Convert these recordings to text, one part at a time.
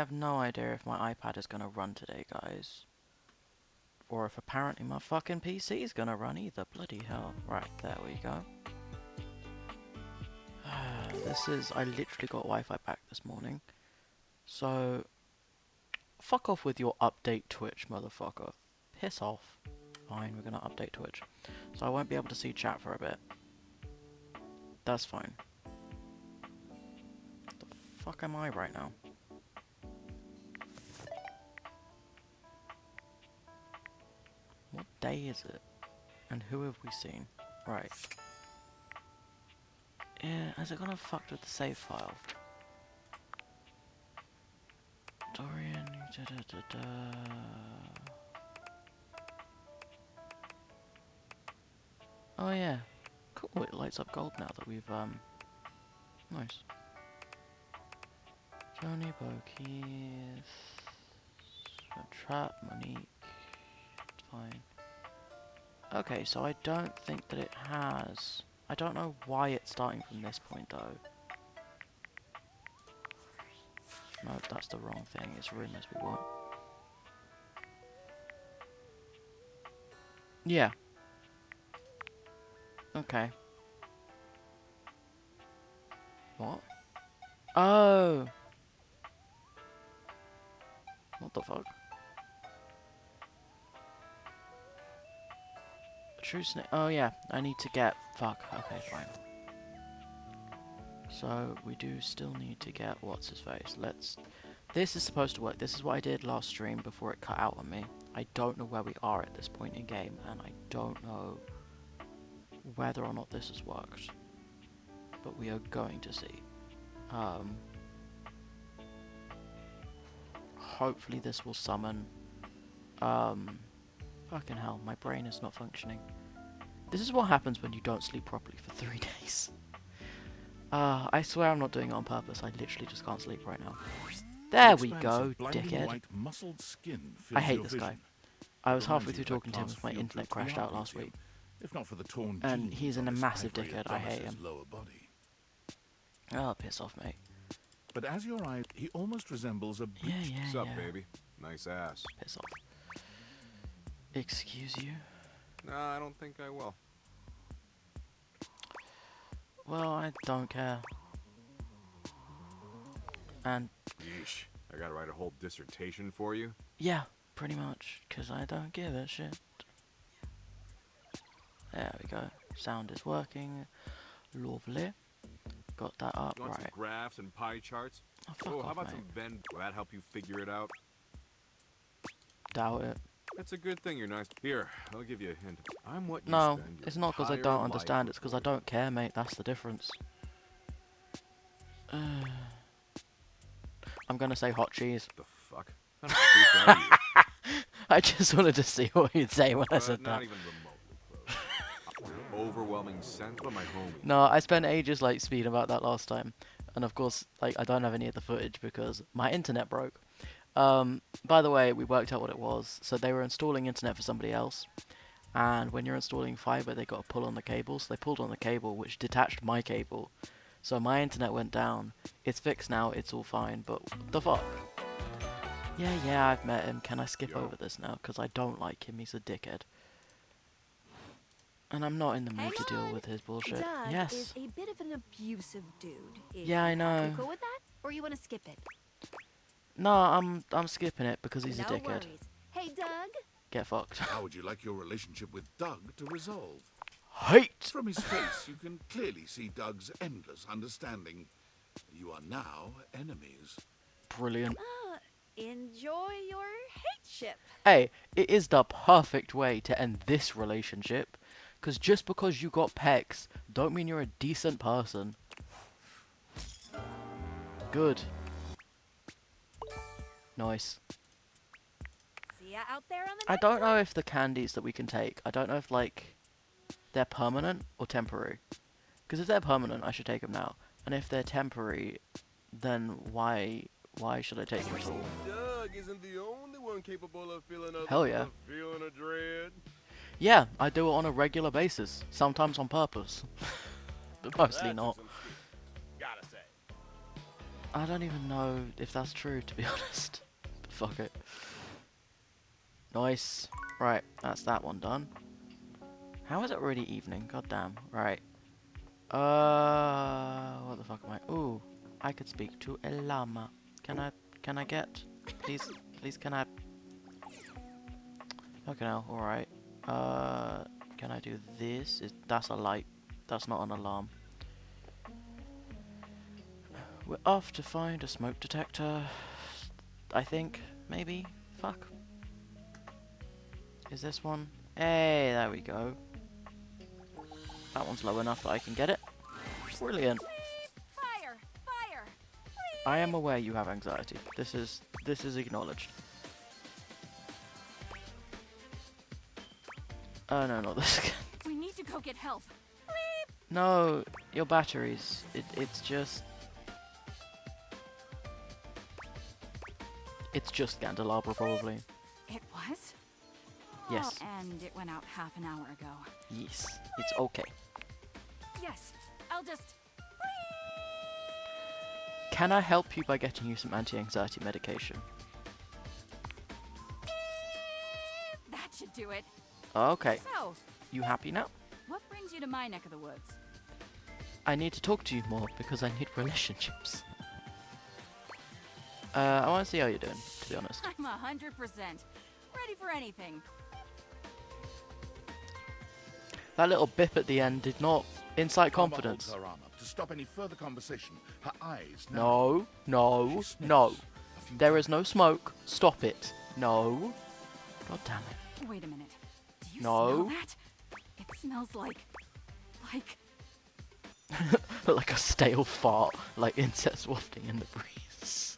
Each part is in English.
have no idea if my iPad is gonna run today, guys. Or if apparently my fucking PC is gonna run either. Bloody hell. Right, there we go. I literally got Wi-Fi back this morning. So, fuck off with your update Twitch, motherfucker. Piss off. Fine, we're gonna update Twitch. So I won't be able to see chat for a bit. That's fine. The fuck am I right now? What day is it? And who have we seen? Right. Yeah, has it gone fucked with the save file? Dorian, Oh yeah. Cool, it lights up gold now that we've, nice. Johnny Bokies. Trap, Monique. Fine. Okay, so I don't think that it has... I don't know why it's starting from this point though. No, that's the wrong thing. It's rumors we want. Yeah. Okay. What? Oh! What the fuck? True snake. Oh yeah, I need to get... Fuck. Okay, fine. So, we do still need to get... What's his face? Let's... This is supposed to work. This is what I did last stream before it cut out on me. I don't know where we are at this point in game, and I don't know whether or not this has worked. But we are going to see. Hopefully this will summon... Fucking hell, my brain is not functioning. This is what happens when you don't sleep properly for 3 days. I swear I'm not doing it on purpose. I literally just can't sleep right now. There we go, dickhead. I hate this guy. I was halfway through talking to him when my internet crashed out last week. And he's a massive dickhead. I hate him. Oh, piss off, mate. But as your eye, he almost resembles a yeah. What's up, baby? Nice ass. Piss off. Excuse you? Nah, I don't think I will. Well, I don't care. And... Yeesh. I gotta write a whole dissertation for you? Yeah, pretty much. Because I don't give a shit. There we go. Sound is working. Lovely. Got that up, You want right. some graphs and pie charts? Oh, fuck off, how about mate. some Venn? Will that help you figure it out? Doubt it. That's a good thing you're nice. Here, I'll give you a hint. I'm what you No, spend your it's not because I entire don't life understand, it's because I avoiding. don't care, mate. That's the difference. I'm gonna say hot cheese. The fuck? What kind of freak are you? I just wanted to see what you'd say when I said Not that. even remotely close. Overwhelming sense of my homie. No, I spent ages like speaking about that last time, and of course, like I don't have any of the footage because my internet broke. By the way, we worked out what it was. So they were installing internet for somebody else, and when you're installing fiber, they got to pull on the cable. So they pulled on the cable, which detached my cable. So my internet went down. It's fixed now. It's all fine. But the fuck? Yeah, I've met him. Can I skip over this now? Because I don't like him. He's a dickhead. And I'm not in the mood to deal with his bullshit. Doug Yes. is a bit of an abusive dude. Yeah, I know. You cool with that, or you want to skip it? No, I'm skipping it because he's no a dickhead. worries. Hey, Doug. Get fucked. How would you like your relationship with Doug to resolve? Hate! From his face, you can clearly see Doug's endless understanding. You are now enemies. Brilliant. Enjoy your hate ship. Hey, it is the perfect way to end this relationship. Because just because you got pecs, don't mean you're a decent person. Good. Nice. See ya out there on the I next don't know one. if the candies that we can take, I don't know if, like, they're permanent or temporary. Because if they're permanent, I should take them now. And if they're temporary, then why should I take them at all? Doug isn't the only one capable of feeling a Hell yeah. feeling of dread. Yeah, I do it on a regular basis. Sometimes on purpose. But mostly That not. took some skill, gotta say. I don't even know if that's true, to be honest. But fuck it. Nice. Right, that's that one done. How is it already evening? God damn. Right. What the fuck am I? Ooh, I could speak to a llama. Can I get? Please, please, can I? Okay, now, alright. Can I do this? That's a light. That's not an alarm. We're off to find a smoke detector. I think, maybe. Fuck. Is this one? Hey, there we go. That one's low enough that I can get it. Brilliant. Fire! Fire! I am aware you have anxiety. This is acknowledged. Oh no, not this again. We need to go get help. No, your batteries. It's just candelabra probably. It was? Yes. Oh, and it went out half an hour ago. Yes. It's okay. Yes, I'll just... Can I help you by getting you some anti-anxiety medication? That should do it. Okay. So, You happy now? what brings you to my neck of the woods? I need to talk to you more because I need relationships. I want to see how you're doing, to be honest. I'm 100% ready for anything. That little bip at the end did not incite Mama confidence. holds her arm up to stop any further conversation. Her eyes narrow. No, no, She sniffs no. a few There is times. no smoke. Stop it. No. God damn it. Wait a minute. Do you No. smell that? It smells like... Like a stale fart, like insects wafting in the breeze.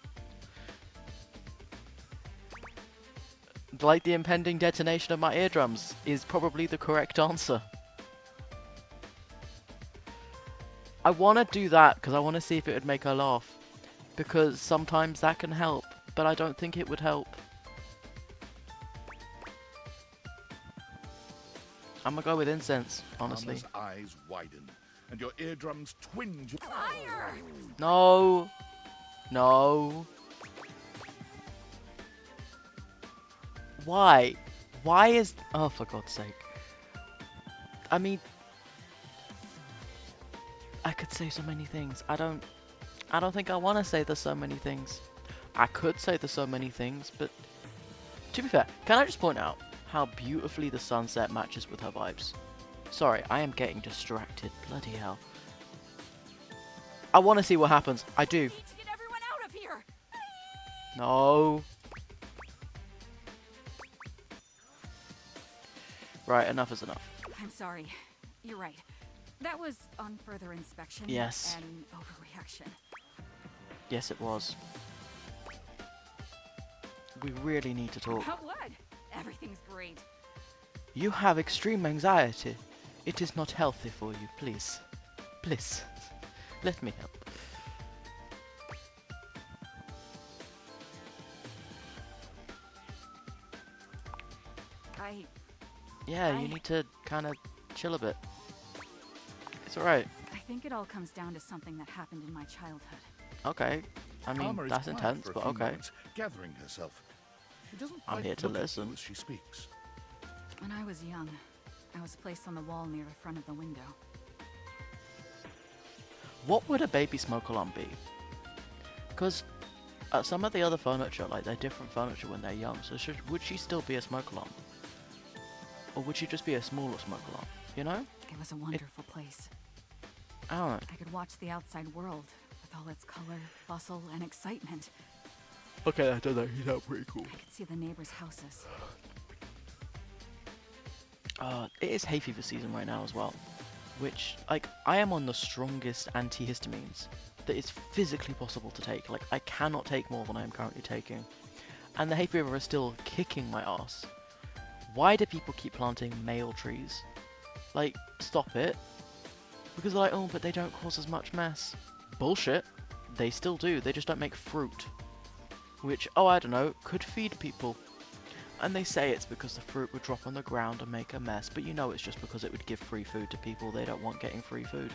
Like the impending detonation of my eardrums is probably the correct answer. I want to do that because I want to see if it would make her laugh. Because sometimes that can help, but I don't think it would help. I'm gonna go with incense, honestly. Mama's eyes widen, and your eardrums twinge. Fire! No. No. Why? Why is... Oh, for God's sake. I mean... I could say so many things. I don't think I want to say there's so many things. I could say there's so many things, but... To be fair, can I just point out how beautifully the sunset matches with her vibes? Sorry, I am getting distracted. Bloody hell. I want to see what happens. I do. Need to get everyone out of here! No. Right, enough is enough. I'm sorry. You're right. That was on further inspection. Yes. An overreaction. Yes, it was. We really need to talk. About what? Everything's great. You have extreme anxiety. It is not healthy for you, please. Please. Let me help. Yeah, you need to kind of chill a bit. It's alright. I think it all comes down to something that happened in my childhood. Okay. I mean, Mama is that's quiet intense, for a but few okay. moments, gathering herself. She doesn't I'm quite here to look at you listen. as she speaks. When I was young, I was placed on the wall near the front of the window. What would a baby smoke alarm be? Because some of the other furniture, like, they're different furniture when they're young, so would she still be a smoke alarm? Or would she just be a smaller smoke alarm? You know? It was a wonderful place. I don't know. I could watch the outside world with all its color, bustle, and excitement. Okay, I don't know. He's not pretty cool. I could see the neighbors' houses. It is hay fever season right now as well. Which, like, I am on the strongest antihistamines that is physically possible to take. Like, I cannot take more than I am currently taking. And the hay fever is still kicking my ass. Why do people keep planting male trees? Like, stop it. Because they're like, oh, but they don't cause as much mess. Bullshit. They still do. They just don't make fruit. Which, oh, I don't know, could feed people. And they say it's because the fruit would drop on the ground and make a mess, but you know it's just because it would give free food to people they don't want getting free food.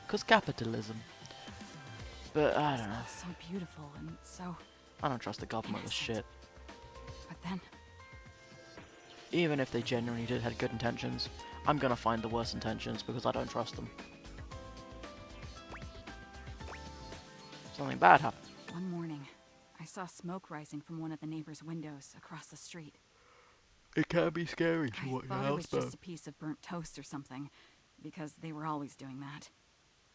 Because capitalism. But I It was don't know. all so beautiful and so I don't trust the government with innocent. shit. But then, Even if they genuinely did had good intentions, I'm gonna find the worst intentions because I don't trust them. Something bad happened. one morning, I saw smoke rising from one of the neighbors' windows across the street. It can be scary to I watch a thought it house was burn. just a piece of burnt toast or something, because they were always doing that.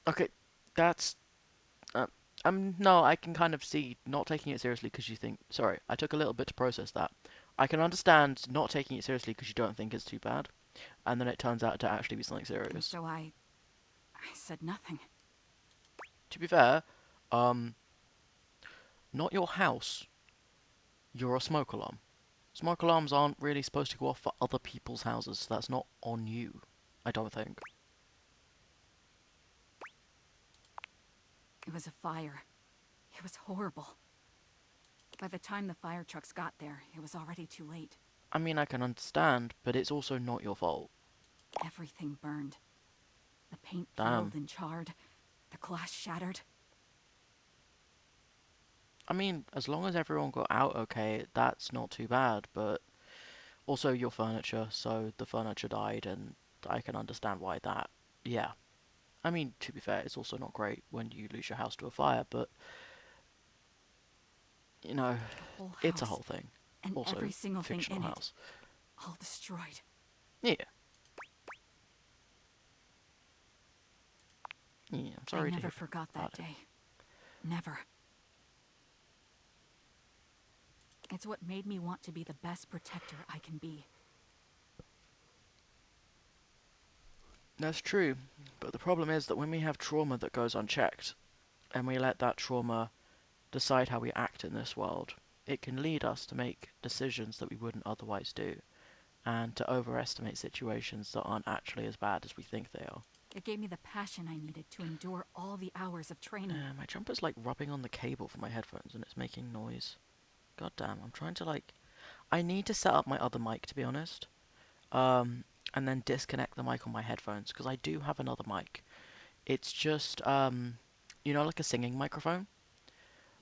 Okay, that's no, I can kind of see not taking it seriously because you think. Sorry, I took a little bit to process that. I can understand not taking it seriously because you don't think it's too bad, and then it turns out to actually be something And serious. so I said nothing. To be fair, um, not your house. You're a smoke alarm. Smoke alarms aren't really supposed to go off for other people's houses, so that's not on you. I don't think. It was a fire. It was horrible. By the time the fire trucks got there, it was already too late. I mean, I can understand, but it's also not your fault. Everything burned. The paint Damn. peeled and charred. The glass shattered. I mean, as long as everyone got out okay, that's not too bad, but also your furniture, so the furniture died, and I can understand why that. Yeah. I mean, to be fair, it's also not great when you lose your house to a fire, but, you know, The whole it's a house, whole thing. and Also, every single thing fictional in it, house. all destroyed. Yeah. Yeah, I'm I sorry to never hear forgot that about it. day. Never. It's what made me want to be the best protector I can be. That's true, but the problem is that when we have trauma that goes unchecked, and we let that trauma decide how we act in this world, it can lead us to make decisions that we wouldn't otherwise do, and to overestimate situations that aren't actually as bad as we think they are. It gave me the passion I needed to endure all the hours of training. My jumper's like rubbing on the cable for my headphones and it's making noise. God damn, I'm trying to like... I need to set up my other mic, to be honest. And then disconnect the mic on my headphones, because I do have another mic. It's just, you know, like a singing microphone?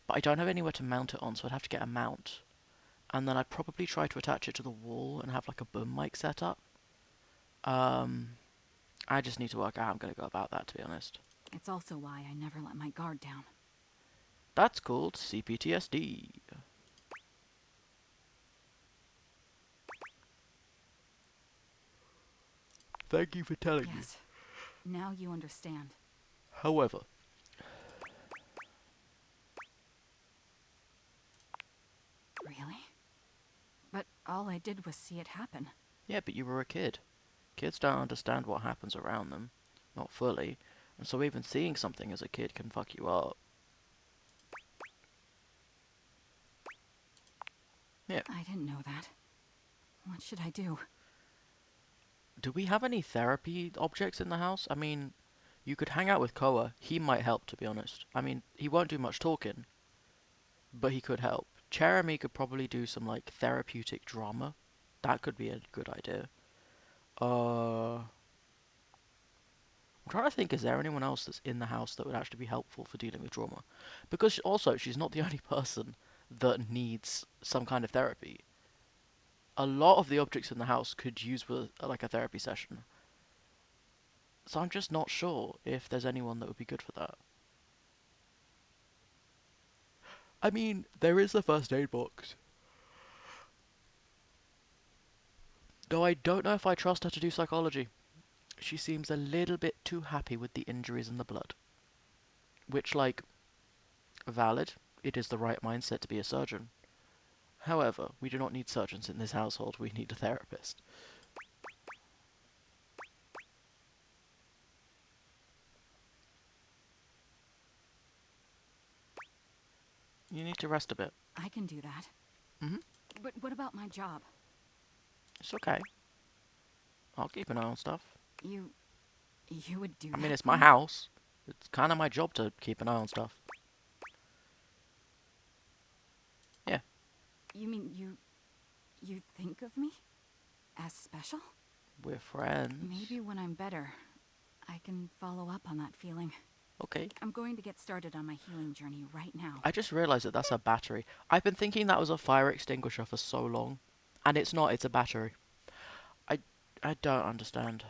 But I don't have anywhere to mount it on, so I'd have to get a mount. And then I'd probably try to attach it to the wall and have like a boom mic set up. I just need to work out how I'm going to go about that, to be honest. It's also why I never let my guard down. That's called CPTSD. Thank you for telling me. Yes. Now you understand. However, Really? But all I did was see it happen. yeah, but you were a kid. Kids don't understand what happens around them. Not fully. And so even seeing something as a kid can fuck you up. Yeah. I didn't know that. What should I do? Do we have any therapy objects in the house? I mean, you could hang out with Koa. He might help, to be honest. I mean, he won't do much talking, but he could help. Jeremy could probably do some, like, therapeutic drama. That could be a good idea. I'm trying to think, is there anyone else that's in the house that would actually be helpful for dealing with trauma? Because also, she's not the only person that needs some kind of therapy. A lot of the objects in the house could use with, like, a therapy session. So I'm just not sure if there's anyone that would be good for that. I mean, there is the first aid box. Though I don't know if I trust her to do psychology. She seems a little bit too happy with the injuries and the blood. Which, like, valid. It is the right mindset to be a surgeon. However, we do not need surgeons in this household. We need a therapist. You need to rest a bit. I can do that. Mhm. But what about my job? It's okay. I'll keep an eye on stuff. You would do I that mean, it's for my me? house. It's kind of my job to keep an eye on stuff. Yeah. You mean you think of me as special? We're friends. Maybe when I'm better, I can follow up on that feeling. Okay. I'm going to get started on my healing journey right now. I just realized that that's a battery. I've been thinking that was a fire extinguisher for so long. And it's not, it's a battery. I, I don't understand.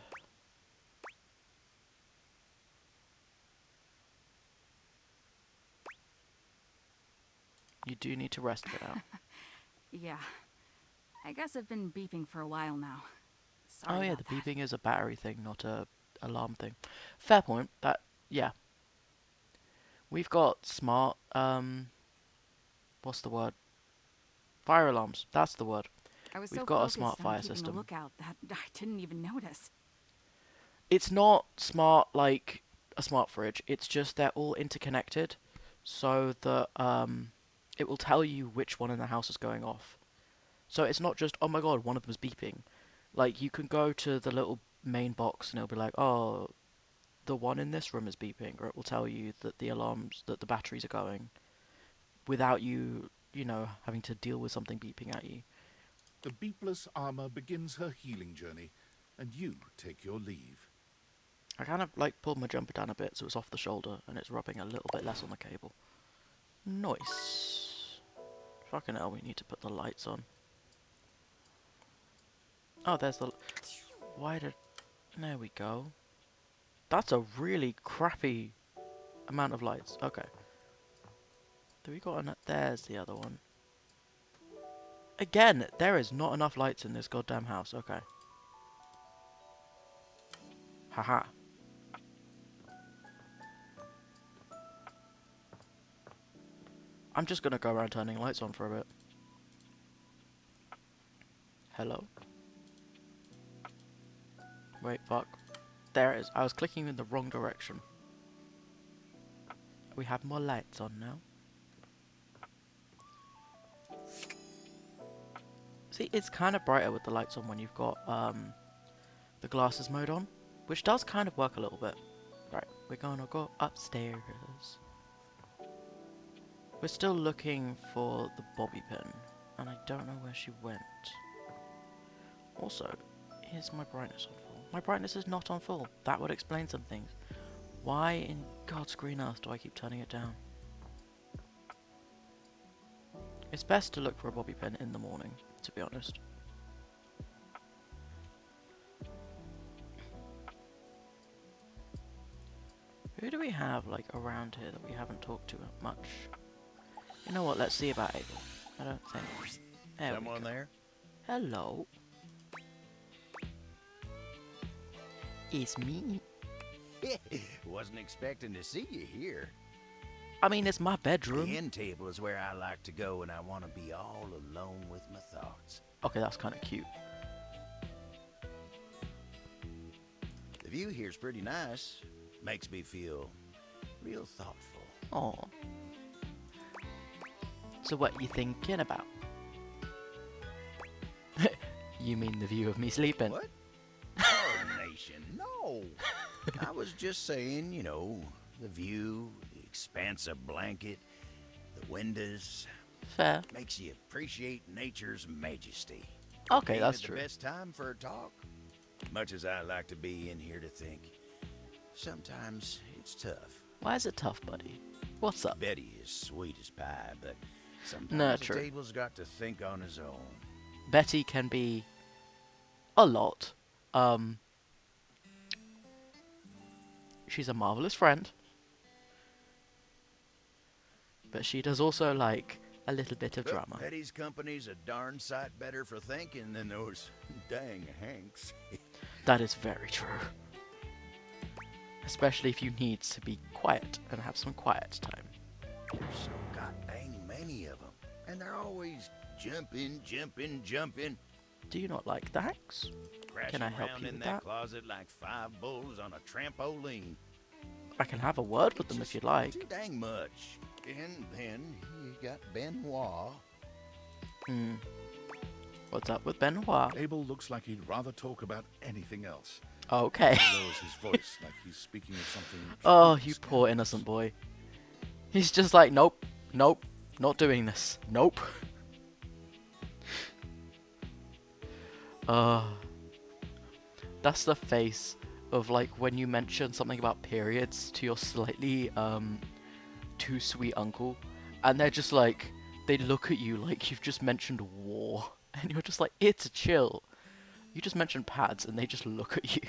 You do need to rest for now. Yeah. I guess I've been beeping for a while now. Oh Sorry yeah, about the that. beeping is a battery thing, not a alarm thing. Fair point. That, yeah. We've got smart, what's the word? Fire alarms. That's the word. I was We've so got a smart focused on fire keeping a system. lookout that I didn't even notice. It's not smart like a smart fridge. It's just they're all interconnected, so that it will tell you which one in the house is going off. So it's not just, oh my god, one of them is beeping. Like you can go to the little main box and it'll be like, oh, the one in this room is beeping, or it will tell you that the alarms, that the batteries are going, without you, having to deal with something beeping at you. The beepless armor begins her healing journey, and you take your leave. I kind of like pulled my jumper down a bit so it's off the shoulder and it's rubbing a little bit less on the cable. Nice. Fucking hell, we need to put the lights on. Oh, there's the... Why did... There we go. That's a really crappy amount of lights. Okay. Do we got enough? There's the other one. Again, there is not enough lights in this goddamn house. Okay. Haha. I'm just gonna go around turning lights on for a bit. Hello? Wait, fuck. There it is. I was clicking in the wrong direction. We have more lights on now. See, it's kind of brighter with the lights on when you've got the glasses mode on, which does kind of work a little bit. Right, we're gonna go upstairs. We're still looking for the bobby pin, and I don't know where she went. Also, is my brightness on full? My brightness is not on full. That would explain some things. Why in God's green earth do I keep turning it down? It's best to look for a bobby pin in the morning, to be honest. Who do we have, like, around here that we haven't talked to much? You know what, let's see about Abel. I don't think. There we Someone go. there? Hello. It's me. Wasn't expecting to see you here. I mean, it's my bedroom. The end table is where I like to go when I want to be all alone with my thoughts. Okay, that's kind of cute. The view here's pretty nice. Makes me feel real thoughtful. Oh. So what you thinking about? You mean the view of me sleeping? What? Coronation, no. I was just saying, you know, the view, the expansive blanket, the windows. Fair. Makes you appreciate nature's majesty. Okay, Ain't that's it true. the best time for a talk? Much as I like to be in here to think, sometimes it's tough. Why is it tough, buddy? What's up? Betty is sweet as pie, but sometimes No, the true. table's got to think on his own. Betty can be a lot. She's a marvelous friend, but she does also like a little bit of drama. Betty's company's a darn sight better for thinking than those dang Hanks. That is very true. Especially if you need to be quiet and have some quiet time. There's so god dang many of them, and they're always jumping. Do you not like the Hanks? Crashing I help around you in with that that? closet like 5 bulls on a trampoline. I can have a word with them if you'd like. Too dang much. And then you got Benoit. What's up with Benoit? Abel looks like he'd rather talk about anything else. Okay. He lowers his voice like he's speaking of something. Oh, truly you poor scandalous. innocent boy. He's just like, nope, nope, not doing this. Nope. That's the face of like when you mention something about periods to your slightly too sweet uncle, and they're just like, they look at you like you've just mentioned war, and you're just like, it's chill. You just mentioned pads, and they just look at you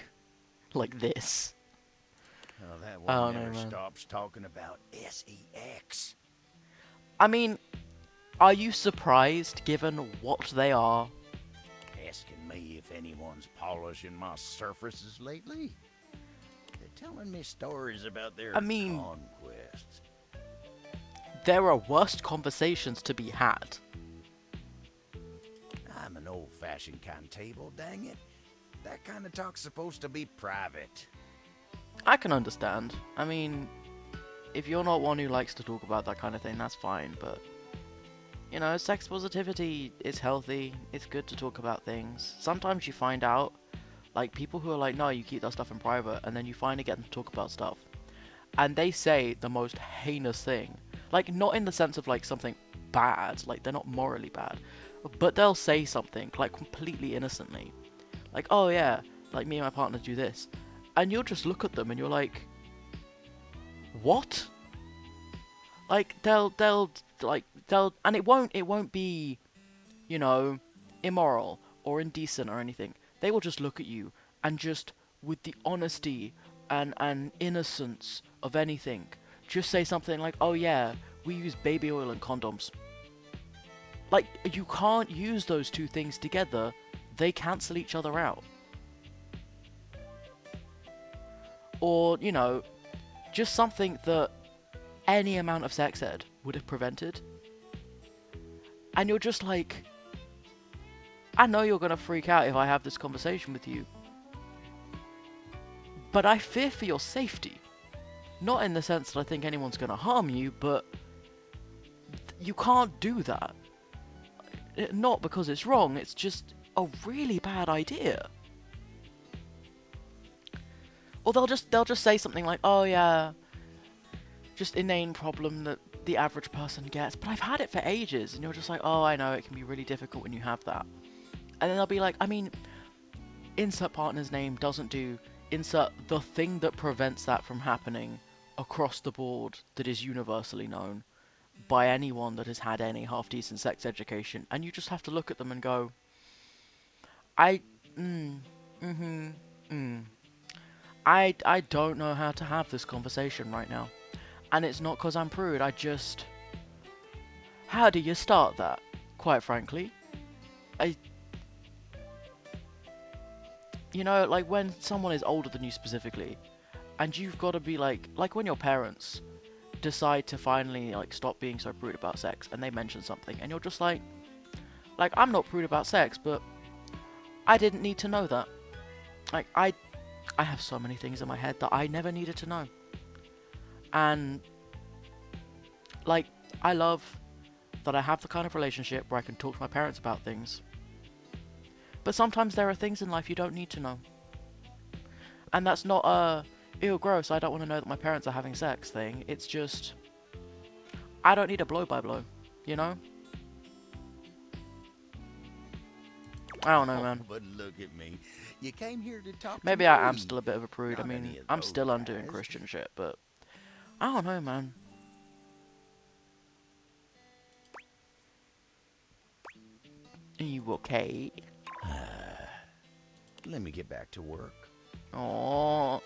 like this. Oh, that I one don't know, never man. stops talking about sex. I mean, are you surprised given what they are? Asking me if anyone's polishing my surfaces lately? They're telling me stories about their I mean, conquests. there are worse conversations to be had. I'm an old-fashioned kind table, dang it. That kind of talk's supposed to be private. I can understand. I mean, if you're not one who likes to talk about that kind of thing, that's fine, but... You know, sex positivity is healthy, it's good to talk about things. Sometimes you find out, like, people who are like, no, you keep that stuff in private, and then you finally get them to talk about stuff. And they say the most heinous thing. Like, not in the sense of, like, something bad, like, they're not morally bad. But they'll say something, like, completely innocently. Like, oh yeah, like, me and my partner do this. And you'll just look at them and you're like, what? Like, and it won't be, you know, immoral or indecent or anything. They will just look at you and just, with the honesty and innocence of anything, just say something like, oh yeah, we use baby oil and condoms. Like, you can't use those two things together. They cancel each other out. Or, you know, just something that any amount of sex ed would have prevented. And you're just like, I know you're gonna freak out if I have this conversation with you, but I fear for your safety. Not in the sense that I think anyone's gonna harm you, but you can't do that. Not because it's wrong, it's just a really bad idea. Or they'll just say something like, oh yeah, just inane problem that the average person gets, but I've had it for ages, and you're just like, oh, I know, it can be really difficult when you have that. And then they'll be like, I mean, insert partner's name doesn't do, insert the thing that prevents that from happening across the board that is universally known by anyone that has had any half-decent sex education, and you just have to look at them and go, I don't know how to have this conversation right now. And it's not because I'm prude, how do you start that? Quite frankly. You know, like when someone is older than you specifically, and you've got to be like when your parents decide to finally, like, stop being so prude about sex, and they mention something, and you're just like, I'm not prude about sex, but I didn't need to know that. Like, I have so many things in my head that I never needed to know. And, like, I love that I have the kind of relationship where I can talk to my parents about things. But sometimes there are things in life you don't need to know. And that's not a, ew, gross, I don't want to know that my parents are having sex thing. It's just, I don't need a blow-by-blow, you know? I don't know, man. But look at me. You came here to talk Maybe to I am me. still a bit of a prude. I Not any mean, of I'm those still undoing guys. Christian shit, but I don't know, man. Are you okay? Let me get back to work. Aww.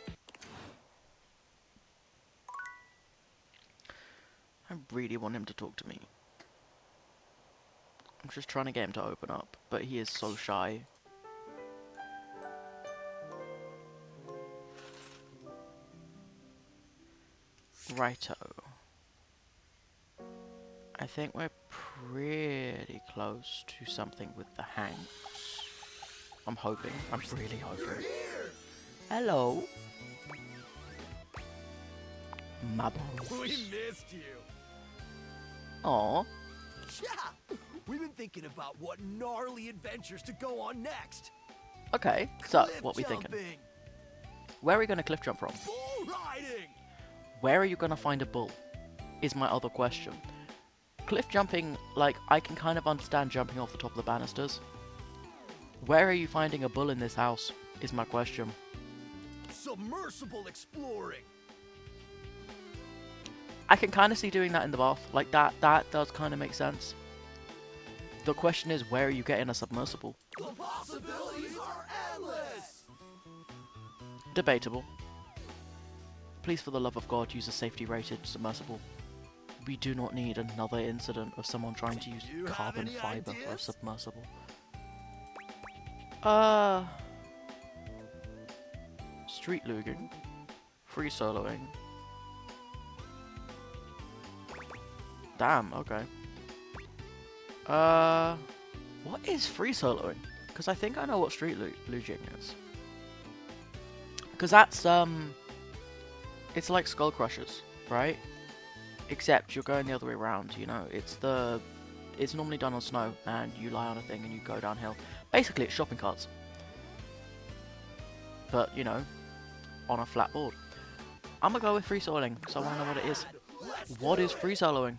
I really want him to talk to me. I'm just trying to get him to open up, but he is so shy. Righto. I think we're pretty close to something with the Hanks. I'm hoping. I'm really hoping. Hello. My balls. We missed you. Aw. Yeah, we've been thinking about what gnarly adventures to go on next. Okay, so Cliff what we thinking? jumping, Where are we gonna cliff jump from? bull riding. Where are you gonna find a bull? Is my other question. Cliff jumping, like, I can kind of understand jumping off the top of the banisters. Where are you finding a bull in this house? Is my question. So submersible exploring. I can kind of see doing that in the bath. Like, that does kind of make sense. The question is, where are you getting a submersible? The possibilities are endless. Debatable. Please, for the love of God, use a safety-rated submersible. We do not need another incident of someone trying to use You have carbon any fiber for a ideas? submersible. Street luging. Free soloing. Damn, okay. What is free soloing? Because I think I know what street luging is. Because that's, it's like Skull Crushers, right? Except you're going the other way around, you know? It's normally done on snow, and you lie on a thing and you go downhill. Basically, it's shopping carts. But, you know, on a flat board. I'm gonna go with free soloing, so I wanna know what it is. What is free soloing?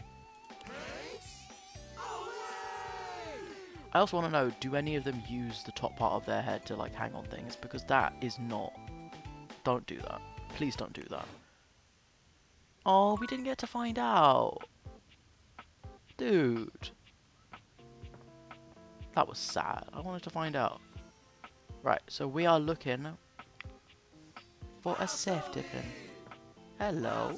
I also want to know, do any of them use the top part of their head to, like, hang on things? Because that is not... Don't do that. Please don't do that. Oh, we didn't get to find out. Dude. That was sad. I wanted to find out. Right, so we are looking for a safety pin. Hello.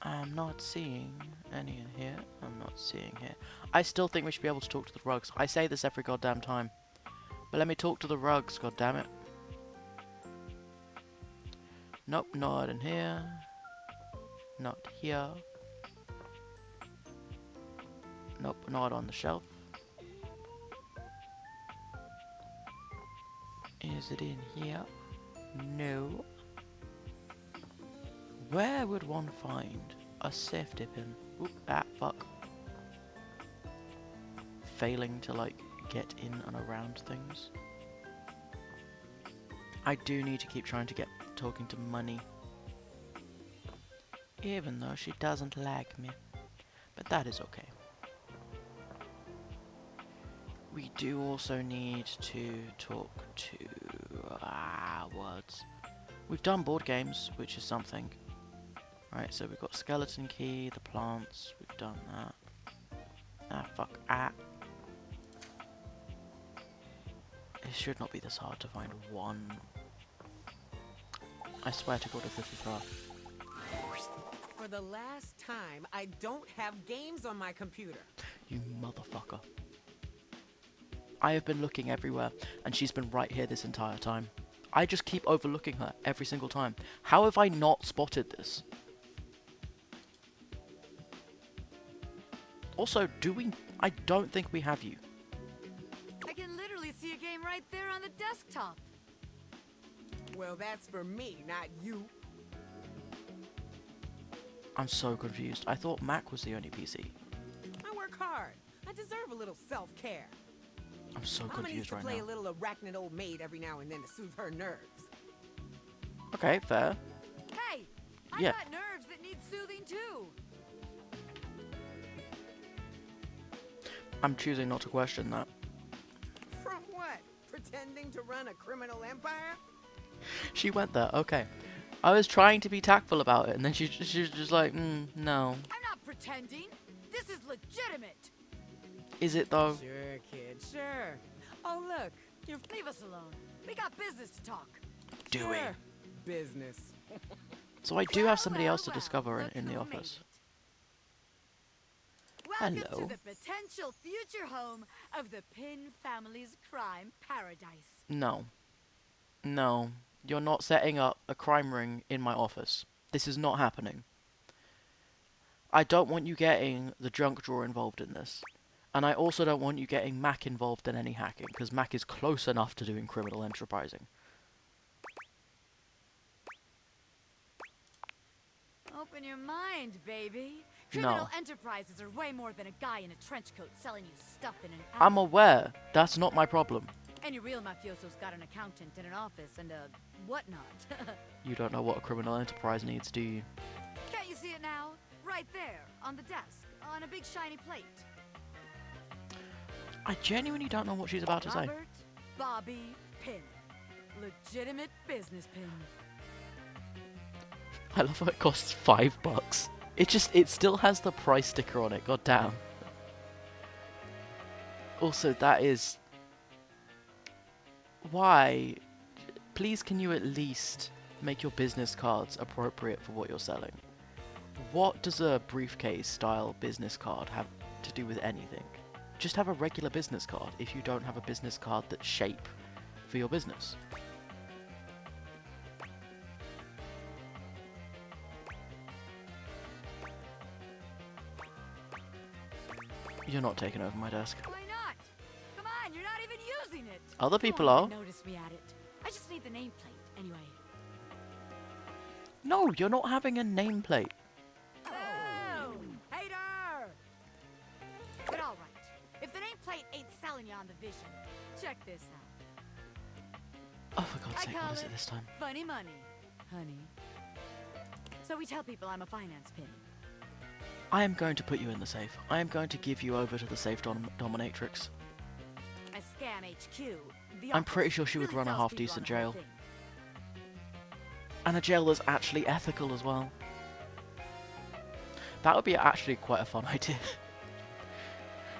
I'm not seeing any in here. I'm not seeing here. I still think we should be able to talk to the rugs. I say this every goddamn time. But let me talk to the rugs, goddammit. Nope, not in here. Not here. Nope, not on the shelf. Is it in here? No. Where would one find a safety pin? Oop, fuck. Failing to, like, get in and around things. I do need to keep trying to get talking to Money. Even though she doesn't like me. But that is okay. We do also need to talk to... words. We've done board games, which is something. Right, so we've got Skeleton Key, the plants, we've done that. Fuck. It should not be this hard to find one. I swear to God if this is hard. For the last time, I don't have games on my computer. You motherfucker. I have been looking everywhere, and she's been right here this entire time. I just keep overlooking her every single time. How have I not spotted this? Also, I don't think we have you. I can literally see a game right there on the desktop. Well, that's for me, not you. I'm so confused. I thought Mac was the only PC. I work hard. I deserve a little self-care. I'm so Mama needs confused to right play now. a little arachnid old maid every now and then to soothe her nerves. Okay, fair. Hey, I Yeah. got nerves that need soothing too. I'm choosing not to question that. From what? Pretending to run a criminal empire? She went there, okay. I was trying to be tactful about it, and then she's just like, no. I'm not pretending. This is legitimate. Is it though? Sure, kid, sure. Oh, look, you're... Leave us alone. We got business to talk. Do we? Sure. Business. So I do have somebody Well, else to well, discover look in the who made office. it. Welcome Hello. to the potential future home of the Pin family's crime paradise. No. No. You're not setting up a crime ring in my office. This is not happening. I don't want you getting the junk drawer involved in this. And I also don't want you getting Mac involved in any hacking, because Mac is close enough to doing criminal enterprising. Open your mind, baby. No. Criminal enterprises are way more than a guy in a trench coat selling you stuff in an alley. I'm aware. That's not my problem. Any real mafioso's got an accountant and an office and a whatnot. You don't know what a criminal enterprise needs, do you? Can't you see it now? Right there, on the desk, on a big shiny plate. I genuinely don't know what she's about to say. Robert, bobby pin. Legitimate business pin. I love how it costs $5. It still has the price sticker on it, god damn. Also, that is... Why? Please can you at least make your business cards appropriate for what you're selling? What does a briefcase style business card have to do with anything? Just have a regular business card if you don't have a business card that's shape for your business. You're not taking over my desk. Why not? Come on, you're not even using it. Other people You are. won't even notice me at it. I just need the nameplate anyway. No, you're not having a nameplate. Oh, hater! But all right, if the nameplate ain't selling you on the vision, check this out. Oh, for God's I sake, call what is it it this time? funny money, honey. So we tell people I'm a finance pin. I am going to put you in the safe. I am going to give you over to the safe dominatrix. A scam HQ. The I'm pretty office sure she would really run a sells people half-decent on the whole jail. thing. And a jail that's actually ethical as well. That would be actually quite a fun idea.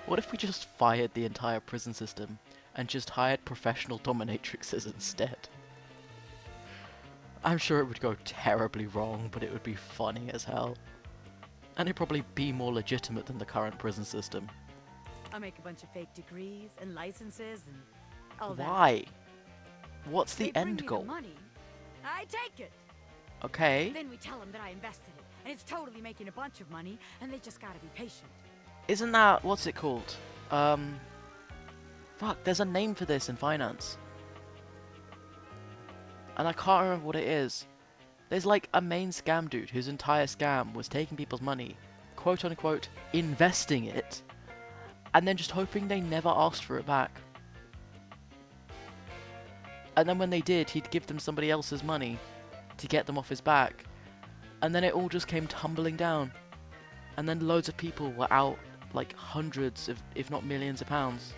What if we just fired the entire prison system and just hired professional dominatrixes instead? I'm sure it would go terribly wrong, but it would be funny as hell. And it'd probably be more legitimate than the current prison system. I'll make a bunch of fake degrees and licenses and all that. Why? What's the They bring end me goal? The money. I take it. Okay. Then we tell them that I invested it, and it's totally making a bunch of money, and they just gotta be patient. Isn't that, what's it called? Fuck, there's a name for this in finance. And I can't remember what it is. There's like a main scam dude whose entire scam was taking people's money, quote unquote, investing it, and then just hoping they never asked for it back. And then when they did, he'd give them somebody else's money to get them off his back. And then it all just came tumbling down. And then loads of people were out like hundreds, if not millions of pounds.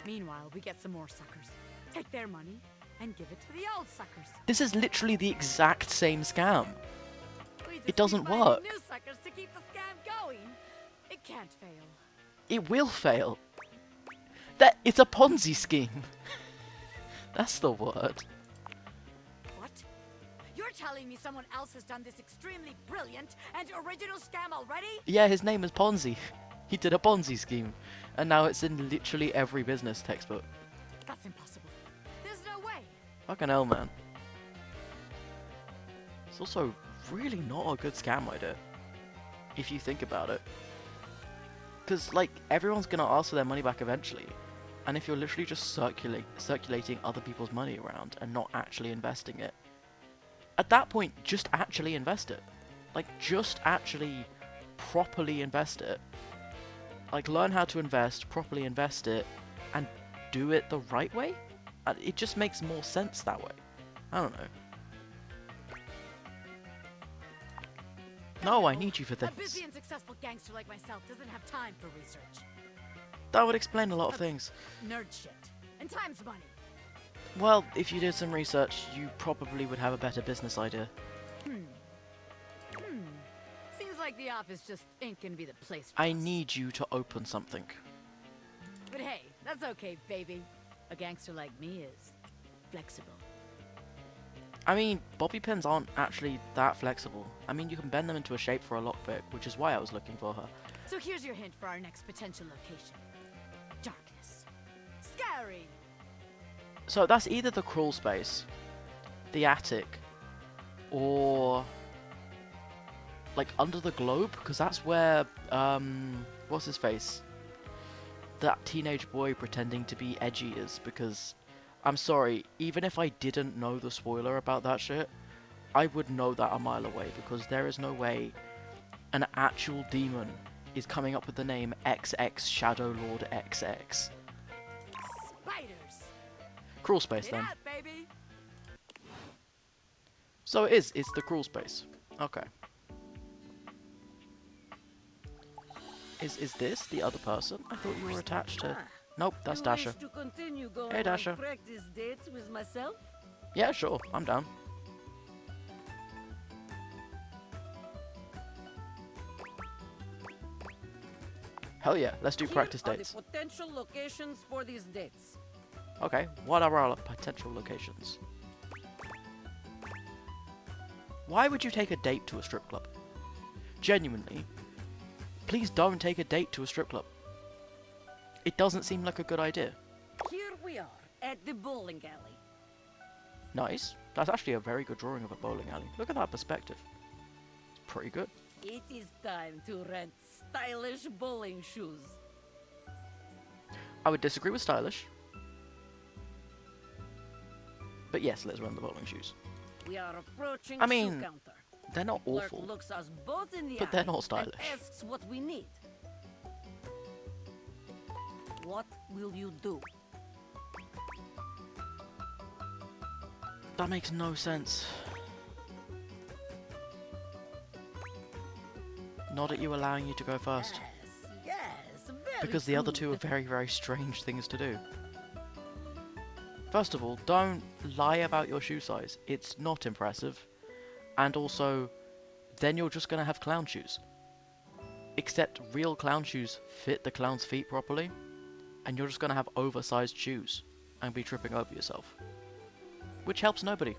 Meanwhile, we get some more suckers, take their money, and give it to the old suckers. This is literally the exact same scam. We just It doesn't keep finding work. New suckers to keep the scam going. It can't fail. It will fail. It's a Ponzi scheme. That's the word. What? You're telling me someone else has done this extremely brilliant and original scam already? Yeah, his name is Ponzi. He did a Ponzi scheme. And now it's in literally every business textbook. That's impossible. There's no way. Fucking hell, man. It's also really not a good scam idea. If you think about it. Because, like, everyone's gonna ask for their money back eventually. And if you're literally just circulating other people's money around and not actually investing it, at that point, just actually invest it. Like, just actually properly invest it. Like, learn how to invest, properly invest it, and do it the right way? It just makes more sense that way. I don't know. No, I need you for A this. busy and successful gangster like myself doesn't have time for research. That would explain a lot of things. Nerd shit. And time's money. Well, if you did some research, you probably would have a better business idea. Seems like the office just ain't gonna be the place for I us. need you to open something. But hey, that's okay, baby. A gangster like me is flexible. I mean, bobby pins aren't actually that flexible. I mean, you can bend them into a shape for a lockpick, which is why I was looking for her. So here's your hint for our next potential location. Darkness. Scary! So that's either the crawl space, the attic, or like under the globe, because that's where what's his face? That teenage boy pretending to be edgy is, because I'm sorry, even if I didn't know the spoiler about that shit, I would know that a mile away, because there is no way an actual demon is coming up with the name XX Shadow Lord XX. Spiders! Crawl space Get then. out, baby! So it's the crawl space. Okay. Is this the other person? I thought you were attached to... Nope, that's you Dasher. wish to continue going Hey, Dasher. on practice dates with myself? Yeah, sure, I'm down. Hell yeah, let's do practice Here are dates. the potential locations for these dates. Okay, what are our potential locations? Why would you take a date to a strip club? Genuinely, please don't take a date to a strip club. It doesn't seem like a good idea. Here we are at the bowling alley. Nice. That's actually a very good drawing of a bowling alley. Look at that perspective. It's pretty good. It is time to rent stylish bowling shoes. I would disagree with stylish. But yes, let's run the bowling shoes. We are approaching I mean, shoe counter. They're not Clerk awful. looks us both in the But eye they're not stylish. and asks what we need. What will you do? That makes no sense. Not at you allowing you to go first. Yes, very Because the other good. two are very, very strange things to do. First of all, don't lie about your shoe size. It's not impressive. And also, then you're just going to have clown shoes. Except real clown shoes fit the clown's feet properly. And you're just going to have oversized shoes. And be tripping over yourself. Which helps nobody.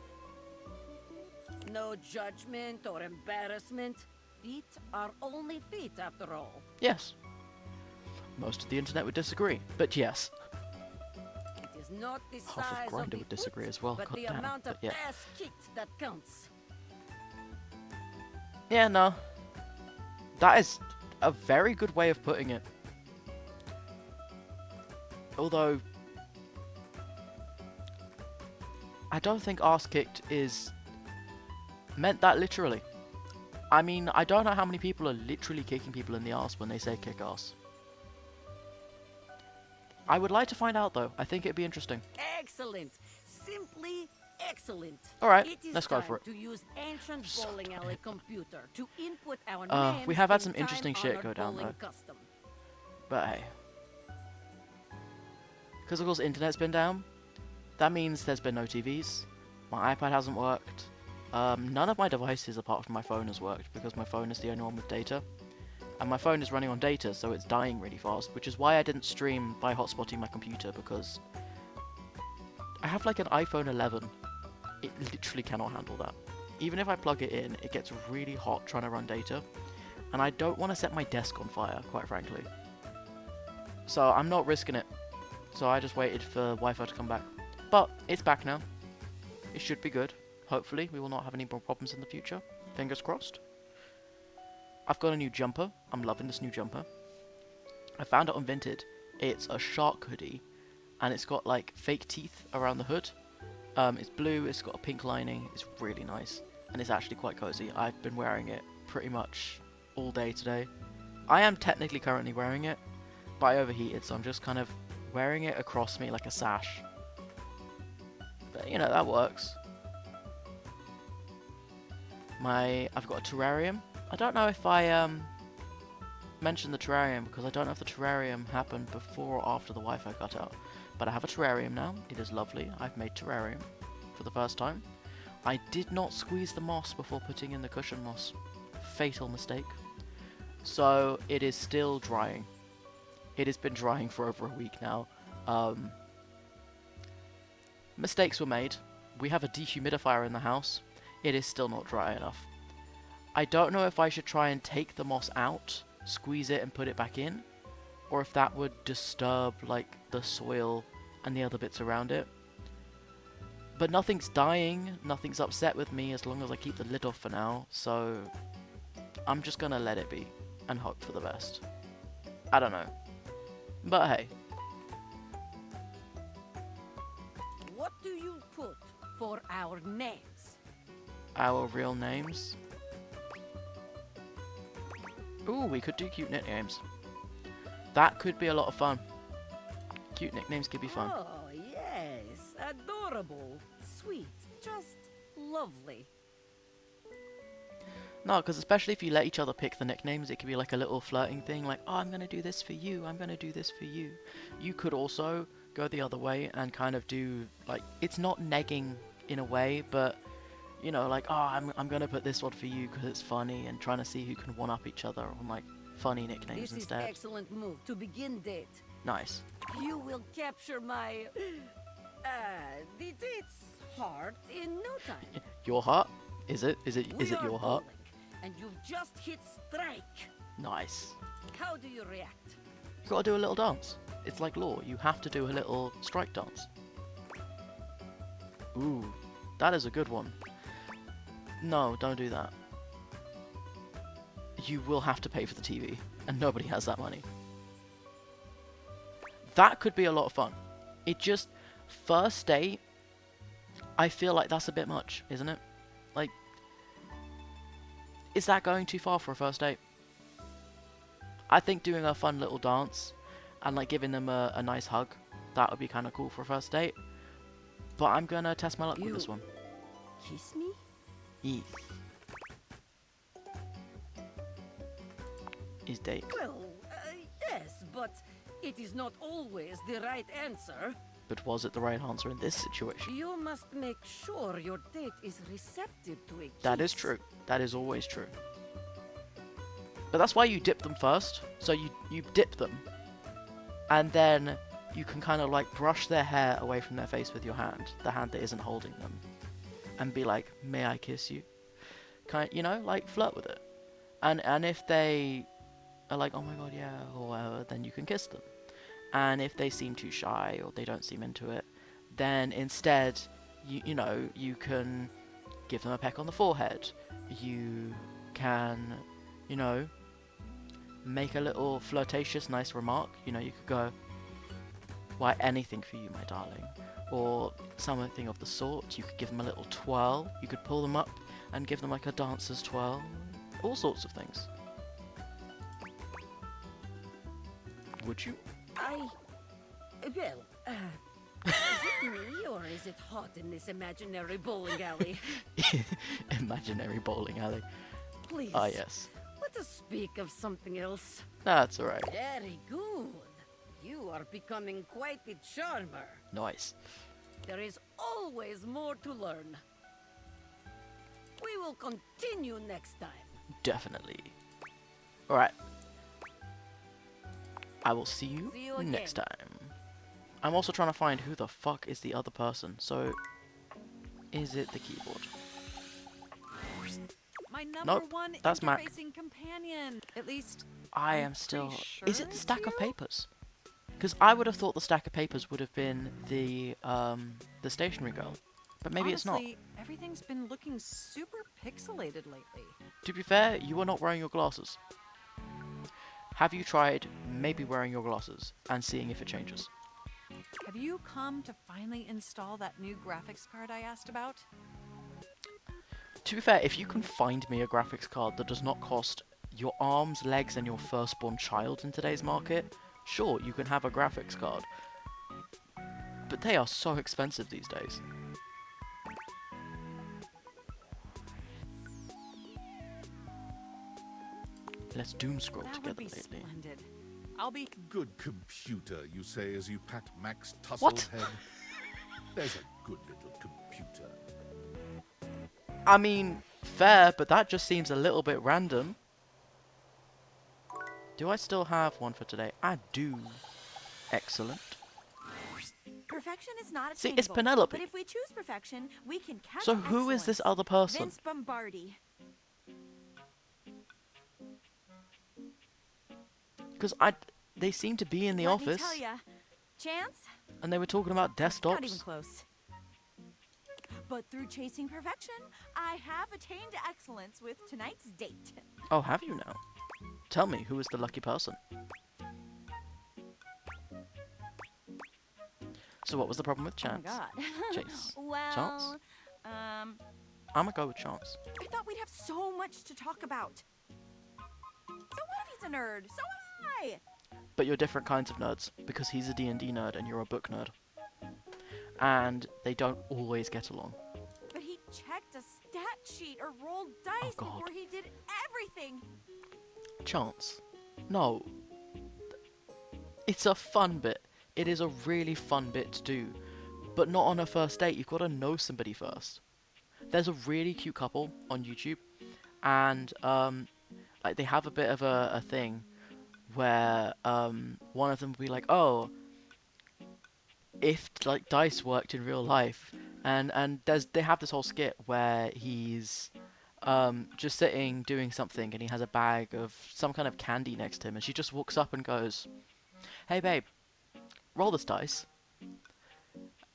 No judgment or embarrassment. Feet are only feet after all. Yes. Most of the internet would disagree. But yes. It is not the Half of size of Grindr the would disagree foot, as well, but the goddamn, amount of but yeah. ass kicked that counts. Yeah, no. That is a very good way of putting it. Although, I don't think arse kicked is meant that literally. I mean, I don't know how many people are literally kicking people in the arse when they say kick ass. I would like to find out though. I think it'd be interesting. Excellent. Simply excellent. Alright, It is let's go time for it. to use ancient So bowling alley computer to input our names We have had in some interesting shit time-honored go down, bowling though. custom. But hey. Because of course the internet's been down. That means there's been no TVs. My iPad hasn't worked. None of my devices apart from my phone has worked because my phone is the only one with data. And my phone is running on data, so it's dying really fast, which is why I didn't stream by hotspotting my computer, because I have like an iPhone 11. It literally cannot handle that. Even if I plug it in, it gets really hot trying to run data, and I don't want to set my desk on fire, quite frankly. So I'm not risking it. So I just waited for Wi-Fi to come back. But it's back now. It should be good. Hopefully we will not have any more problems in the future. Fingers crossed. I've got a new jumper. I'm loving this new jumper. I found it on Vinted. It's a shark hoodie, and it's got like fake teeth around the hood. It's blue, it's got a pink lining, it's really nice, and it's actually quite cozy. I've been wearing it pretty much all day today. I am technically currently wearing it, but I overheated, so I'm just kind of wearing it across me like a sash. But you know, that works. I've got a terrarium. I don't know if I mentioned the terrarium because I don't know if the terrarium happened before or after the Wi-Fi cut out. But I have a terrarium now. It is lovely. I've made terrarium for the first time. I did not squeeze the moss before putting in the cushion moss. Fatal mistake. So it is still drying. It has been drying for over a week now. Mistakes were made. We have a dehumidifier in the house. It is still not dry enough. I don't know if I should try and take the moss out, squeeze it and put it back in, or if that would disturb like the soil and the other bits around it. But nothing's dying, nothing's upset with me as long as I keep the lid off for now, so I'm just gonna let it be and hope for the best. I don't know. But hey. What do you put for our names? Our real names. Ooh, we could do cute nicknames. That could be a lot of fun. Cute nicknames could be fun. Oh, yes. Adorable. Sweet. Just lovely. No, because especially if you let each other pick the nicknames, it could be like a little flirting thing, like, oh, I'm gonna do this for you, I'm gonna do this for you. You could also go the other way and kind of do, like, it's not negging in a way, but, you know, like, oh, I'm gonna put this one for you because it's funny, and trying to see who can one-up each other on, like, funny nicknames This is instead. excellent move to begin date. Nice. You will capture my the date's heart in no time. Your heart? Is it? Is it We are your heart? bowling, and you've just hit strike. Nice. How do you react? You gotta do a little dance. It's like law. You have to do a little strike dance. Ooh, that is a good one. No, don't do that. You will have to pay for the TV, and nobody has that money. That could be a lot of fun. It just, first date, I feel like that's a bit much, isn't it? Like, is that going too far for a first date? I think doing a fun little dance and like giving them a nice hug, that would be kind of cool for a first date. But I'm gonna test my luck with this one. Kiss me? Yes. Is date. Well, yes, but it is not always the right answer. But was it the right answer in this situation? You must make sure your date is receptive to a kiss. That is true. That is always true. But that's why you dip them first. So you dip them, and then you can kind of like brush their hair away from their face with your hand, the hand that isn't holding them, and be like, "May I kiss you?" Kind, you know, like flirt with it. And if they are like, "Oh my god, yeah," or whatever, then you can kiss them. And if they seem too shy or they don't seem into it, then instead, you know, you can give them a peck on the forehead. You can, you know, make a little flirtatious, nice remark. You know, you could go, "Why, anything for you, my darling," or something of the sort. You could give them a little twirl. You could pull them up and give them like a dancer's twirl. All sorts of things. Would you? Well, is it me or is it hot in this imaginary bowling alley? Imaginary bowling alley. Please. Ah, yes. Let us speak of something else. That's alright. Very good. You are becoming quite the charmer. Nice. There is always more to learn. We will continue next time. Definitely. Alright. I will see you, See you next again. time. I'm also trying to find who the fuck is the other person. So, is it the keyboard? My number Nope, one that's Mac. interfacing companion. At least I I'm am still... pretty sure Is it the it's stack of you? papers? Because I would have thought the stack of papers would have been the stationery girl. But maybe Honestly, everything's been looking super pixelated lately. it's not. To be fair, you are not wearing your glasses. Have you tried maybe wearing your glasses and seeing if it changes? Have you come to finally install that new graphics card I asked about? To be fair, if you can find me a graphics card that does not cost your arms, legs, and your firstborn child in today's market, sure, you can have a graphics card. But they are so expensive these days. Let's doom scroll That would together be lately. splendid. I'll be... Good computer, you say as you pat Mac's tousled What? head. There's a good little computer. I mean, fair, but that just seems a little bit random. Do I still have one for today? I do. Excellent. Perfection is not See, attainable. it's Penelope. But if we choose perfection, we can catch So who is this excellence. other person? Vince Bombardi. Because they seem to be in the Let office, me tell ya, Chance, and they were talking about not even desktops. close. But through chasing perfection, I have attained excellence with tonight's date. Oh, have you now? Tell me, who is the lucky person? So what was the problem with Chance? Oh my god. Chase. Well, Chance? I'm gonna go with Chance. I thought we'd have so much to talk about. So what if he's a nerd? So am I. But you're different kinds of nerds, because he's a D&D nerd and you're a book nerd. And they don't always get along. But he checked a stat sheet or rolled rolled Oh dice God. before he did everything. Chance. No. It's a fun bit. It is a really fun bit to do. But not on a first date. You've got to know somebody first. There's a really cute couple on YouTube, and like they have a bit of a thing where one of them will be like, oh, if like dice worked in real life, and they have this whole skit where he's just sitting doing something and he has a bag of some kind of candy next to him, and she just walks up and goes, hey babe, roll this dice.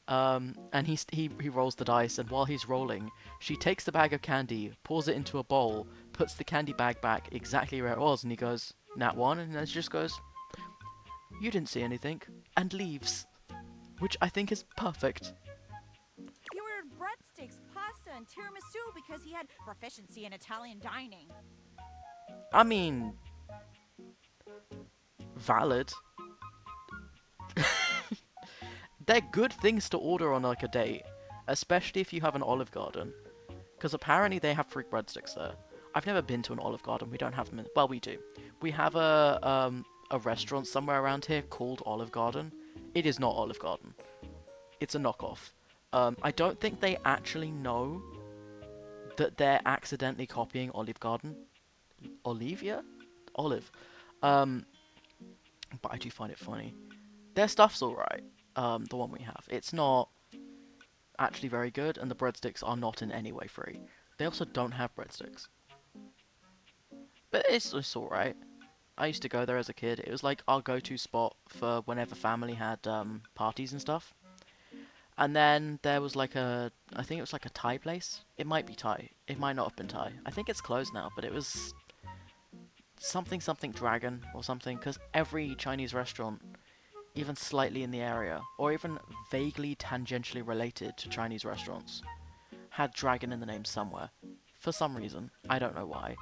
And he rolls the dice, and while he's rolling, she takes the bag of candy, pours it into a bowl, puts the candy bag back exactly where it was, and he goes, nat one, and then she just goes, you didn't see anything, and leaves. Which I think is perfect. He ordered breadsticks, pasta, and tiramisu because he had proficiency in Italian dining. I mean, valid. They're good things to order on like a date, especially if you have an Olive Garden, because apparently they have free breadsticks there. I've never been to an Olive Garden. We don't have them. Well, we do. We have a restaurant somewhere around here called Olive Garden. It is not Olive Garden. It's a knockoff. I don't think they actually know that they're accidentally copying Olive Garden. Olivia? Olive. But I do find it funny. Their stuff's alright. The one we have. It's not actually very good, and the breadsticks are not in any way free. They also don't have breadsticks. But it's alright. I used to go there as a kid. It was like our go-to spot for whenever family had parties and stuff. And then there was like I think it was like a Thai place. It might be Thai. It might not have been Thai. I think it's closed now, but it was something dragon or something, because every Chinese restaurant, even slightly in the area, or even vaguely tangentially related to Chinese restaurants, had dragon in the name somewhere. For some reason. I don't know why.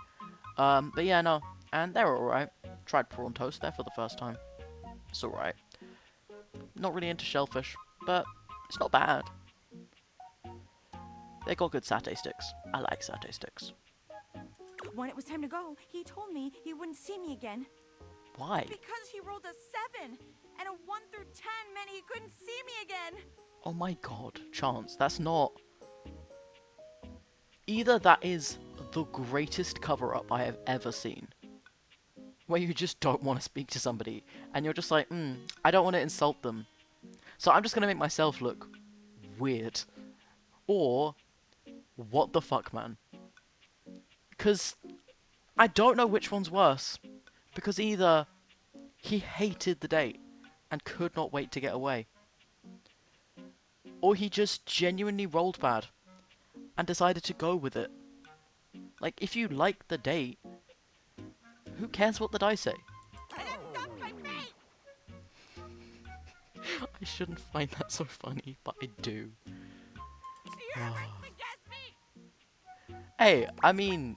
But yeah, no. And they're alright. Tried prawn toast there for the first time. It's alright. Not really into shellfish, but it's not bad. They got good satay sticks. I like satay sticks. When it was time to go, he told me he wouldn't see me again. Why? Because he rolled a 7, and a 1 through 10 meant he couldn't see me again. Oh my god, Chance, that's not... Either that is the greatest cover-up I have ever seen, where you just don't want to speak to somebody, and you're just like, I don't want to insult them, so I'm just going to make myself look weird. Or, what the fuck, man? Because I don't know which one's worse. Because either he hated the date and could not wait to get away, or he just genuinely rolled bad and decided to go with it. Like, if you like the date, who cares what the dice say? I shouldn't find that so funny, but I do. Hey, I mean...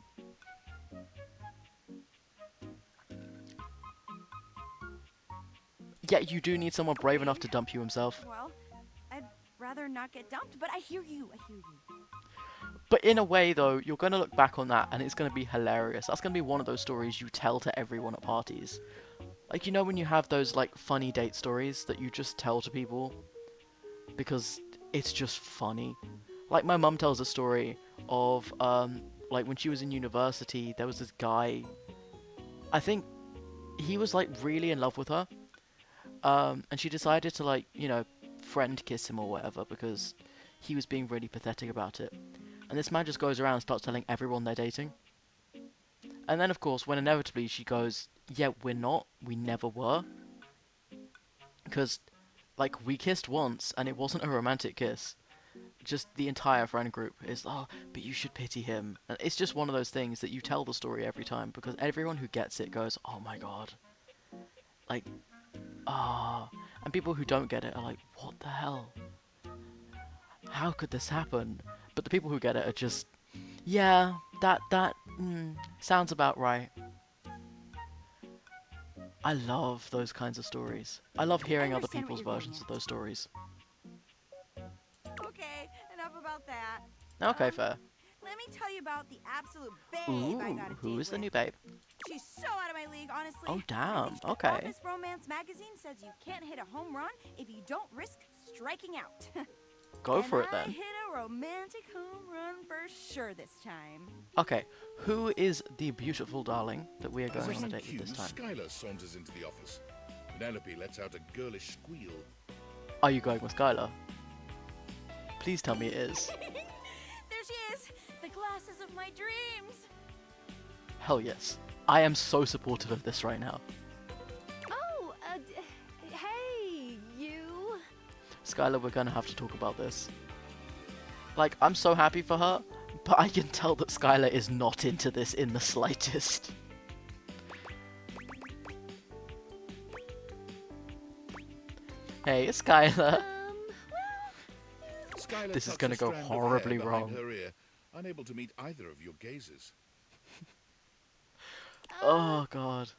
Yeah, you do need someone brave enough to dump you himself. Well, I'd rather not get dumped, but I hear you. But in a way, though, you're going to look back on that and it's going to be hilarious. That's going to be one of those stories you tell to everyone at parties. Like, you know when you have those, like, funny date stories that you just tell to people? Because it's just funny. Like, my mum tells a story of, like, when she was in university, there was this guy... I think he was, like, really in love with her. And she decided to, like, you know, friend kiss him or whatever because he was being really pathetic about it. And this man just goes around and starts telling everyone they're dating. And then, of course, when inevitably she goes, yeah, we're not, we never were. Because, like, we kissed once and it wasn't a romantic kiss. Just the entire friend group is, oh, but you should pity him. And it's just one of those things that you tell the story every time because everyone who gets it goes, oh my god. Like... Ah, and people who don't get it are like, what the hell? How could this happen? But the people who get it are just, yeah, that sounds about right. I love those kinds of stories. I love hearing other people's versions of those stories. Okay, enough about that. Okay, fair. Let me tell you about the absolute babe I Ooh, got a who date is the with. new babe? She's so out of my league, honestly. Oh, I damn. think the Okay. Office Romance magazine says you can't hit a home run if you don't risk striking out. Go for it I then. hit a romantic home run for sure this time. Okay, who is the beautiful darling that we are As going if on a on date cue, with this time? Skylar saunters into the office. Penelope lets out a girlish squeal. Are you going with Skylar? Please tell me it is. There she is, the glasses of my dreams. Hell yes. I am so supportive of this right now. Oh, hey, you. Skylar, we're gonna have to talk about this. Like, I'm so happy for her, but I can tell that Skylar is not into this in the slightest. Hey, Skylar. Skylar This is tucks gonna a go strand of hair horribly behind wrong. her ear, unable to meet either of your gazes. Oh god.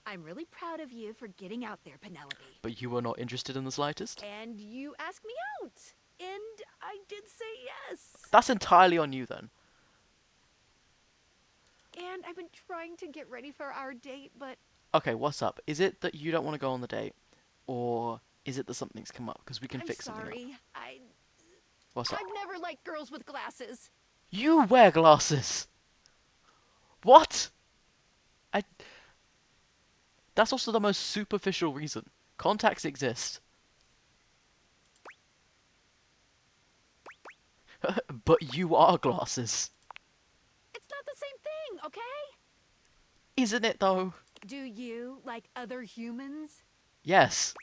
I'm really proud of you for getting out there, Penelope. But you were not interested in the slightest? And you asked me out. And I did say yes. That's entirely on you then. And I've been trying to get ready for our date, but Okay, what's up? Is it that you don't want to go on the date? Or is it that something's come up? Because we can I'm fix something up. sorry. What's up? I've never liked girls with glasses. You wear glasses! What? That's also the most superficial reason. Contacts exist. But you are glasses. It's not the same thing, okay? Isn't it though? Do you like other humans? Yes.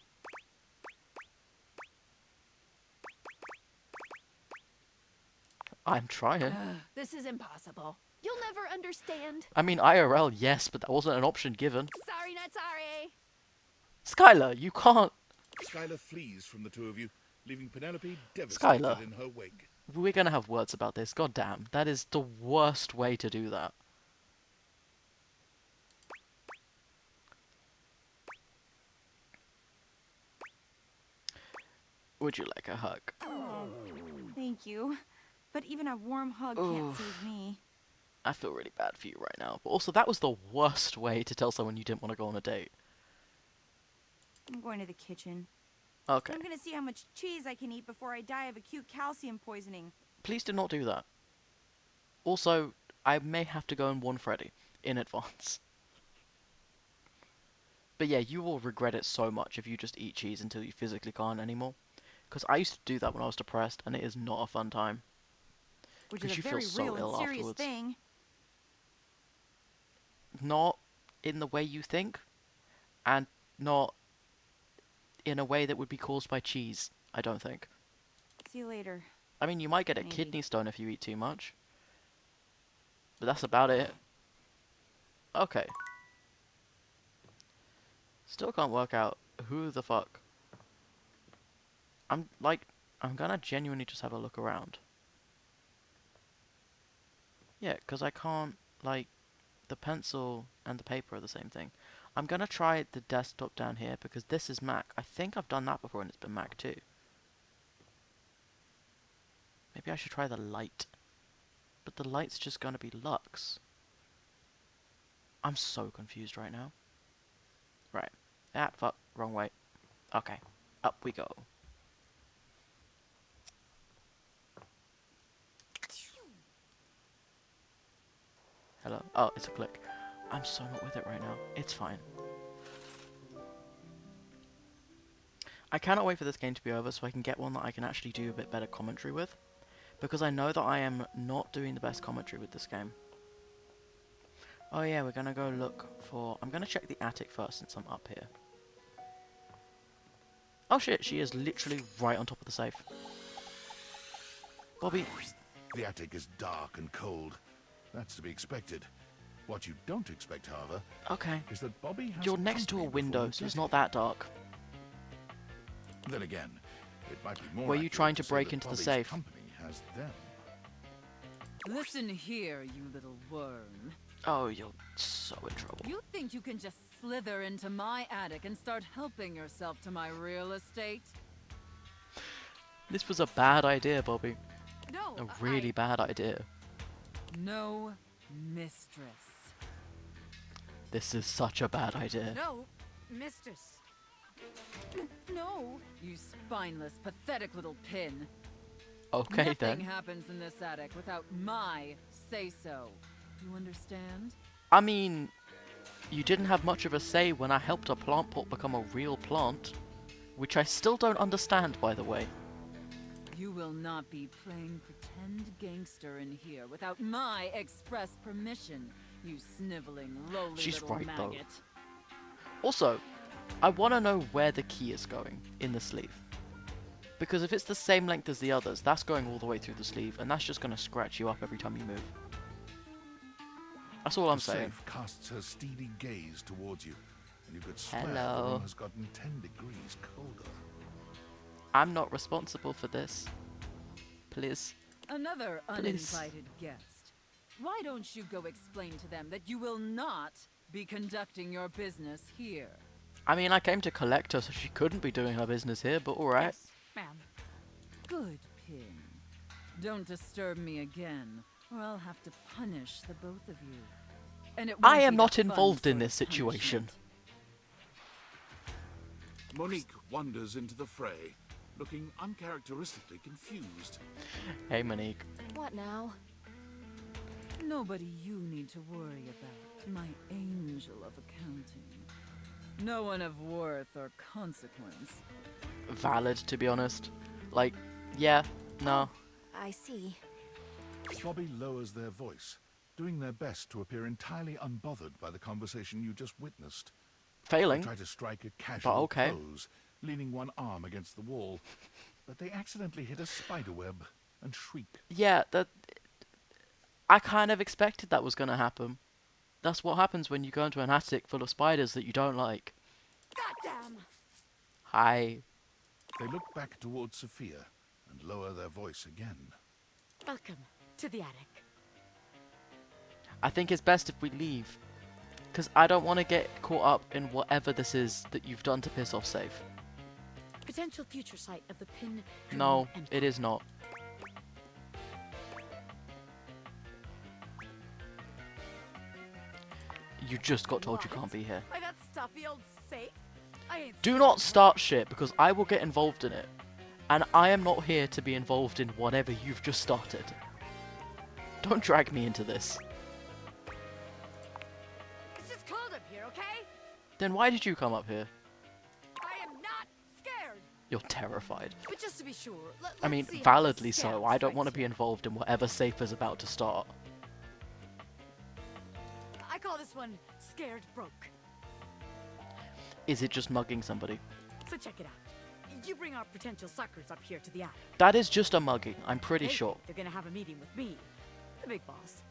I'm trying. This is impossible. You'll never understand. I mean, IRL, yes, but that wasn't an option given. Sorry, not sorry. Skylar, you can't. Skylar flees from the two of you, leaving Penelope Skylar. devastated in her wake. We're gonna have words about this. God damn, that is the worst way to do that. Would you like a hug? Thank you. But even a warm hug can't save me. I feel really bad for you right now. But also, that was the worst way to tell someone you didn't want to go on a date. I'm going to the kitchen. Okay. I'm gonna see how much cheese I can eat before I die of acute calcium poisoning. Please do not do that. Also, I may have to go and warn Freddy in advance. But yeah, you will regret it so much if you just eat cheese until you physically can't anymore. Because I used to do that when I was depressed, and it is not a fun time. Which is a you feel very so real ill and serious afterwards. thing. Not in the way you think, and not in a way that would be caused by cheese, I don't think. See you later. I mean, you might get a Maybe. kidney stone if you eat too much. But that's about it. Okay. Still can't work out who the fuck. I'm gonna genuinely just have a look around. Yeah, because I can't, like, the pencil and the paper are the same thing. I'm gonna try the desktop down here because this is Mac. I think I've done that before and it's been Mac too. Maybe I should try the light. But the light's just gonna be Lux. I'm so confused right now. Right. Ah, fuck. Wrong way. Okay. Up we go. Hello? Oh, it's a click. I'm so not with it right now. It's fine. I cannot wait for this game to be over so I can get one that I can actually do a bit better commentary with. Because I know that I am not doing the best commentary with this game. Oh yeah, we're gonna go look for... I'm gonna check the attic first since I'm up here. Oh shit, she is literally right on top of the safe. Bobby. The attic is dark and cold. That's to be expected. What you don't expect, however, Okay. is that Bobby has You're next to a company before window, you so it's get not that dark. here. Then again, it might be more Were you accurate trying to say break that into the Bobby's safe? company has them. Listen here, you little worm. Oh, you're so in trouble. You think you can just slither into my attic and start helping yourself to my real estate? This was a bad idea, Bobby. No, A really bad idea. No mistress. This is such a bad idea. No, mistress. No, you spineless, pathetic little pin. Okay Nothing then. happens in this attic without my say-so. You understand? I mean, you didn't have much of a say when I helped a plant pot become a real plant. Which I still don't understand, by the way. You will not be playing pretend gangster in here without my express permission, you sniveling, lowly She's little right, though. maggot. Also, I want to know where the key is going in the sleeve. Because if it's the same length as the others, that's going all the way through the sleeve, and that's just going to scratch you up every time you move. That's all I'm The saying. safe casts her steely gaze towards you, and you could swear the Hello. room has gotten 10 degrees colder. I'm not responsible for this. Please. Another Please. uninvited guest. Why don't you go explain to them that you will not be conducting your business here? I mean, I came to collect her, so she couldn't be doing her business here, but alright. Yes, ma'am. Good, Pin. Don't disturb me again, or I'll have to punish the both of you. And it I won't am be not the fun involved in sort this of situation. punishment. Monique wanders into the fray, looking uncharacteristically confused. Hey, Monique. What now? Nobody you need to worry about, my angel of accounting. No one of worth or consequence. Valid, to be honest. Like, yeah, no. I see. Bobby lowers their voice, doing their best to appear entirely unbothered by the conversation you just witnessed. They Failing. try to strike a casual okay. pose, leaning one arm against the wall, but they accidentally hit a spiderweb and shriek. Yeah, that... I kind of expected that was going to happen. That's what happens when you go into an attic full of spiders that you don't like. Goddamn! Hi. They look back towards Sophia and lower their voice again. Welcome to the attic. I think it's best if we leave. Because I don't want to get caught up in whatever this is that you've done to piss off Safe. Potential future site of the Pin. No, Criminal Empire. it is not. You just got told you What? can't be here. By that stuffy old safe? I ain't Do seen not one. start shit, because I will get involved in it. And I am not here to be involved in whatever you've just started. Don't drag me into this. It's just cold up here, okay? Then why did you come up here? I am not scared. You're terrified. But just to be sure, I mean, let's see how validly this so. scam I don't want to strikes be you. involved in whatever Safe is about to start. I call this one Scared Broke. Is it just mugging somebody? So check it out. You bring our potential suckers up here to the attic. That is just a mugging, I'm pretty They sure. think they're gonna have a meeting with me, the big boss.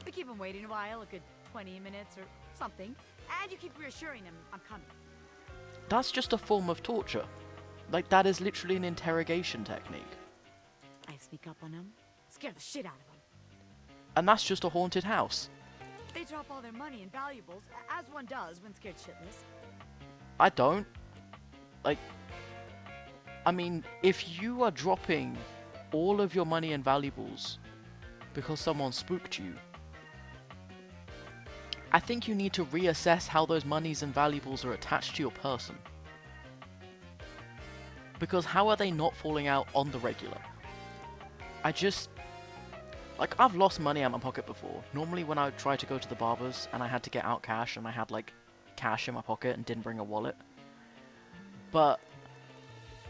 We keep them waiting a while, a good 20 minutes or something, and you keep reassuring them I'm coming. That's just a form of torture. Like, that is literally an interrogation technique. I sneak up on them, scare the shit out of them. And that's just a haunted house. They drop all their money and valuables, as one does when scared shitless. I don't. Like, I mean, if you are dropping all of your money and valuables because someone spooked you, I think you need to reassess how those monies and valuables are attached to your person. Because how are they not falling out on the regular? Like, I've lost money out of my pocket before. Normally when I tried to go to the barber's and I had to get out cash and I had, like, cash in my pocket and didn't bring a wallet. But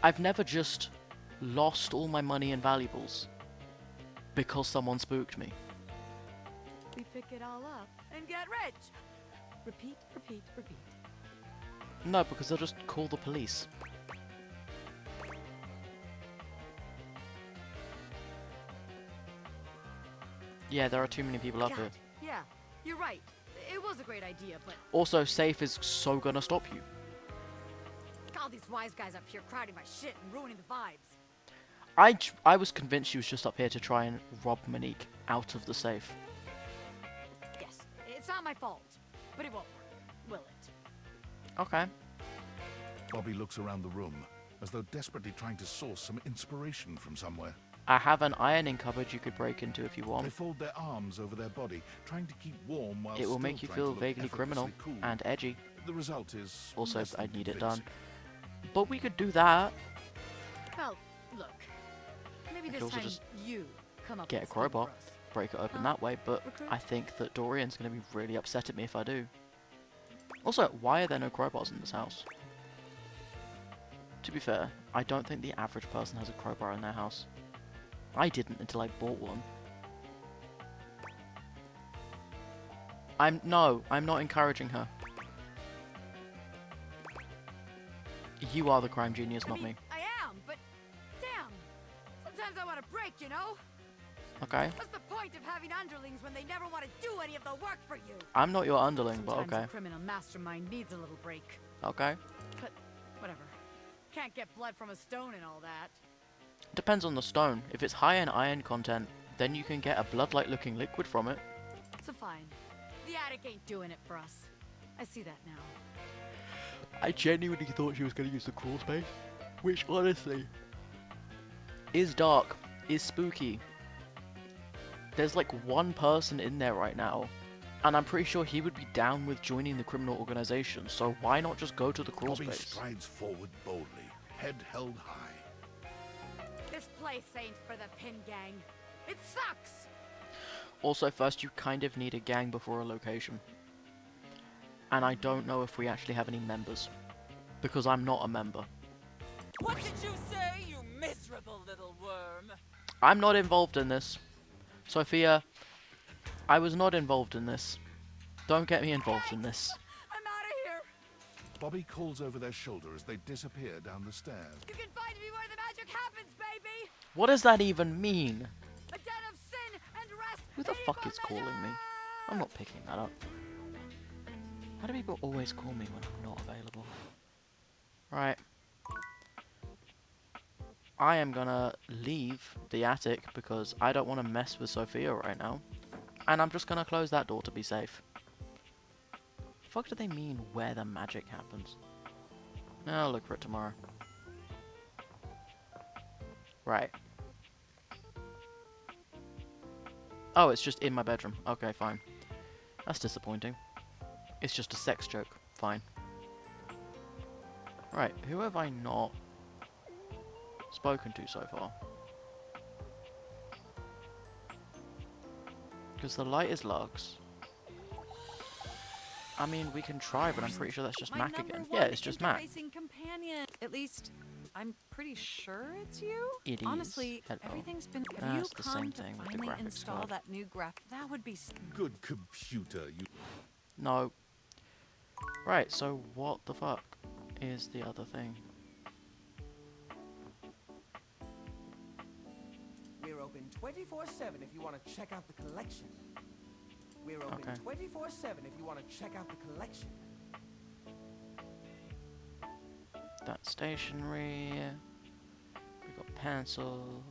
I've never just lost all my money and valuables because someone spooked me. We pick it all up and get rich. Repeat, repeat, repeat. No, because they'll just call the police. Yeah, there are too many people up here. God, yeah, you're right. It was a great idea, but Also, Safe is so gonna stop you. all these wise guys up here crowding my shit and ruining the vibes. I was convinced she was just up here to try and rob Monique out of the safe. Yes, it's not my fault, but it won't work, will it? Okay. Bobby looks around the room, as though desperately trying to source some inspiration from somewhere. I have an ironing cupboard you could break into if you They want. fold their arms over their body, trying to keep warm while It will still make you trying feel to look vaguely criminal effortlessly cool. and edgy. The result is Also, less I than need it done. convincing. But we could do that. Well, look. Maybe We this could also time just you come up get a with a scheme crowbar, for us. break it open Huh? that way, but Recruit? I think that Dorian's going to be really upset at me if I do. Also, why are there no crowbars in this house? To be fair, I don't think the average person has a crowbar in their house. I didn't until I bought one. I'm not encouraging her. You are the crime genius, not me. I am, but damn. Sometimes I want to break, you know? Okay. What's the point of having underlings when they never want to do any of the work for you? I'm not your underling, but Sometimes okay. a criminal mastermind needs a little break. Okay. But whatever. Can't get blood from a stone and all that. Depends on the stone. If it's high in iron content, then you can get a blood-like looking liquid from it. So fine. The attic ain't doing it for us. I see that now. I genuinely thought she was going to use the crawl space, which honestly is dark, is spooky. There's like one person in there right now, and I'm pretty sure he would be down with joining the criminal organization, so why not just go to the crawl Bobby space? strides forward boldly, head held high. This place ain't for the pin gang. It sucks! Also, first you kind of need a gang before a location. And I don't know if we actually have any members, because I'm not a member. What did you say, you miserable little worm? I'm not involved in this. Sophia, I was not involved in this. Don't get me involved in this. I'm out of here! Bobby calls over their shoulder as they disappear down the stairs. You can find me where the magic happens, baby! What does that even mean? A den of sin and rest! Who the fuck is calling me? I'm not picking that up. Why do people always call me when I'm not available? Right. I am gonna leave the attic because I don't want to mess with Sophia right now. And I'm just gonna close that door to be safe. Fuck do they mean where the magic happens? I'll look for it tomorrow. Right. Oh, it's just in my bedroom. Okay, fine. That's disappointing. It's just a sex joke. Fine. Right, who have I not spoken to so far? Because the light is Lux. I mean, we can try, but I'm pretty sure that's just My Mac number again. one Yeah, it's just Mac. interfacing companion. At least, I'm pretty sure it's you. It is. Honestly, Hello. everything's been. Have you That's the come same to thing with the finally graphics install card. that new graph? That would be. Good computer, you... No. Right, so what the fuck is the other thing? We're open 24/7 if you want to check out the collection. We're open Okay. 24/7 if you want to check out the collection. That stationery. We got pencils.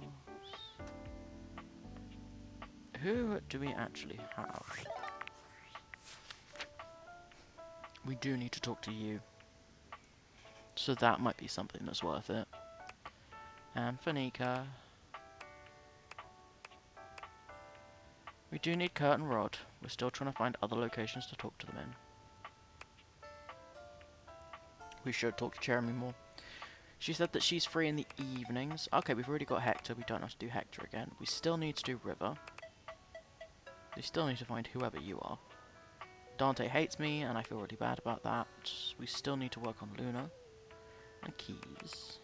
Who do we actually have? We do need to talk to you. So that might be something that's worth it. And Fanika. We do need Kurt and Rod. We're still trying to find other locations to talk to them in. We should talk to Jeremy more. She said that she's free in the evenings. Okay, we've already got Hector. We don't have to do Hector again. We still need to do River. We still need to find whoever you are. Dante hates me, and I feel really bad about that. We still need to work on Luna. And Keys.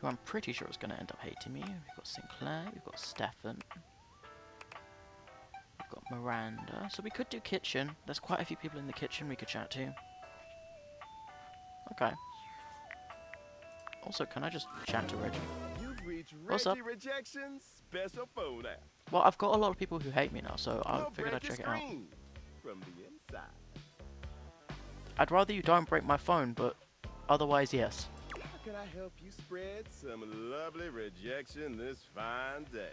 Who I'm pretty sure is going to end up hating me. We've got Sinclair, we've got Stefan. We've got Miranda. So we could do kitchen. There's quite a few people in the kitchen we could chat to. Okay. Also, can I just chat to Reggie? You've reached What's up? Reggie Rejection's special phone app. Well, I've got a lot of people who hate me now, so I figured I'd check it out. From the inside. I'd rather you don't break my phone, but otherwise, yes. How can I help you spread some lovely rejection this fine day?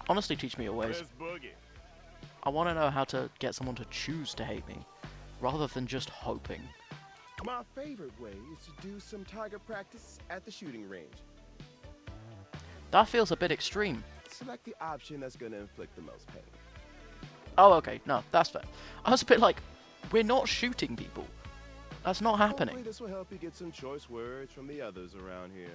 Honestly, teach me your ways. Let's boogie. I want to know how to get someone to choose to hate me, rather than just hoping. My favorite way is to do some target practice at the shooting range. That feels a bit extreme. Select the option that's going to inflict the most pain. Oh, okay, no, that's fair. I was a bit like, we're not shooting people. That's not happening. Hopefully this will help you get some choice words from the others around here.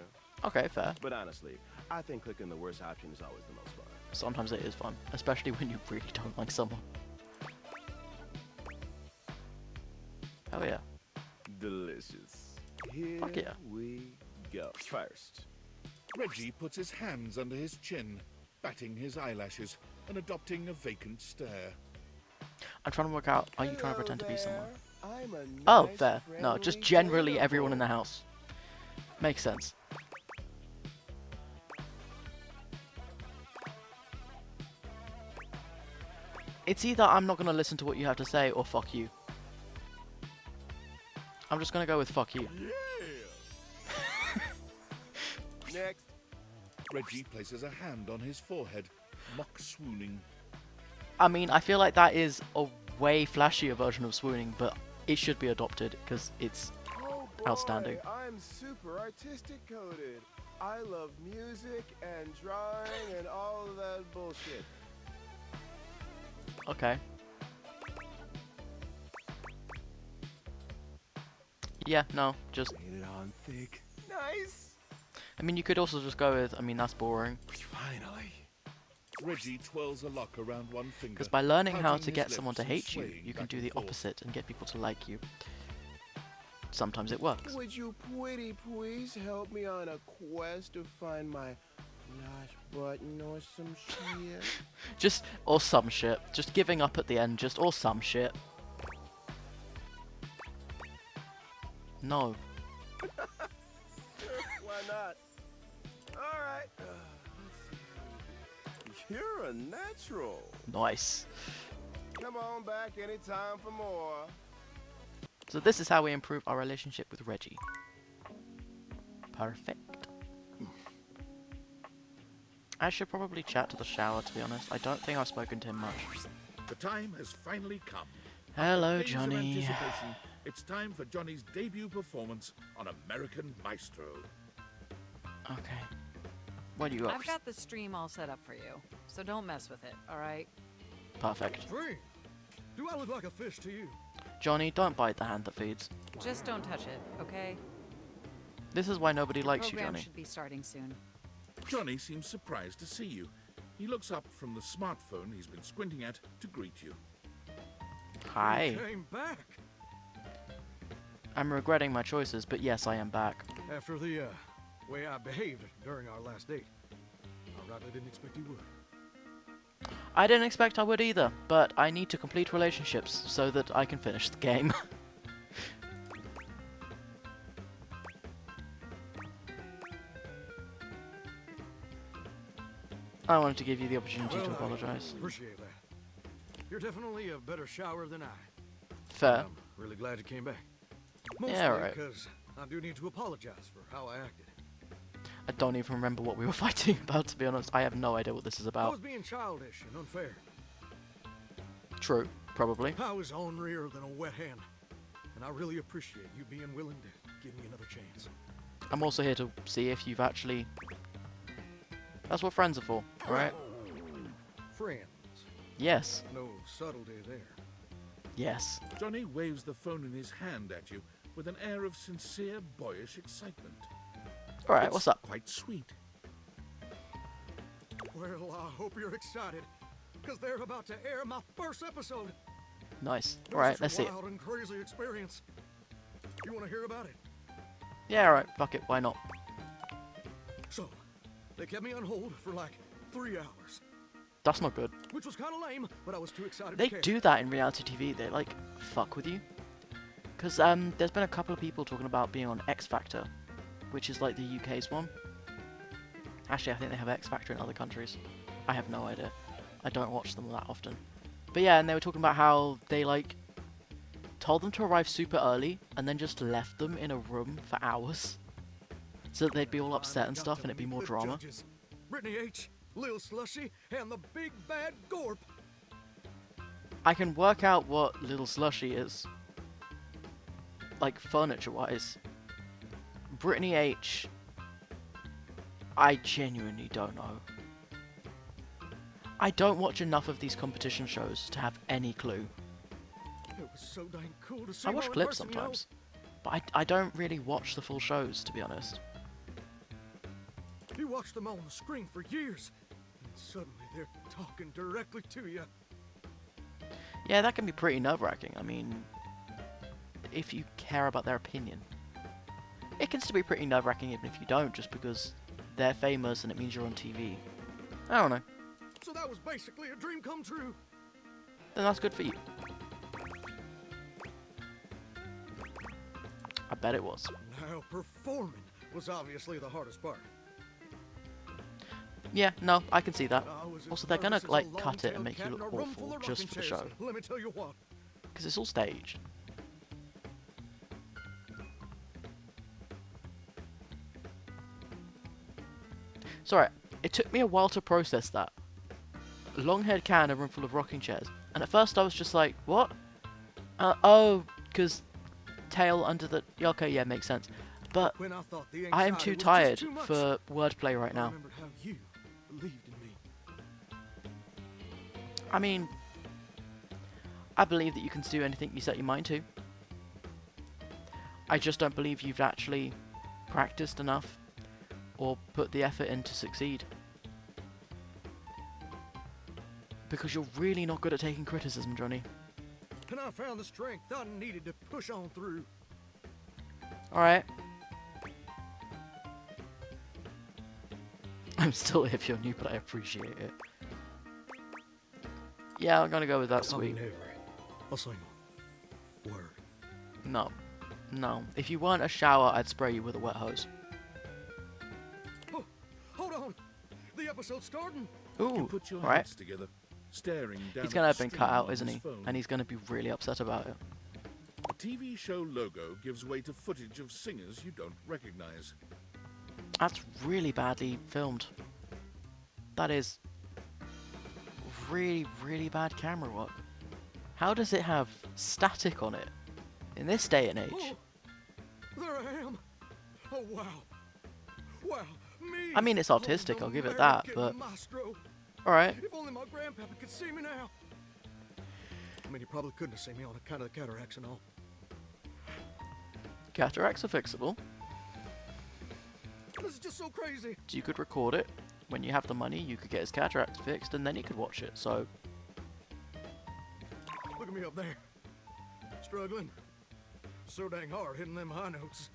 Okay, fair. But honestly, I think clicking the worst option is always the most fun. Sometimes it is fun, especially when you really don't like someone. Oh yeah. Delicious. Here Fuck yeah. we go. First, Reggie puts his hands under his chin, batting his eyelashes and adopting a vacant stare. I'm trying to work out, are you trying to pretend to be someone? I'm a Oh, nice, fair. No, just friendly generally little everyone in boy. the house. Makes sense. It's either I'm not going to listen to what you have to say, or fuck you. I'm just going to go with fuck you. Next. Reggie places a hand on his forehead, mock swooning. I mean, I feel like that is a way flashier version of swooning, but it should be adopted, because it's Oh boy, outstanding. I'm super artistic coded. I love music and drawing and all of that bullshit. Okay. Yeah, no, just... Paint it on thick. Nice. I mean, you could also just go with, I mean, that's boring. Finally. Reggie twirls a lock around one finger. Because by learning how pouting to his get someone lips to and hate you, swaying you can back do and the forth. opposite and get people to like you. Sometimes it works. Would you pretty please help me on a quest to find my lost button or some shit? Just, or some shit. Just giving up at the end, just, or some shit. No. Why not? Alright. You're a natural. Nice. Come on back anytime for more. So this is how we improve our relationship with Reggie. Perfect. I should probably chat to the shower, to be honest. I don't think I've spoken to him much. The time has finally come. Hello, Days of Johnny. anticipation, it's time for Johnny's debut performance on American Maestro. Okay. What do you got? I've got the stream all set up for you, so don't mess with it, alright? Perfect. Dream, do I look like a fish to you? Johnny, don't bite the hand that feeds. Just don't touch it, okay? This is why nobody likes you, Program Johnny. should be starting soon. Johnny seems surprised to see you. He looks up from the smartphone he's been squinting at to greet you. Hi. You came back I'm regretting my choices, but yes, I am back. after the way I behaved during our last date. I rightly didn't expect you would. I didn't expect I would either, but I need to complete relationships so that I can finish the game. I wanted to give you the opportunity to Well, I apologize. appreciate that. You're definitely a better shower than I. Fair. I'm really glad you came back. Mostly Yeah, right. because I do need to apologize for how I acted. I don't even remember what we were fighting about, to be honest. I have no idea what this is I about. was being childish and unfair. True, probably. I was ornerier than a wet hand. And I really appreciate you being willing to give me another chance. I'm also here to see if you've actually... That's what friends are for, alright? Friends. Yes. No subtlety there. Yes. Johnny waves the phone in his hand at you with an air of sincere, boyish excitement. Alright, It's what's up? quite sweet. Well, I hope you're excited. Because they're about to air my first episode. Nice. It was Alright, such let's a see it. wild and crazy experience. You want to hear about it? Yeah, alright, fuck it, why not? So, they kept me on hold for like 3 hours. That's not good. Which was kind of lame, but I was too excited They to care. do that in reality TV, they like, fuck with you. Because there's been a couple of people talking about being on X Factor, which is like the UK's one. Actually, I think they have X Factor in other countries. I have no idea. I don't watch them that often. But yeah, and they were talking about how they like told them to arrive super early and then just left them in a room for hours. So that they'd be all upset and stuff and it'd be more drama. Judges. Brittany H., Lil Slushy, and the big bad Gorp. I can work out what Little Slushy is, like furniture-wise. Brittany H, I genuinely don't know. I don't watch enough of these competition shows to have any clue. It was so dang cool to see I him watch all in clips person, sometimes, but I don't really watch the full shows, to be honest. You watched them all on the screen for years, and suddenly they're talking directly to you. Yeah, that can be pretty nerve-wracking. I mean, if you care about their opinion. It can still be pretty nerve-wracking even if you don't, just because they're famous and it means you're on TV. I don't know. So that was basically a dream come true. Then that's good for you. I bet it was. Now, performing was obviously the hardest part. Yeah, no, I can see that. I was as Also, they're gonna, nervous as a like, cut it and long-tailed make you cat in look a room awful full of just rocking for the chairs. show. Let me tell you what. Because it's all staged. Sorry, it took me a while to process that. A long-haired cat in a room full of rocking chairs. And at first I was just like, what? Oh, because tail under the... Yeah, okay, yeah, makes sense. But When I thought the I am anxiety too was just tired too much, for wordplay right I now. remembered how you believed in me. I mean, I believe that you can do anything you set your mind to. I just don't believe you've actually practiced enough or put the effort in to succeed. Because you're really not good at taking criticism, Johnny. And I found the strength I needed to push on through. Alright. I'm still here if you're new, but I appreciate it. Yeah, I'm gonna go with that, I mean sweet. every a single word. No. No. If you weren't a shower, I'd spray you with a wet hose. Oh, hold on. The episode's starting. Ooh, Put your alright. heads together, staring down He's at gonna the have been cut stream out, on isn't his he? phone. And he's gonna be really upset about it. A TV show logo gives way to footage of singers you don't recognize. That's really badly filmed. That is really, really bad camera work. How does it have static on it in this day and age? Oh, there I am. Oh, wow. Wow, me. I mean, it's artistic, I'll give it that, but... Alright. If only my grandpapa could see me now. I mean, he probably couldn't have seen me on account of the cataracts and all. Cataracts are fixable. This is just so crazy. So you could record it. When you have the money, you could get his cataracts fixed, and then you could watch it, so... Look at me up there. Struggling. So dang hard hitting them high notes.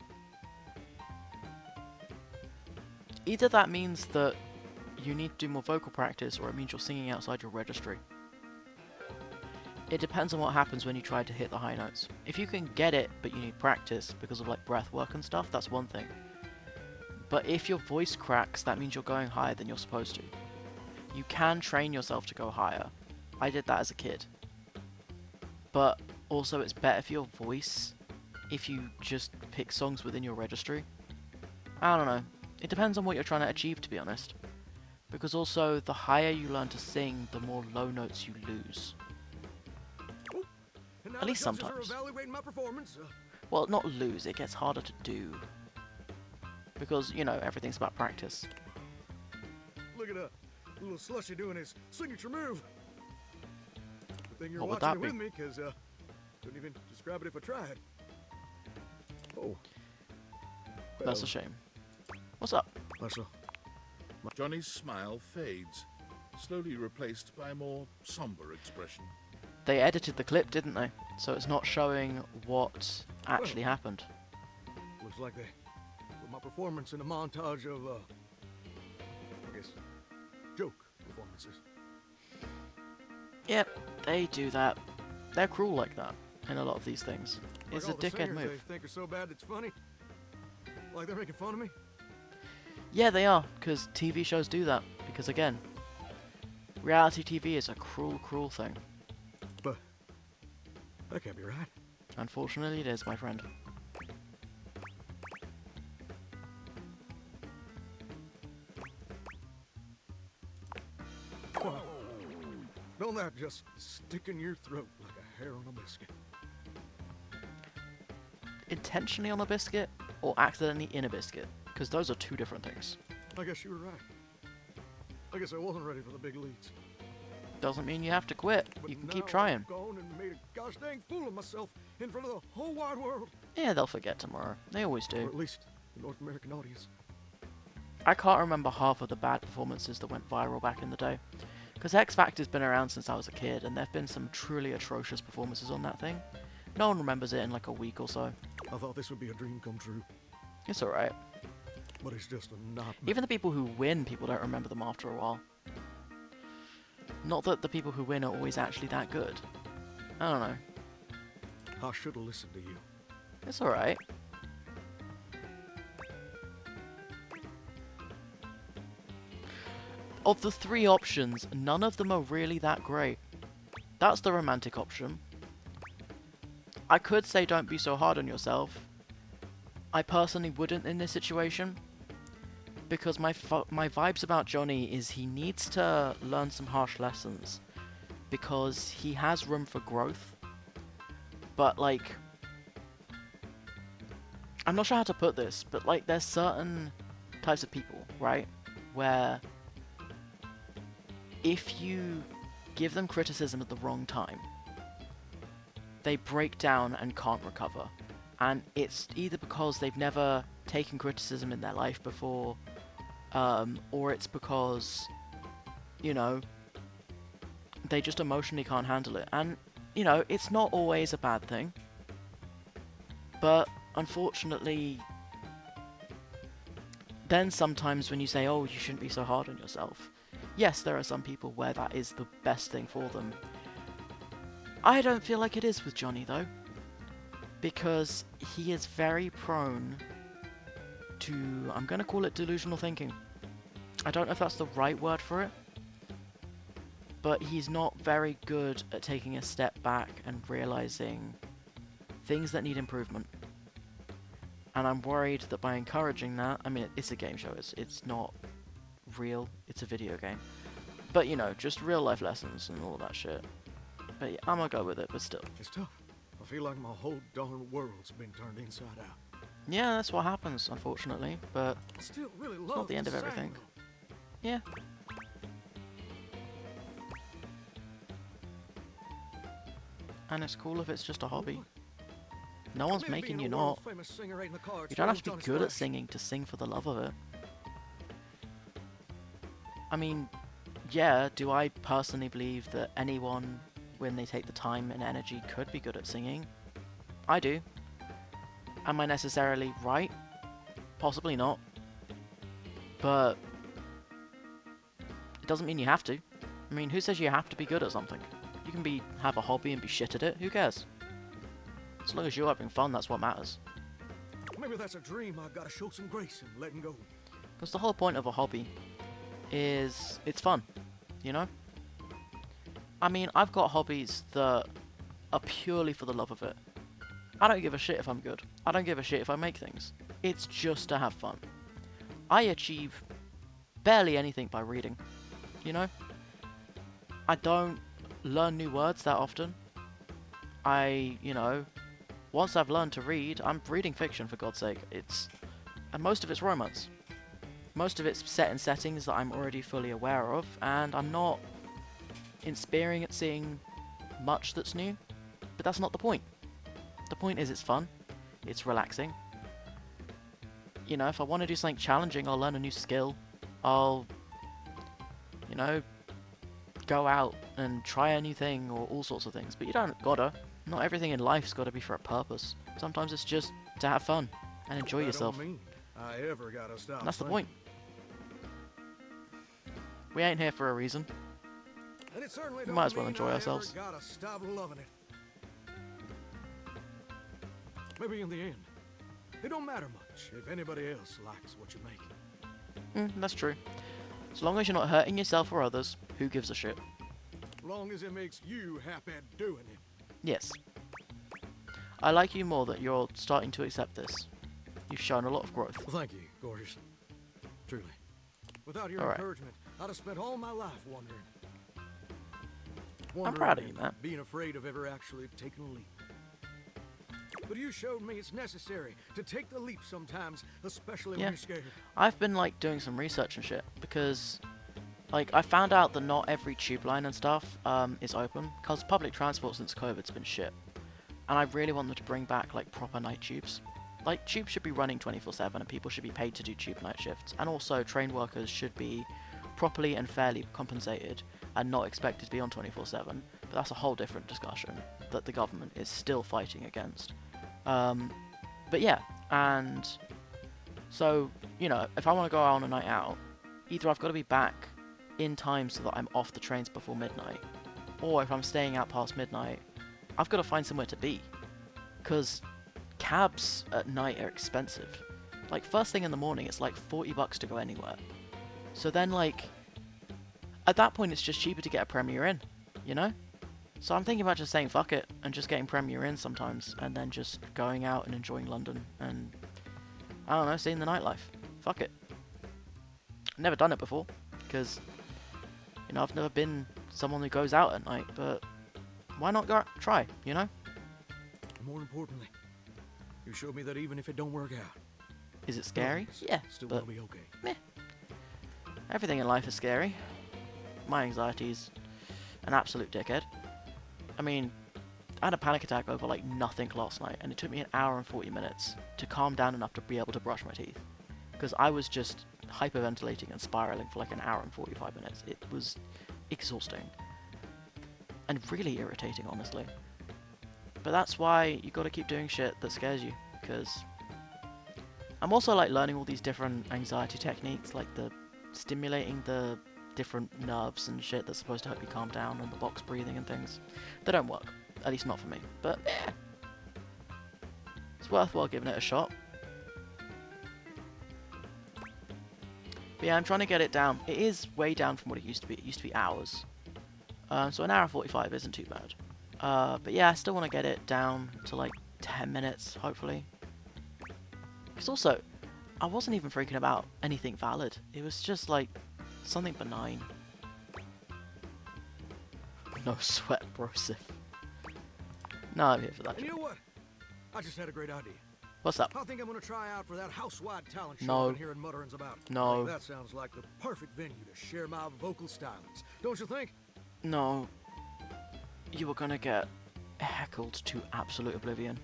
Either that means that you need to do more vocal practice, or it means you're singing outside your registry. It depends on what happens when you try to hit the high notes. If you can get it, but you need practice because of like breath work and stuff, that's one thing. But if your voice cracks, that means you're going higher than you're supposed to. You can train yourself to go higher. I did that as a kid. But also it's better for your voice if you just pick songs within your registry. I don't know. It depends on what you're trying to achieve, to be honest. Because also, the higher you learn to sing, the more low notes you lose. And now At least the judges sometimes. are evaluating my performance. Well, not lose, it gets harder to do. Because, you know, everything's about practice. Look at little Slushy doing his signature move. Good thing you're What would watching that it be? with me, because couldn't even describe it if I tried. Oh. That's a shame. What's up? Marcel. Johnny's smile fades, slowly replaced by a more somber expression. They edited the clip, didn't they? So it's not showing what actually happened. Looks like they put my performance in a montage of, I guess, joke performances. Yep, they do that. They're cruel like that in a lot of these things. Like It's a all the dickhead singers move. They think are so bad it's funny. Like they're making fun of me. Yeah, they are, because TV shows do that. Because again, reality TV is a cruel, cruel thing. But that can't be right. Unfortunately, it is, my friend. Don't that just stick in your throat like a hair on a biscuit? Intentionally on a biscuit or accidentally in a biscuit? Because those are two different things. I guess you were right. I guess I wasn't ready for the big leads. Doesn't mean you have to quit. But You can now keep trying. I've gone and made a gosh dang fool of myself in front of the whole wide world. Yeah, they'll forget tomorrow. They always Or do. at least the North American audience. I can't remember half of the bad performances that went viral back in the day. Because X Factor's been around since I was a kid, and there have been some truly atrocious performances on that thing. No one remembers it in like a week or so. I thought this would be a dream come true, It's alright. but it's just a nightmare. Even the people who win, people don't remember them after a while. Not that the people who win are always actually that good. I don't know. I should have listened to you. It's alright. Of the three options, none of them are really that great. That's the romantic option. I could say don't be so hard on yourself. I personally wouldn't in this situation. Because my vibes about Johnny is he needs to learn some harsh lessons. Because he has room for growth. But like... I'm not sure how to put this, but like there's certain types of people, right? Where... if you give them criticism at the wrong time, they break down and can't recover. And it's either because they've never taken criticism in their life before, or it's because, you know, they just emotionally can't handle it. And, you know, it's not always a bad thing. But, unfortunately, then sometimes when you say, oh, you shouldn't be so hard on yourself, yes, there are some people where that is the best thing for them. I don't feel like it is with Johnny, though. Because he is very prone to, I'm going to call it delusional thinking. I don't know if that's the right word for it. But he's not very good at taking a step back and realizing things that need improvement. And I'm worried that by encouraging that, I mean, it's a game show, it's not real, it's a video game. But, you know, just real life lessons and all that shit. But yeah, I'm gonna go with it, but still. It's tough. I feel like my whole darn world's been turned inside out. Yeah, that's what happens, unfortunately, but I still really it's love not the end of sang, everything. though. Yeah. And it's cool if it's just a hobby. No one's Maybe making being you a not. world-famous singer ain't in the cards You for don't have old to be Johnny good at Splash. singing to sing for the love of it. I mean, yeah, do I personally believe that anyone, when they take the time and energy, could be good at singing? I do. Am I necessarily right? Possibly not. But it doesn't mean you have to. I mean, who says you have to be good at something? You can have a hobby and be shit at it. Who cares? As long as you're having fun, that's what matters. Maybe that's a dream I gotta show some grace and letting go. Because the whole point of a hobby is it's fun, you know? I mean, I've got hobbies that are purely for the love of it. I don't give a shit if I'm good. I don't give a shit if I make things. It's just to have fun. I achieve barely anything by reading, you know? I don't learn new words that often. You know, once I've learned to read, I'm reading fiction for God's sake. And most of it's romance. Most of it's set in settings that I'm already fully aware of, and I'm not inspiring at seeing much that's new. But that's not the point. The point is it's fun. It's relaxing. You know, if I want to do something challenging, I'll learn a new skill. I'll, you know, go out and try a new thing or all sorts of things. But you don't gotta. Not everything in life's gotta be for a purpose. Sometimes it's just to have fun and enjoy That yourself. Don't mean I ever gotta stop And that's the singing. point. We ain't here for a reason. And it certainly We don't might as well mean enjoy I ourselves. Ever gotta stop loving it. Maybe in the end, it don't matter much if anybody else likes what you make. That's true. As long as you're not hurting yourself or others, who gives a shit? Long as it makes you happy doing it. Yes. I like you more that you're starting to accept this. You've shown a lot of growth. Well, thank you, gorgeous. Truly. Without your All right. encouragement, I'd have spent all my life wondering. wondering proud of you, and man. being afraid of ever actually taking a leap. But you showed me it's necessary to take the leap sometimes, especially when you're scared. I've been like doing some research and shit because like I found out that not every tube line and stuff is open because public transport since COVID's been shit. And I really want them to bring back like proper night tubes. Like tubes should be running 24/7 and people should be paid to do tube night shifts. And also train workers should be properly and fairly compensated and not expected to be on 24/7. But that's a whole different discussion that the government is still fighting against. But yeah, and so, you know, if I want to go out on a night out, either I've got to be back in time so that I'm off the trains before midnight, or if I'm staying out past midnight, I've got to find somewhere to be. Because cabs at night are expensive. Like, first thing in the morning, it's like $40 to go anywhere. So then, like, at that point, it's just cheaper to get a Premier Inn, you know? So I'm thinking about just saying fuck it and just getting Premier Inn sometimes and then just going out and enjoying London and, I don't know, seeing the nightlife. Fuck it. Never done it before because, you know, I've never been someone who goes out at night, but why not go try, you know? More importantly, you showed me that even if it don't work out, is it scary? Yeah, still but gonna be okay. Meh. Everything in life is scary. My anxiety's an absolute dickhead. I mean, I had a panic attack over like nothing last night, and it took me an hour and 40 minutes to calm down enough to be able to brush my teeth. Because I was just hyperventilating and spiraling for like an hour and 45 minutes. It was exhausting. And really irritating, honestly. But that's why you gotta keep doing shit that scares you, because I'm also like learning all these different anxiety techniques, like the stimulating the different nerves and shit that's supposed to help you calm down, and the box breathing and things. They don't work, at least not for me, but yeah. It's worthwhile giving it a shot. But yeah, I'm trying to get it down. It is way down from what it used to be. It used to be hours. So an hour and 45 isn't too bad. But yeah, I still want to get it down to like 10 minutes, hopefully. Because also, I wasn't even freaking about anything valid. It was just like something benign. No sweat, brosif. No, I'm here for that. And you know what? I just had a great idea. What's up? I think I'm gonna try out for that house-wide talent show No. I've been hearing mutterings about. No. Like, that sounds like the perfect venue to share my vocal stylings. Don't you think? No. You were gonna get heckled to absolute oblivion.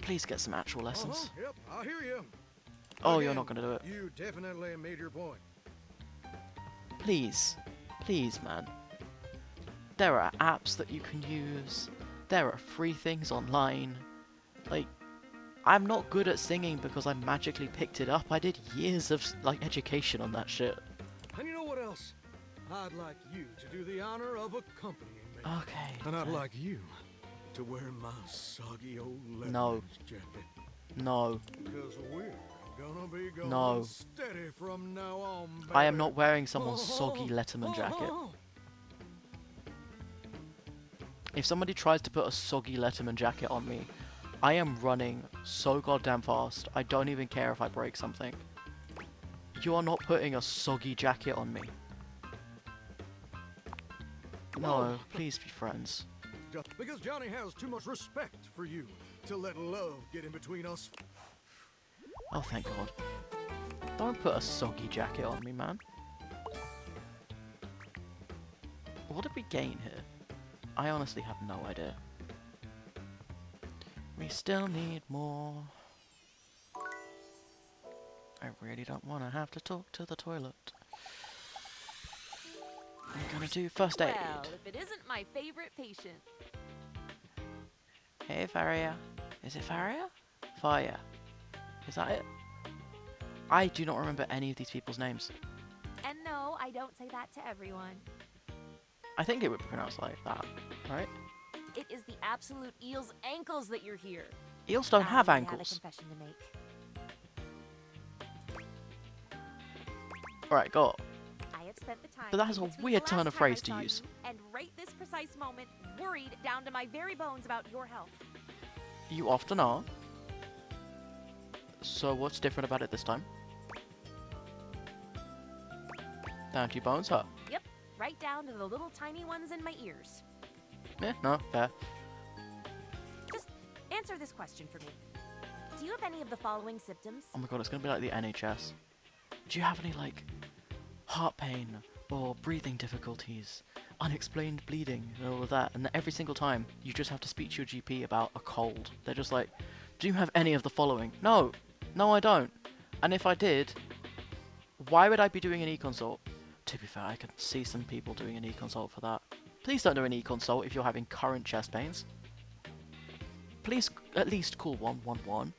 Please get some actual lessons. Yep, I hear you. Oh, Again, you're not gonna do it. You definitely made your point. Please. Please, man. There are apps that you can use. There are free things online. Like, I'm not good at singing because I magically picked it up. I did years of, like, education on that shit. And you know what else? I'd like you to do the honor of accompanying me. Okay. And I'd like you to wear my soggy old leather No. jacket. No. Because we're gonna be going No. steady from now on, baby. I am not wearing someone's soggy Letterman jacket. If somebody tries to put a soggy Letterman jacket on me, I am running so goddamn fast, I don't even care if I break something. You are not putting a soggy jacket on me. No, please be friends. Because Johnny has too much respect for you to let love get in between us. Oh, thank God. Don't put a soggy jacket on me, man. What did we gain here? I honestly have no idea. We still need more. I really don't want to have to talk to the toilet. I'm gonna do first aid. Well, if it isn't my favorite patient. Hey, Faria. Is it Faria? Fire. Is that it? I do not remember any of these people's names. And no, I don't say that to everyone. I think it would be pronounced like that, right? It is the absolute eel's ankles that you're here. Eels don't have I ankles. have a confession to make. Alright, go. I have spent the time. But that is a between weird the turn last of time phrase I to saw use. you And right this precise moment, worried down to my very bones about your health. You often are. So what's different about it this time? Down to your bones, huh? Yep, right down to the little tiny ones in my ears. Yeah, no, fair. Just answer this question for me. Do you have any of the following symptoms? Oh my god, it's gonna be like the NHS. Do you have any, like, heart pain or breathing difficulties, unexplained bleeding, and all of that? And every single time, you just have to speak to your GP about a cold. They're just like, do you have any of the following? No, no, I don't. And if I did, why would I be doing an e-consult? To be fair, I could see some people doing an e-consult for that. Please don't do an e-consult if you're having current chest pains. Please at least call 111.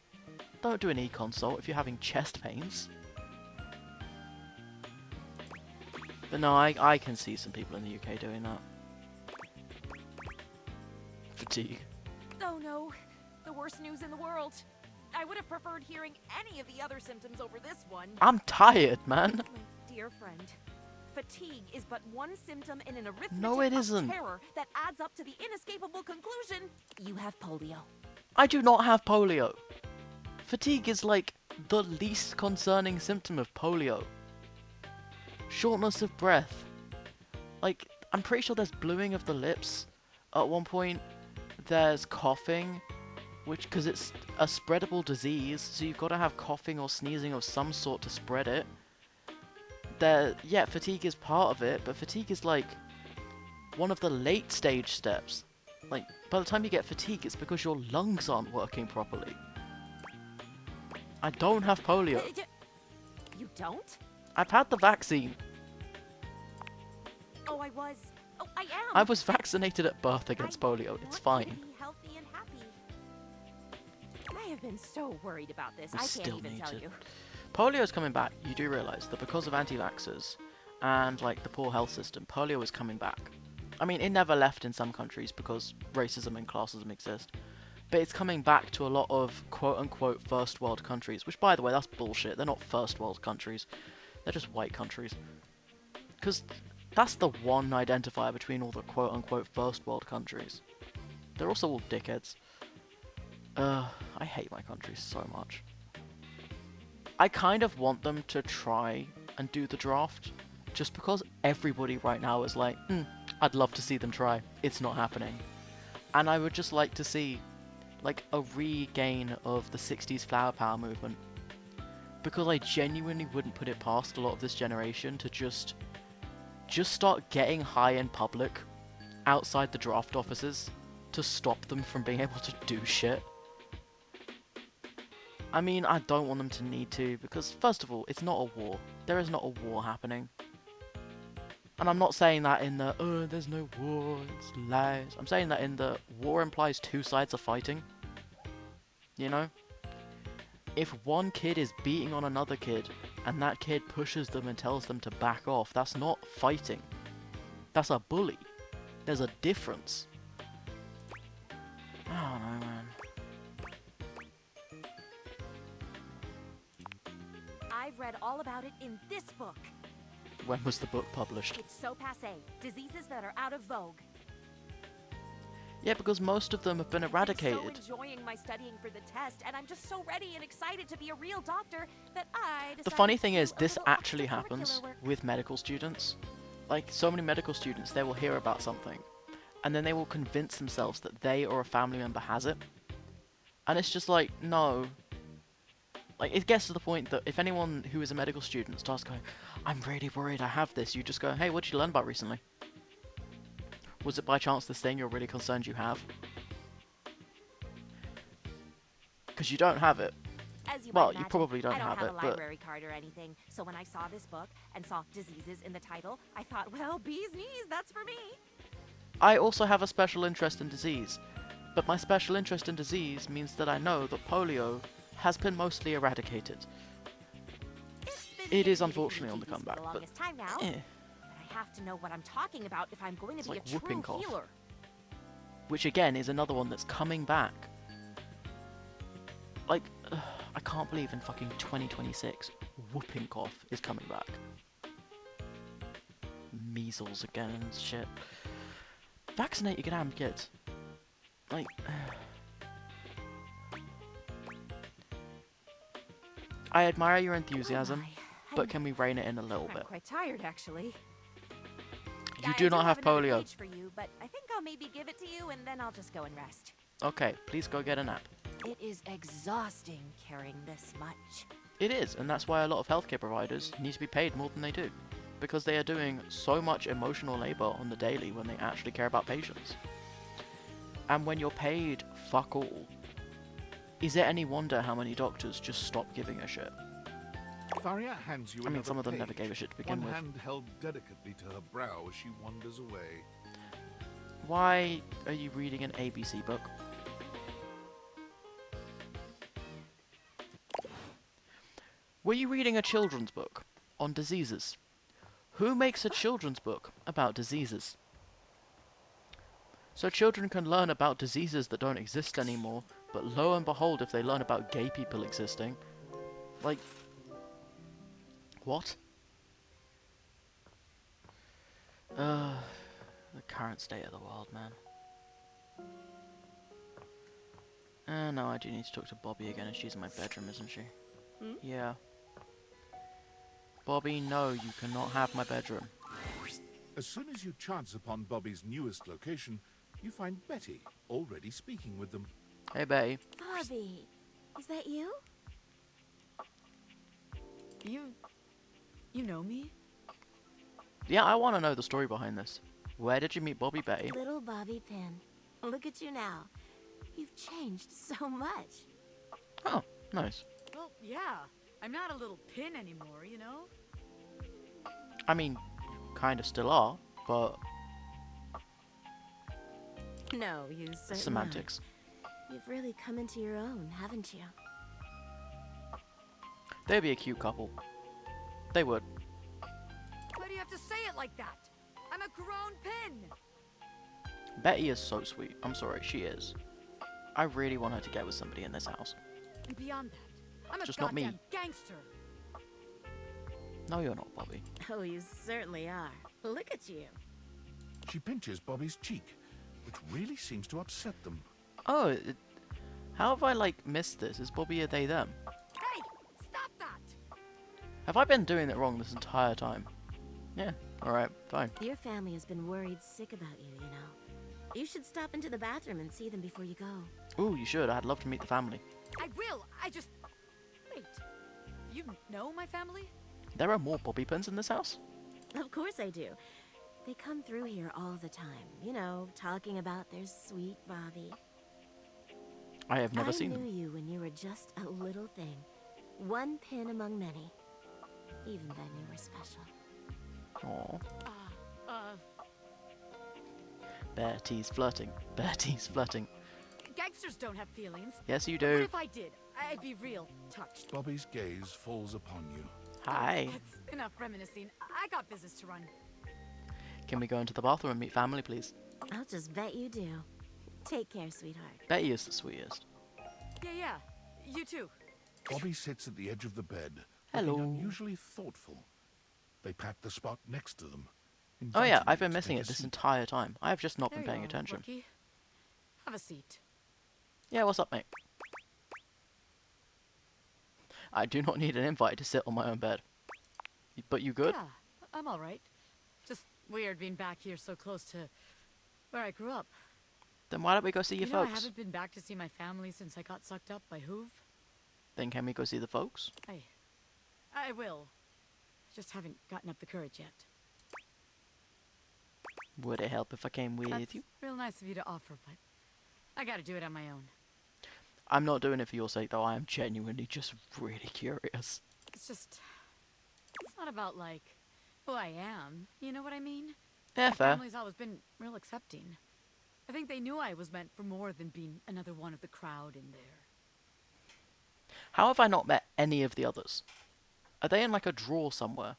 Don't do an e-consult if you're having chest pains. But no, I can see some people in the UK doing that. Fatigue. Oh no, the worst news in the world. I would have preferred hearing any of the other symptoms over this one. I'm tired, man. My dear friend, fatigue is but one symptom in an arithmetic No, it of isn't. terror that adds up to the inescapable conclusion you have polio. I do not have polio. Fatigue is like the least concerning symptom of polio. Shortness of breath. Like, I'm pretty sure there's bluing of the lips. At one point, there's coughing, which, because it's a spreadable disease, so you've got to have coughing or sneezing of some sort to spread it. Yeah, fatigue is part of it, but fatigue is like one of the late stage steps. Like, by the time you get fatigue, it's because your lungs aren't working properly. I don't have polio. You don't? I've had the vaccine. Oh, I was. Oh, I am. I was vaccinated at birth against polio. It's fine. To be healthy and happy. I have been so worried about this. I can't Still even need tell to. you. Polio's coming back. You do realise that because of anti-vaxxers and like the poor health system, polio is coming back. I mean, it never left in some countries because racism and classism exist. But it's coming back to a lot of quote-unquote first world countries, which, by the way, that's bullshit. They're not first world countries. They're just white countries. Because that's the one identifier between all the quote-unquote first world countries. They're also all dickheads. I hate my country so much. I kind of want them to try and do the draft, just because everybody right now is like, I'd love to see them try. It's not happening. And I would just like to see like a regain of the 60s flower power movement, because I genuinely wouldn't put it past a lot of this generation to just start getting high in public outside the draft offices to stop them from being able to do shit. I mean, I don't want them to need to, because first of all, it's not a war. There is not a war happening. And I'm not saying that in the, oh, there's no war, it's lies. I'm saying that in the, war implies two sides are fighting. You know? If one kid is beating on another kid, and that kid pushes them and tells them to back off, that's not fighting. That's a bully. There's a difference. I don't know, man. I've read all about it in this book. When was the book published? It's so passé. Diseases that are out of vogue. Yeah, because most of them have been eradicated. I'm so enjoying my studying for the test, and I'm just so ready and excited to be a real doctor that I decided The funny thing to is, do a this little actually extracurricular happens work. with medical students. Like, so many medical students, they will hear about something, and then they will convince themselves that they or a family member has it. And it's just like, no. Like, it gets to the point that if anyone who is a medical student starts going, I'm really worried I have this, you just go, hey, what did you learn about recently? Was it by chance this thing you're really concerned you have? Because you don't have it. As you Well, might you imagine, probably don't I don't have have it, a but- library card or anything, so when I saw this book and saw diseases in the title, I thought, well, bee's knees, that's for me. I also have a special interest in disease, but my special interest in disease means that I know that polio has been mostly eradicated. It is unfortunately on the comeback, For the but longest time now, eh. but I have to know what I'm talking about if I'm going to It's be like a true whooping cough. healer. Which again is another one that's coming back. Like, I can't believe in fucking 2026, whooping cough is coming back. Measles again and shit. Vaccinate your damn kids. Like, I admire your Oh enthusiasm, my. but can we rein it in a little I'm bit? quite tired, actually. You I do do not have another polio. page for you, but I think I'll maybe give it to you and then I'll just go and rest. Okay, please go get a nap. It is exhausting carrying this much. It is, and that's why a lot of healthcare providers need to be paid more than they do. Because they are doing so much emotional labor on the daily when they actually care about patients. And when you're paid fuck all, is it any wonder how many doctors just stop giving a shit? Faria hands you I mean, another some of them page, never gave a shit to begin one with. hand held delicately to her brow as she wanders away. Why are you reading an ABC book? Were you reading a children's book on diseases? Who makes a children's book about diseases? So children can learn about diseases that don't exist anymore, but lo and behold, if they learn about gay people existing, like, what? The current state of the world, man. No, I do need to talk to Bobby again, and she's in my bedroom, isn't she? Hmm? Yeah. Bobby, no, you cannot have my bedroom. As soon as you chance upon Bobby's newest location, you find Betty already speaking with them. Hey, Betty. Bobby, is that you? You know me? Yeah, I want to know the story behind this. Where did you meet Bobby, Betty? Little Bobby Pin. Look at you now. You've changed so much. Oh, nice. Well, yeah. I'm not a little pin anymore, you know? I mean, you kind of still are, but No, you certainly semantics. aren't. You've really come into your own, haven't you? They'd be a cute couple. They would. Why do you have to say it like that? I'm a grown pin! Betty is so sweet. I'm sorry, she is. I really want her to get with somebody in this house. And beyond that, I'm a Just not me. goddamn gangster! No, you're not, Bobby. Oh, you certainly are. Look at you. She pinches Bobby's cheek, which really seems to upset them. Oh, how have I, like, missed this? Is Bobby a they, them? Hey! Stop that! Have I been doing it wrong this entire time? Yeah, alright, fine. Your family has been worried sick about you, you know. You should stop into the bathroom and see them before you go. Ooh, you should. I'd love to meet the family. I will! I just... Wait. You know my family? There are more Bobby pins in this house? Of course I do. They come through here all the time, you know, talking about their sweet Bobby. I have never seen I them. knew you when you were just a little thing. One pin among many. Even then you were special. Aww. Uh, Bertie's flirting. Bertie's flirting. gangsters don't have feelings. Yes, you But what do. if I did? I'd be real touched. Bobby's gaze falls upon you. Hi. That's enough reminiscing. I got business to run. Can we go into the bathroom and meet family, please? I'll just bet you do. Take care, sweetheart. Betty is the sweetest. Yeah. You too. Bobby sits at the edge of the bed, Hello. looking unusually thoughtful. They pat the spot next to them. Oh yeah, inviting I've you been to missing take it a this seat. entire time. I have just not There been you paying are, attention. rookie. Have a seat. Yeah, what's up, mate? I do not need an invite to sit on my own bed. But you good? Yeah, I'm alright. Just weird being back here so close to where I grew up. Then why don't we go see your You know, I folks? haven't been back to see my family since I got sucked up by Hoove. Then can we go see the folks? I will. Just haven't gotten up the courage yet. Would it help if I came with That's you? real nice of you to offer, but I gotta do it on my own. I'm not doing it for your sake, though. I am genuinely just really curious. It's just... It's not about, like, who I am. You know what I mean? Yeah, My fair. family's always been real accepting. I think they knew I was meant for more than being another one of the crowd in there. How have I not met any of the others? Are they in like a drawer somewhere?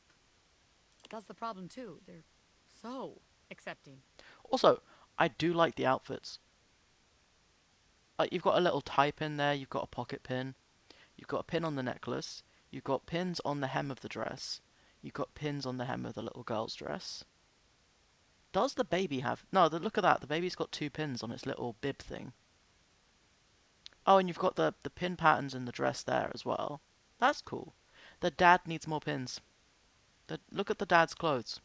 That's the problem, too. They're so accepting. Also, I do like the outfits. Like, you've got a little tie pin there, you've got a pocket pin, you've got a pin on the necklace, you've got pins on the hem of the dress, you've got pins on the hem of the little girl's dress. Does the baby have... No, look at that, the baby's got 2 pins on its little bib thing. Oh, and you've got the pin patterns in the dress there as well. That's cool. The dad needs more pins. Look at the dad's clothes.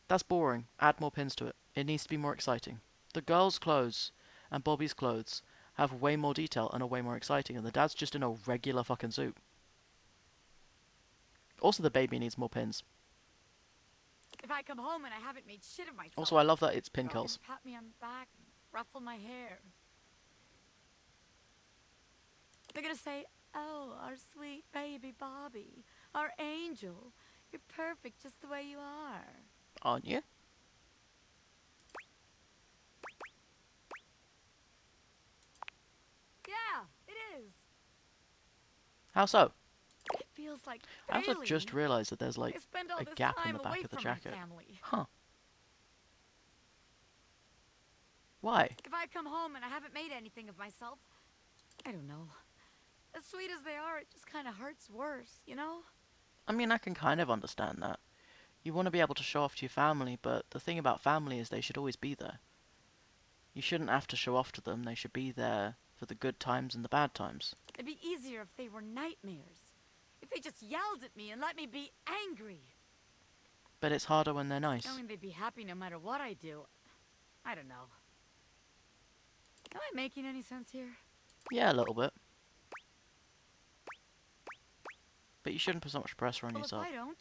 That's boring. Add more pins to it. It needs to be more exciting. The girl's clothes and Bobby's clothes have way more detail and are way more exciting, and the dad's just in a regular fucking suit. Also, the baby needs more pins. If I come home and I haven't made shit of myself. Also, I love that it's pin they're all curls. gonna pat me on the back and ruffle my hair. They're gonna say, "Oh, our sweet baby Bobby, our angel. You're perfect just the way you are." Aren't you? Yeah, it is. How so? It feels like I also failing. just realised that there's like I spend all a this gap in time the back away of the from jacket. my family. Huh. Why? If I come home and I haven't made anything of myself, I don't know. As sweet as they are, it just kind of hurts worse, you know? I mean, I can kind of understand that. You want to be able to show off to your family, but the thing about family is they should always be there. You shouldn't have to show off to them. They should be there for the good times and the bad times. It'd be easier if they were nightmares. If they just yelled at me and let me be angry. But it's harder when they're nice. Knowing they'd be happy no matter what I do. I don't know. Am I making any sense here? Yeah, a little bit. But you shouldn't put so much pressure on Well, yourself. if I don't,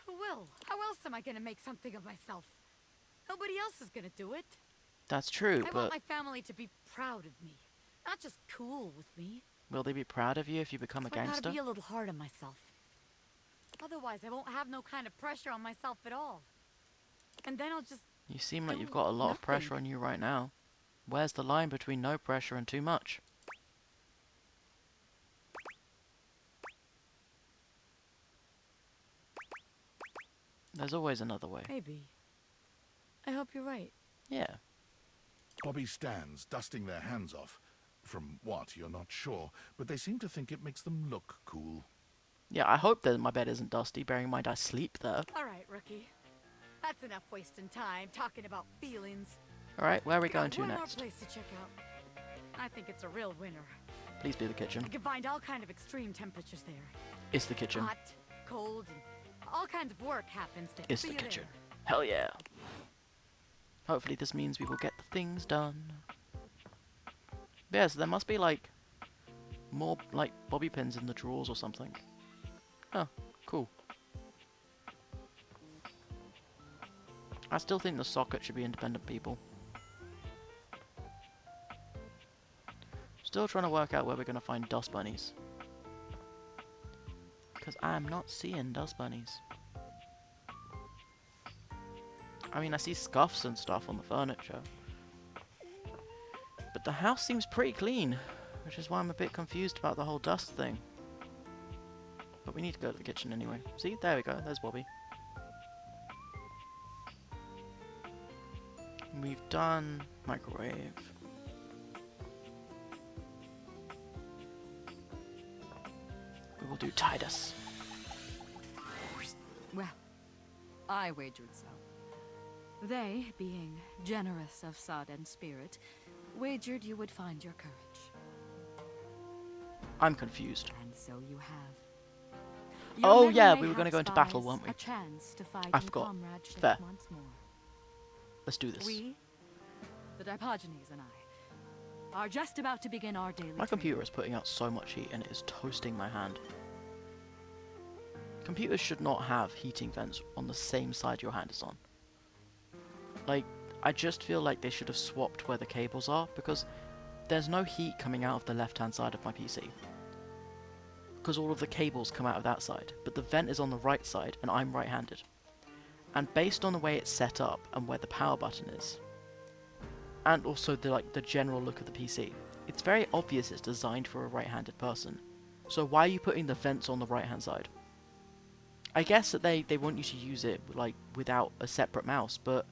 who will? How else am I gonna make something of myself? Nobody else is gonna do it. That's true, I but want my family to be proud of me, not just cool with me. will they be proud of you if you become a So I gangster? gotta be a little hard on myself. Otherwise, I won't have no kind of pressure on myself at all. And then I'll just You seem like do you've got a lot of pressure nothing. on you right now. Where's the line between no pressure and too much? There's always another way. Maybe. I hope you're right. Yeah. Bobby stands, dusting their hands off. From what, you're not sure, but they seem to think it makes them look cool. Yeah, I hope that my bed isn't dusty, bearing in mind I sleep there. All right, rookie. That's enough wasting time talking about feelings. Alright, where are we I got going to one next? more place to check out. I think it's a real winner. Please be the kitchen. You can find all kind of extreme temperatures there. It's the kitchen. Hot, cold, and all kinds of work happens there. It's See the you kitchen. there. Hell yeah. Hopefully this means we will get the things done. Yeah, so there must be like more like bobby pins in the drawers or something. Oh, cool. I still think the socket should be independent people. Still trying to work out where we're going to find dust bunnies. Because I'm not seeing dust bunnies. I mean, I see scuffs and stuff on the furniture. But the house seems pretty clean, which is why I'm a bit confused about the whole dust thing. But we need to go to the kitchen anyway. See, there we go, there's Bobby. We've done microwave. We will do Titus. Well, I wagered so. They, being generous of sod and spirit, wagered you would find your courage. I'm confused. And so you have. Oh, Your yeah, memory we were gonna go into has battle, buys weren't we? A chance to fight I in forgot. comradeship Fair. once more. Let's do this. We, the Dipogenes and I, are just about to begin our daily My computer training. is putting out so much heat and it is toasting my hand. Computers should not have heating vents on the same side your hand is on. Like, I just feel like they should have swapped where the cables are, because there's no heat coming out of the left-hand side of my PC. Because all of the cables come out of that side, but the vent is on the right side, and I'm right-handed. And based on the way it's set up, and where the power button is, and also the general look of the PC, it's very obvious it's designed for a right-handed person. So why are you putting the vents on the right-hand side? I guess that they want you to use it like without a separate mouse, but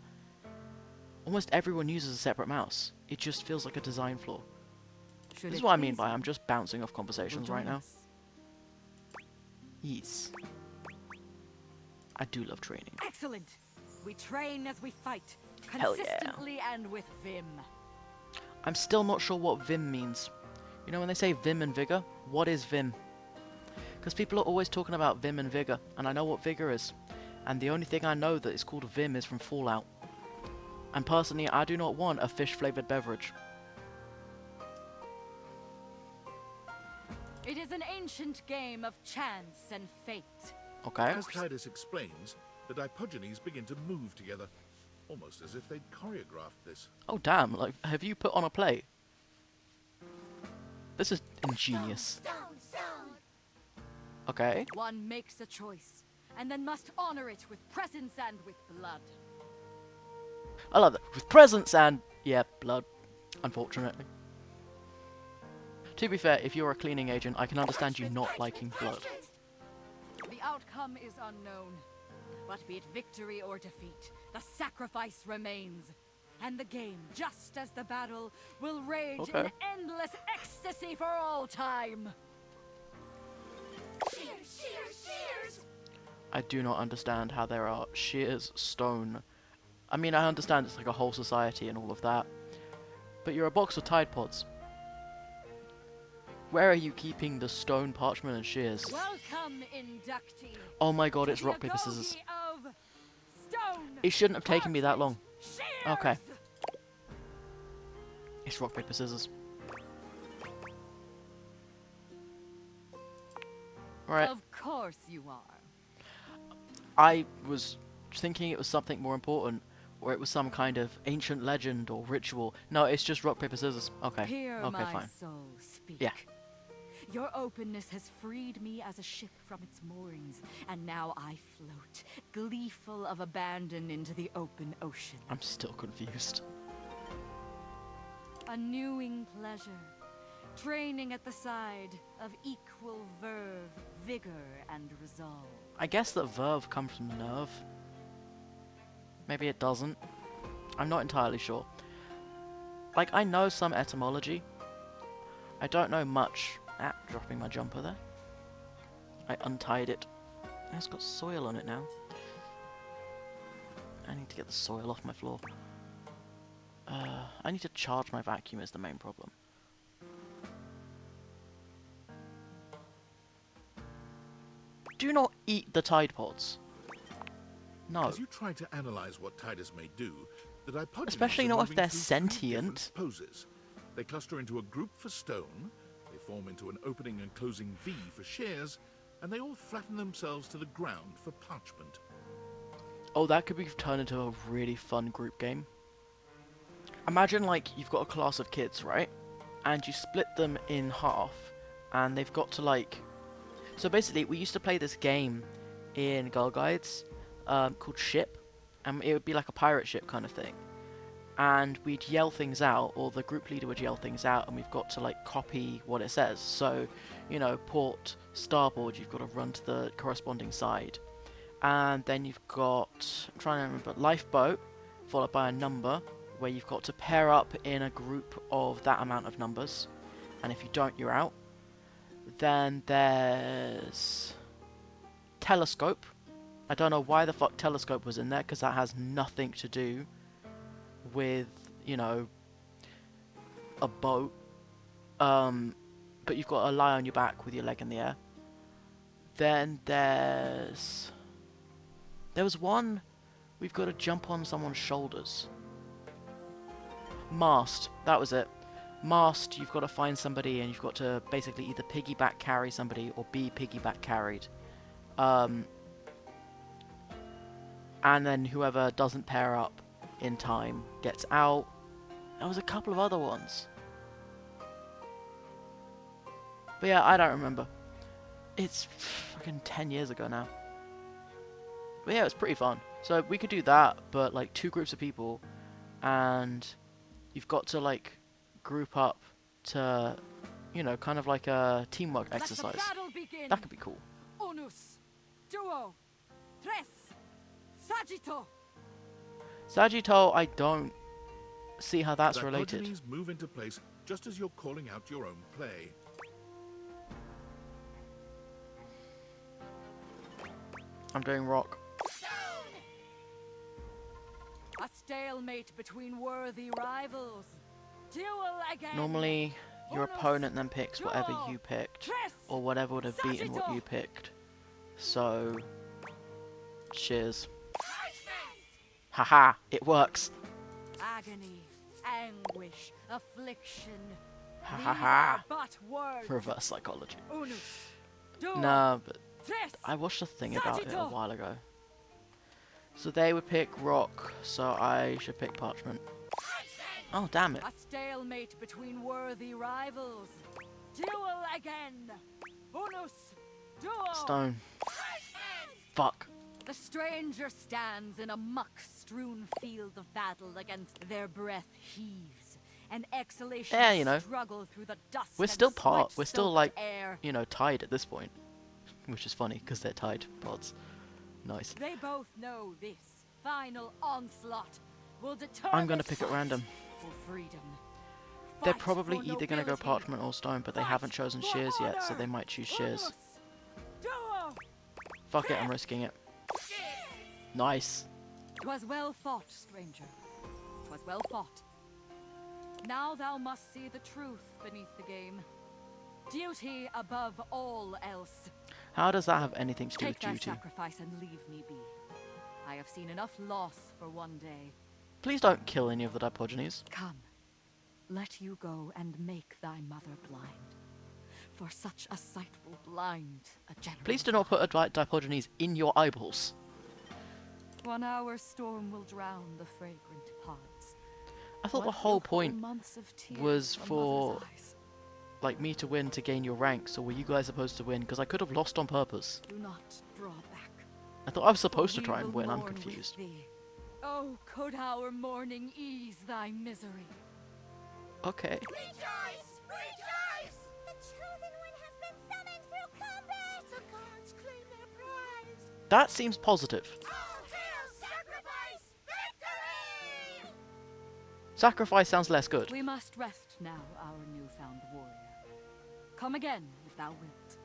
almost everyone uses a separate mouse. It just feels like a design flaw. Should This is it what I mean please by you, I'm just bouncing off you will conversations right join now. us. Yes. I do love training. Excellent. We train as we fight, Hell yeah. consistently and with vim. I'm still not sure what Vim means. You know when they say Vim and Vigor? What is Vim? Because people are always talking about Vim and Vigor, and I know what Vigor is. And the only thing I know that is called Vim is from Fallout. And personally, I do not want a fish-flavored beverage. It is an ancient game of chance and fate. Okay. As Titus explains, the Dipogenes begin to move together, almost as if they'd choreographed this. Oh damn, like, have you put on a play? This is ingenious. Okay. One makes a choice, and then must honor it with presence and with blood. I love that. With presents and, yeah, blood, unfortunately. To be fair, if you're a cleaning agent, I can understand you not liking blood. The outcome is unknown, but be it victory or defeat, the sacrifice remains. And the game, just as the battle, will rage in endless ecstasy for all time. Cheers, cheers, cheers! I do not understand how there are shears, stone. I mean, I understand it's like a whole society and all of that. But you're a box of Tide Pods. Where are you keeping the stone, parchment, and shears? Welcome, inductee. Oh my god, it's rock, paper, scissors. It shouldn't have taken me that long. Okay. It's rock, paper, scissors. Right. Of course you are. I was thinking it was something more important, or it was some kind of ancient legend or ritual. No, it's just rock, paper, scissors. Okay. Hear Okay, my fine. soul speak. Yeah. Your openness has freed me as a ship from its moorings, and now I float, gleeful of abandon, into the open ocean. I'm still confused. A newing pleasure, training at the side of equal verve, vigor, and resolve. I guess that verve comes from nerve. Maybe it doesn't. I'm not entirely sure. Like, I know some etymology. I don't know much. Ah, dropping my jumper there. I untied it. It's got soil on it now. I need to get the soil off my floor. I need to charge my vacuum is the main problem. Do not eat the Tide Pods. No. As you try to analyze what Titus may do, the Dipogenes Especially are not if moving they're through 3 sentient. different poses. They cluster into a group for stone, they form into an opening and closing V for shears, and they all flatten themselves to the ground for parchment. Oh, that could be turned into a really fun group game. Imagine, like, you've got a class of kids, right? And you split them in half, and they've got to, like... So basically, we used to play this game in Girl Guides called Ship, and it would be like a pirate ship kind of thing. And we'd yell things out, or the group leader would yell things out, and we've got to, like, copy what it says. So, you know, port starboard, you've got to run to the corresponding side. And then you've got, I'm trying to remember, lifeboat, followed by a number, where you've got to pair up in a group of that amount of numbers. And if you don't, you're out. Then there's telescope. I don't know why the fuck telescope was in there, because that has nothing to do with, you know, a boat. But you've got to lie on your back with your leg in the air. Then there was one, we've got to jump on someone's shoulders. Mast, that was it. Mast, you've got to find somebody and you've got to basically either piggyback carry somebody or be piggyback carried. And then whoever doesn't pair up in time gets out. There was a couple of other ones. But yeah, I don't remember. It's fucking 10 years ago now. But yeah, it's pretty fun. So we could do that, but like 2 groups of people, and you've got to like group up to, you know, kind of like a teamwork exercise. That could be cool. Unus, duo, tres, saggito. Saggito, I don't see how that's the related. Dipogenes move into place just as you're calling out your own play. I'm doing rock. A stalemate between worthy rivals. Duel again. Normally, your opponent then picks whatever you picked. Tres, or whatever would have beaten what you picked. So, cheers. Haha, it works. Agony, anguish, affliction. Ha These ha ha. are but words. Reverse psychology. Unus, duo, Nah, but tres, I watched a thing about it a sagittò. while ago. So they would pick rock, so I should pick parchment. Oh, damn it. A stalemate between worthy rivals. Duel again. Unus, duo. Stone. Fuck. The stranger stands in a muck-strewn field of battle against their breath heaves, and exhalations Yeah, you know. struggle through the dust. We're and still we're still sweat-soaked like, air. you know, tied at this point. Which is funny, because they're tied pods. Nice. They both know this final onslaught will determine I'm gonna pick at random. for freedom. They're Fight probably for either gonna go nobility. parchment or stone, but they haven't chosen for shears yet, so honor. they might choose shears. Unus, duo. Fuck it, I'm risking it. Nice. 'Twas well fought, stranger. 'Twas well fought. Now thou must see the truth beneath the game. Duty above all else. How does that have anything to do with Take thy duty? sacrifice and leave me be. I have seen enough loss for one day. Please don't kill any of the Dipogenes. Come, let you go and make thy mother blind. For such a sight will blind a general. Please do not put a Dipogenes in your eyeballs. 1 hour storm will drown the fragrant pods. I thought the What whole will point months of tears was from for mother's eyes? like me to win to gain your rank, so were you guys supposed to win? Because I could have lost on purpose. Do not draw back. I thought I was supposed for to try we and will win, I'm mourn with confused. thee. Oh, could our mourning ease thy misery? Okay. Rejoice! Rejoice! The chosen one has been summoned through combat! The gods claim their prize! That seems positive. All hail sacrifice! Victory! Sacrifice sounds less good. We must rest now, our newfound warrior. Come again, if thou wilt.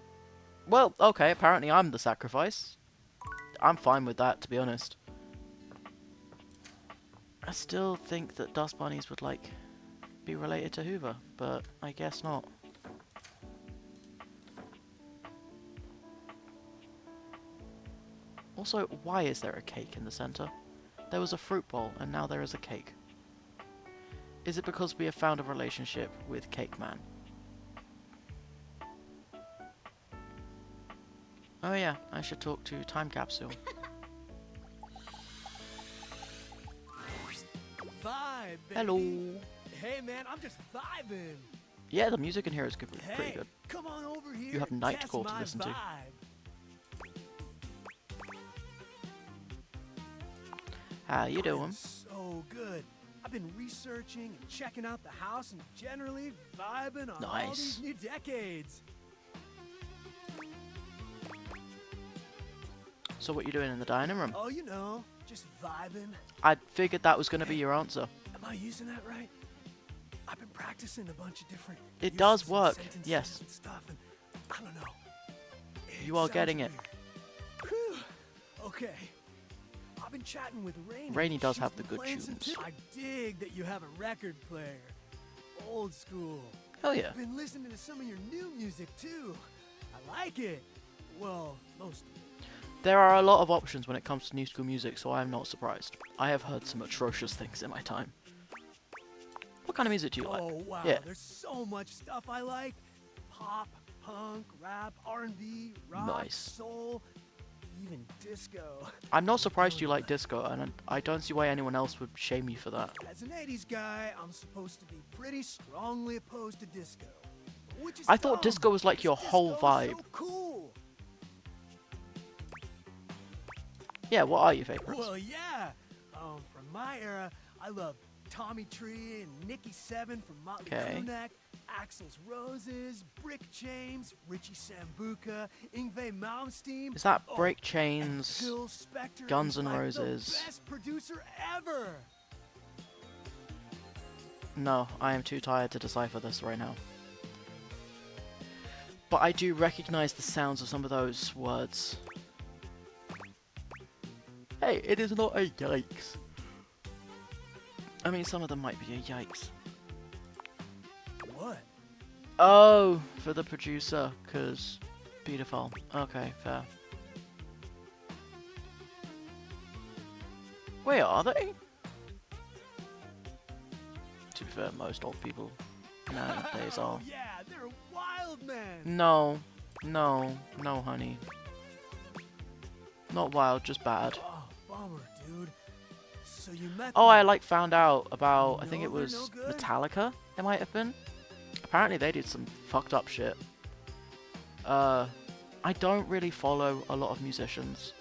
Well, okay, apparently I'm the sacrifice. I'm fine with that, to be honest. I still think that dust bunnies would, like, be related to Hoover, but I guess not. Also, why is there a cake in the center? There was a fruit bowl, and now there is a cake. Is it because we have found a relationship with Cake Man? Oh yeah, I should talk to Time Capsule. Vibe, baby. Hello. Hey, man, I'm just vibing. Yeah, the music in here is pretty Hey, good. come on over here. You have and Nightcore test to listen to. my How you vibe. doing? So good. I've been researching and checking out the house and generally vibing on all Nice. these new decades. So what you doing in the dining room? Oh, you know, just vibing. I figured that was going to be your answer. Am I using that right? I've been practicing a bunch of different. It does uses and work, sentences yes. And stuff, and I don't know. You are sounds getting it. weird. Whew. Okay. I've been chatting with Rainy. Rainy does She's have the been good playing some tunes. I dig that you have a record player. Old school. Hell yeah. I've been listening to some of your new music too. I like it. Well, most of it. There are a lot of options when it comes to new school music, so I am not surprised. I have heard some atrocious things in my time. What kind of music do you like? Oh wow, Yeah. there's so much stuff I like. Pop, punk, rap, R&B, rock, Nice. soul, even disco. I'm not surprised you like disco, and I don't see why anyone else would shame you for that. As an 80s guy, I'm supposed to be pretty strongly opposed to disco. Which is I thought dumb, disco was like because your whole disco is vibe. So cool. Yeah, what are your favorites? Well, yeah. From my era, I love Tommy Tree and Nicky Seven from Motley Okay. Crue, Axl's Roses, Brick James, Richie Sambuca, Yngwie Malmsteen. Is that Oh, Break and Chains, Phil Spector Guns is N' like Roses? the best producer ever. No, I am too tired to decipher this right now. But I do recognize the sounds of some of those words. Hey, it is not a yikes. I mean, some of them might be a yikes. What? Oh, for the producer, because beautiful. Okay, fair. Wait, are they? To be fair, most old people nowadays are. Yeah, they're wild, man. No, no, no, honey. Not wild, just bad. Oh, bummer, dude. So you met Oh, them. I like found out about, I think No, it they're was no good? Metallica, it might have been. Apparently they did some fucked up shit. I don't really follow a lot of musicians.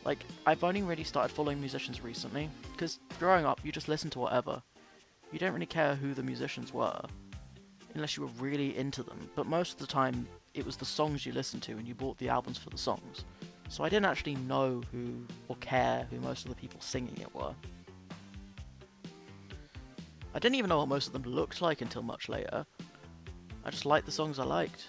Like, I've only really started following musicians recently, because growing up, you just listen to whatever. You don't really care who the musicians were, unless you were really into them. But most of the time, it was the songs you listened to, and you bought the albums for the songs. So I didn't actually know who, or care who most of the people singing it were. I didn't even know what most of them looked like until much later. I just liked the songs I liked.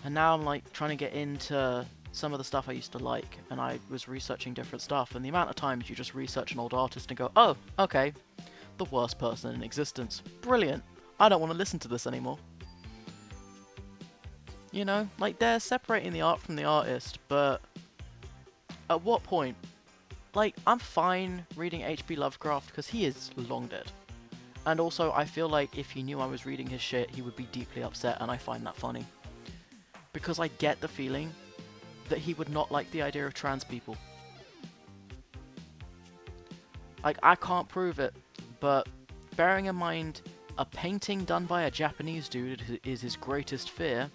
And now I'm like trying to get into some of the stuff I used to like, and I was researching different stuff, and the amount of times you just research an old artist and go, oh, okay, the worst person in existence. Brilliant. I don't want to listen to this anymore. You know, like they're separating the art from the artist, but at what point? Like, I'm fine reading H.P. Lovecraft because he is long dead. And also, I feel like if he knew I was reading his shit, he would be deeply upset, and I find that funny. Because I get the feeling that he would not like the idea of trans people. Like, I can't prove it, but bearing in mind a painting done by a Japanese dude is his greatest fear,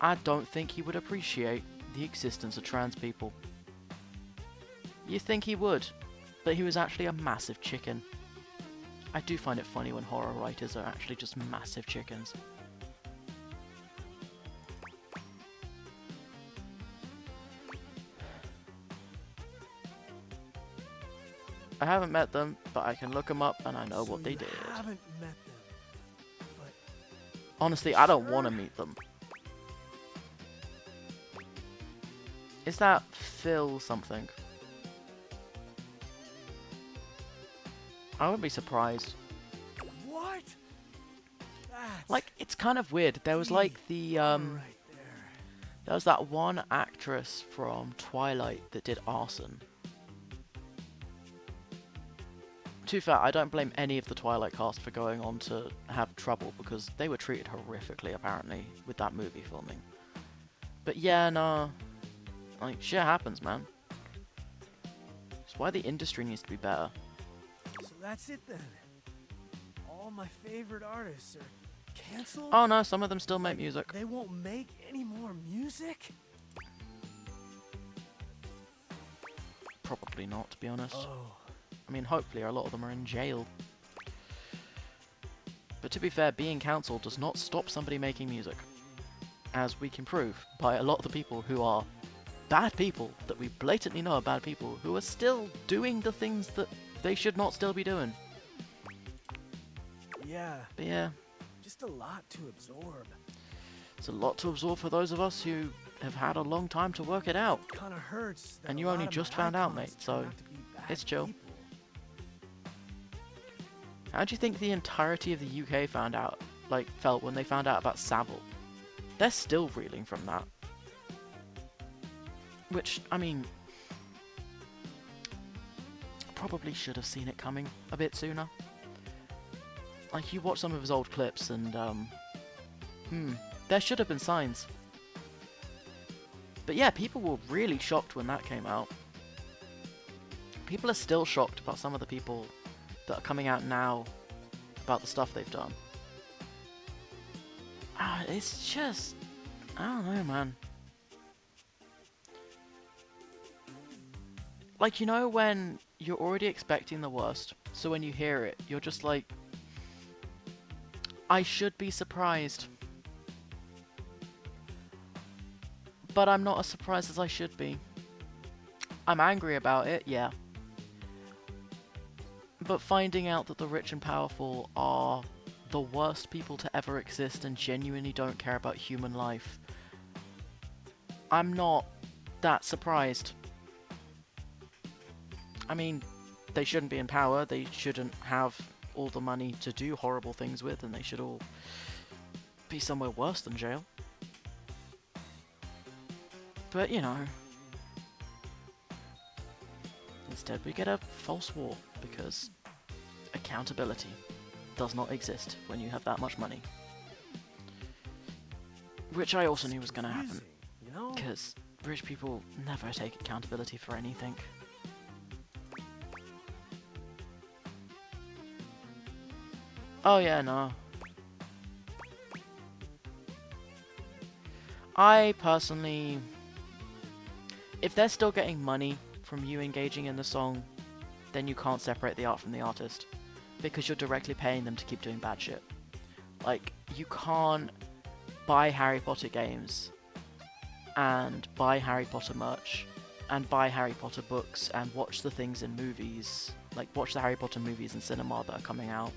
I don't think he would appreciate the existence of trans people. You think he would, but he was actually a massive chicken. I do find it funny when horror writers are actually just massive chickens. I haven't met them, but I can look them up and I know what they did. Haven't met them, but Honestly, I don't want to meet them. Is that Phil something? I wouldn't be surprised. what? That's Like, it's kind of weird. There was like the right there. there was that one actress from Twilight that did Arson. To be fair, I don't blame any of the Twilight cast for going on to have trouble because they were treated horrifically apparently with that movie filming. But yeah, no. Like, shit happens, man. It's why the industry needs to be better. So that's it then. All my favorite artists are canceled? Oh no, some of them still make music. They won't make any more music? Probably not, to be honest. Oh. I mean, hopefully a lot of them are in jail. But to be fair, being cancelled does not stop somebody making music. As we can prove by a lot of the people who are bad people, that we blatantly know are bad people, who are still doing the things that they should not still be doing. Yeah. But yeah, Just a lot to absorb. it's a lot to absorb for those of us who have had a long time to work it out. Kinda hurts that And a you lot only of just my found out, icons mate, turn so out to be bad it's chill. people. How do you think the entirety of the UK felt when they found out about Savile? They're still reeling from that. Which, I mean, probably should have seen it coming a bit sooner. Like, you watch some of his old clips and, there should have been signs. But yeah, people were really shocked when that came out. People are still shocked about some of the people that are coming out now about the stuff they've done. It's just, I don't know, man. Like, you know when you're already expecting the worst, so when you hear it, you're just like, I should be surprised. But I'm not as surprised as I should be. I'm angry about it, yeah. But finding out that the rich and powerful are the worst people to ever exist and genuinely don't care about human life, I'm not that surprised. I mean, they shouldn't be in power, they shouldn't have all the money to do horrible things with, and they should all be somewhere worse than jail. But, you know, instead we get a false war because accountability does not exist when you have that much money. Which I also knew was going to happen, because rich people never take accountability for anything. Oh yeah, no. I personally, if they're still getting money from you engaging in the song, then you can't separate the art from the artist, because you're directly paying them to keep doing bad shit. Like, you can't buy Harry Potter games, and buy Harry Potter merch, and buy Harry Potter books, and watch the things in movies, like watch the Harry Potter movies in cinema that are coming out,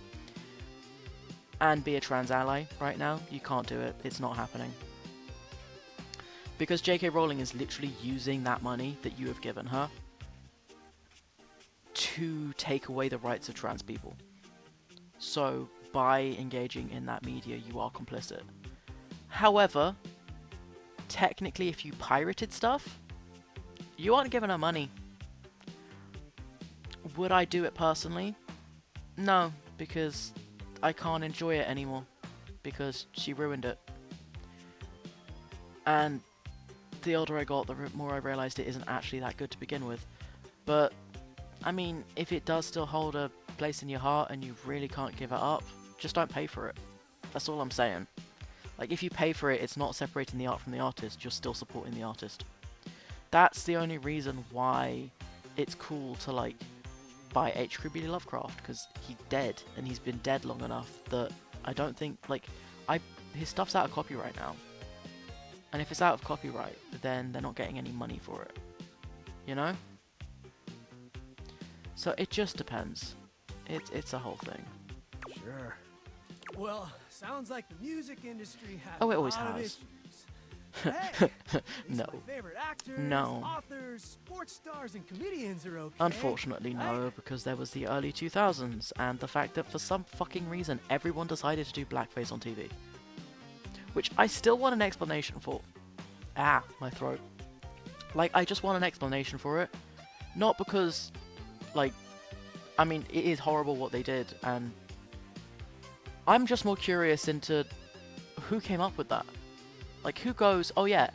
and be a trans ally right now. You can't do it. It's not happening. Because J.K. Rowling is literally using that money that you have given her to take away the rights of trans people. So, by engaging in that media, you are complicit. However, technically, if you pirated stuff, you aren't giving her money. Would I do it personally? No, because I can't enjoy it anymore, because she ruined it. And the older I got, the more I realized it isn't actually that good to begin with. But, I mean, if it does still hold a place in your heart and you really can't give it up, just don't pay for it. That's all I'm saying. Like, if you pay for it, it's not separating the art from the artist, you're still supporting the artist. That's the only reason why it's cool to, like, buy H.P. Lovecraft, because he's dead, and he's been dead long enough that I don't think, like, his stuff's out of copyright now. And if it's out of copyright, then they're not getting any money for it. You know? So it just depends. It's a whole thing. Sure. Well, sounds like the music industry has Oh, it always a lot of has. issues. Hey, No. my favorite actors, No. authors, sports stars, and comedians are okay. Unfortunately, no, because there was the early 2000s, and the fact that for some fucking reason everyone decided to do blackface on TV. Which I still want an explanation for. Ah, my throat. Like, I just want an explanation for it. Not because, like, I mean, it is horrible what they did, and I'm just more curious into who came up with that. Like, who goes, oh yeah,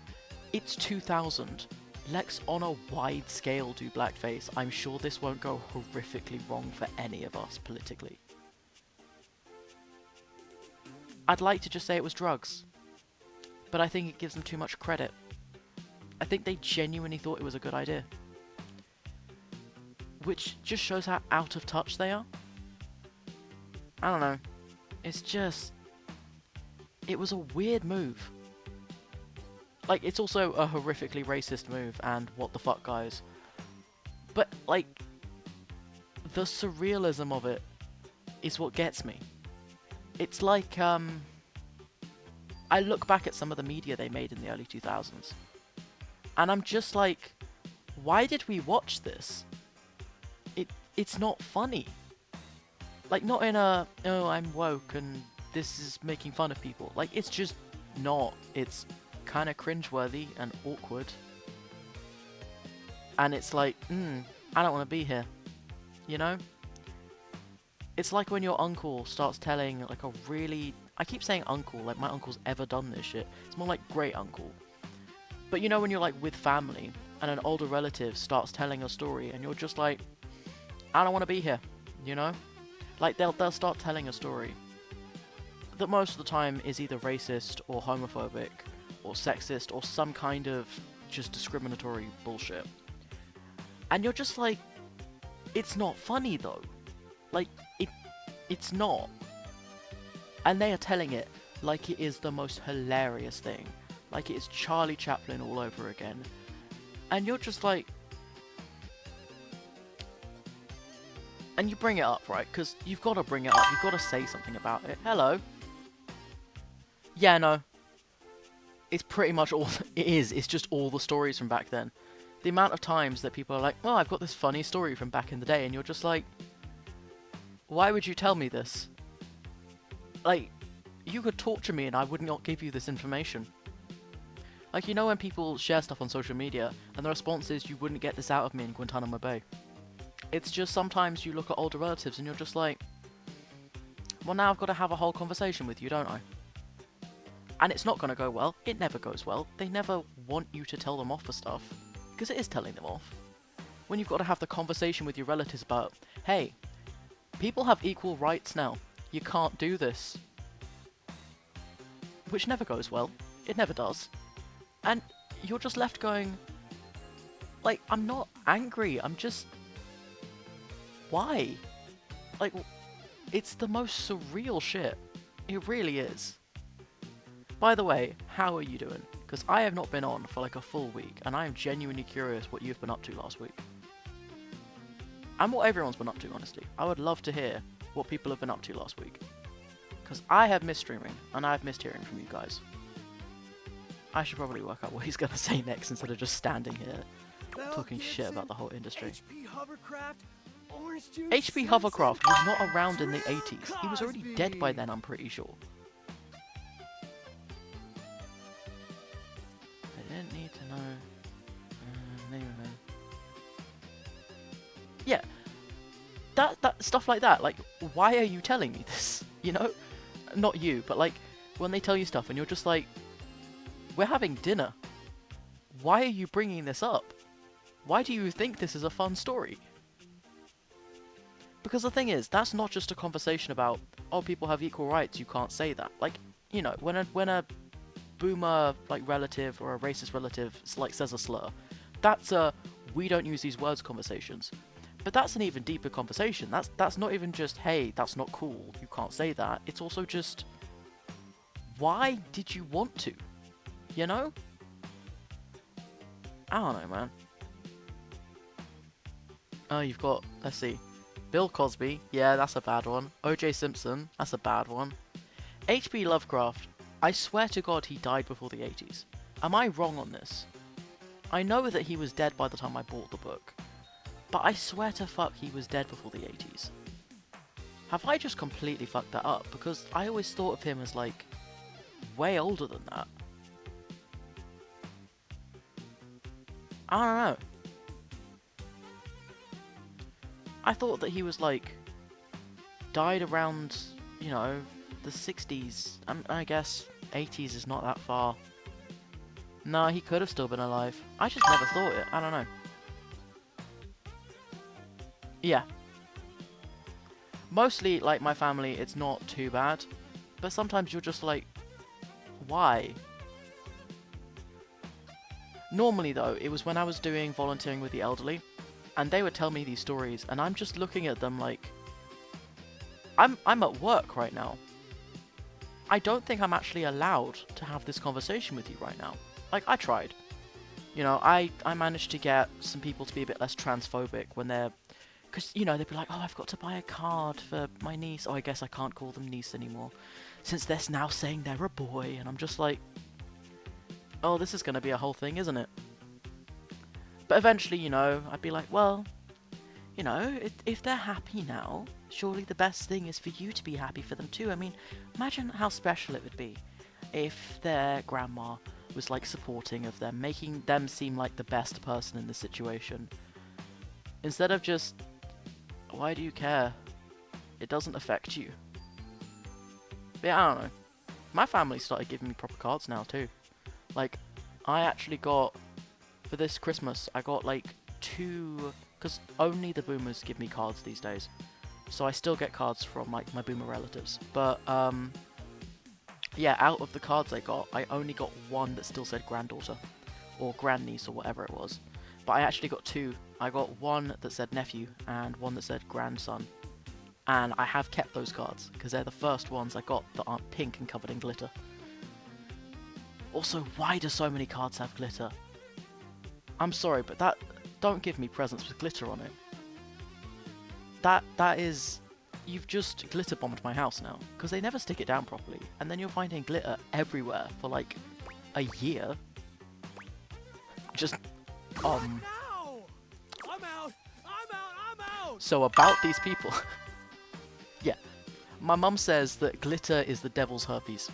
it's 2000. Let's on a wide scale do blackface. I'm sure this won't go horrifically wrong for any of us politically. I'd like to just say it was drugs, but I think it gives them too much credit. I think they genuinely thought it was a good idea. Which just shows how out of touch they are. I don't know. It's just... It was a weird move. Like, it's also a horrifically racist move, and what the fuck, guys. But, like, the surrealism of it is what gets me. It's like, I look back at some of the media they made in the early 2000s, and I'm just like, why did we watch this? It's not funny. Like, not in a, oh, I'm woke and this is making fun of people. Like, it's just not. It's kind of cringeworthy and awkward. And it's like, I don't want to be here. You know? It's like when your uncle starts telling, like, a really... I keep saying uncle, like my uncle's ever done this shit. It's more like great uncle. But you know when you're, like, with family, and an older relative starts telling a story, and you're just like, I don't want to be here, you know? Like, they'll start telling a story that most of the time is either racist or homophobic or sexist or some kind of just discriminatory bullshit. And you're just like, it's not funny though. Like, it's not. And they are telling it like it is the most hilarious thing. Like it is Charlie Chaplin all over again. And you're just like... And you bring it up, right? Because you've got to bring it up. You've got to say something about it. Hello? Yeah, no. It's pretty much all... It is. It's just all the stories from back then. The amount of times that people are like, oh, I've got this funny story from back in the day. And you're just like... Why would you tell me this? Like, you could torture me and I would not give you this information. Like, you know when people share stuff on social media and the response is, you wouldn't get this out of me in Guantanamo Bay. It's just sometimes you look at older relatives and you're just like, well, now I've got to have a whole conversation with you, don't I? And it's not going to go well. It never goes well. They never want you to tell them off for stuff, because it is telling them off. When you've got to have the conversation with your relatives about, hey, people have equal rights now. You can't do this. Which never goes well. It never does. And you're just left going, like, I'm not angry. I'm just... Why? Like, it's the most surreal shit. It really is. By the way, how are you doing? Because I have not been on for like a full week, and I am genuinely curious what you've been up to last week. And what everyone's been up to, honestly. I would love to hear what people have been up to last week. Because I have missed streaming, and I have missed hearing from you guys. I should probably work out what he's going to say next instead of just standing here talking shit about the whole industry. HP Hovercraft was not around in the 80s. He was already dead by then, I'm pretty sure. I didn't need to know. Yeah. That stuff like that. Like, why are you telling me this? You know? Not you, but like, when they tell you stuff and you're just like, we're having dinner. Why are you bringing this up? Why do you think this is a fun story? Because the thing is, that's not just a conversation about, oh, people have equal rights, you can't say that. Like, you know, when a boomer, like, relative or a racist relative, like, says a slur, that's a, we don't use these words conversations. But that's an even deeper conversation. That's not even just, hey, that's not cool, you can't say that. It's also just, why did you want to? You know? I don't know, man. Oh, you've got, let's see. Bill Cosby, yeah, that's a bad one. O.J. Simpson, that's a bad one. H.P. Lovecraft, I swear to God he died before the 80s. Am I wrong on this? I know that he was dead by the time I bought the book, but I swear to fuck he was dead before the 80s. Have I just completely fucked that up? Because I always thought of him as, like, way older than that. I don't know. I thought that he was, like, died around, you know, the 60s. I guess 80s is not that far. No, he could have still been alive. I just never thought it. I don't know. Yeah. Mostly, like, my family, it's not too bad. But sometimes you're just like, why? Normally, though, it was when I was doing volunteering with the elderly. And they would tell me these stories, and I'm just looking at them like, I'm at work right now. I don't think I'm actually allowed to have this conversation with you right now. Like, I tried. You know, I managed to get some people to be a bit less transphobic when they're... Because, you know, they'd be like, oh, I've got to buy a card for my niece. Oh, I guess I can't call them niece anymore, since they're now saying they're a boy. And I'm just like, oh, this is going to be a whole thing, isn't it? But eventually, you know, I'd be like, well, you know, if they're happy now, surely the best thing is for you to be happy for them too. I mean, imagine how special it would be if their grandma was, like, supporting of them, making them seem like the best person in the situation. Instead of just, why do you care? It doesn't affect you. But yeah, I don't know. My family started giving me proper cards now too. Like, I actually got... For this Christmas, I got, like, 2... Because only the boomers give me cards these days. So I still get cards from, like, my boomer relatives. But, yeah, out of the cards I got, I only got one that still said granddaughter. Or grandniece, or whatever it was. But I actually got 2. I got one that said nephew, and one that said grandson. And I have kept those cards, because they're the first ones I got that aren't pink and covered in glitter. Also, why do so many cards have glitter? I'm sorry, but don't give me presents with glitter on it. That is... You've just glitter bombed my house now, because they never stick it down properly, and then you're finding glitter everywhere for, like, a year. Just... I'm out! I'm out! I'm out! So about these people... Yeah. My mum says that glitter is the devil's herpes.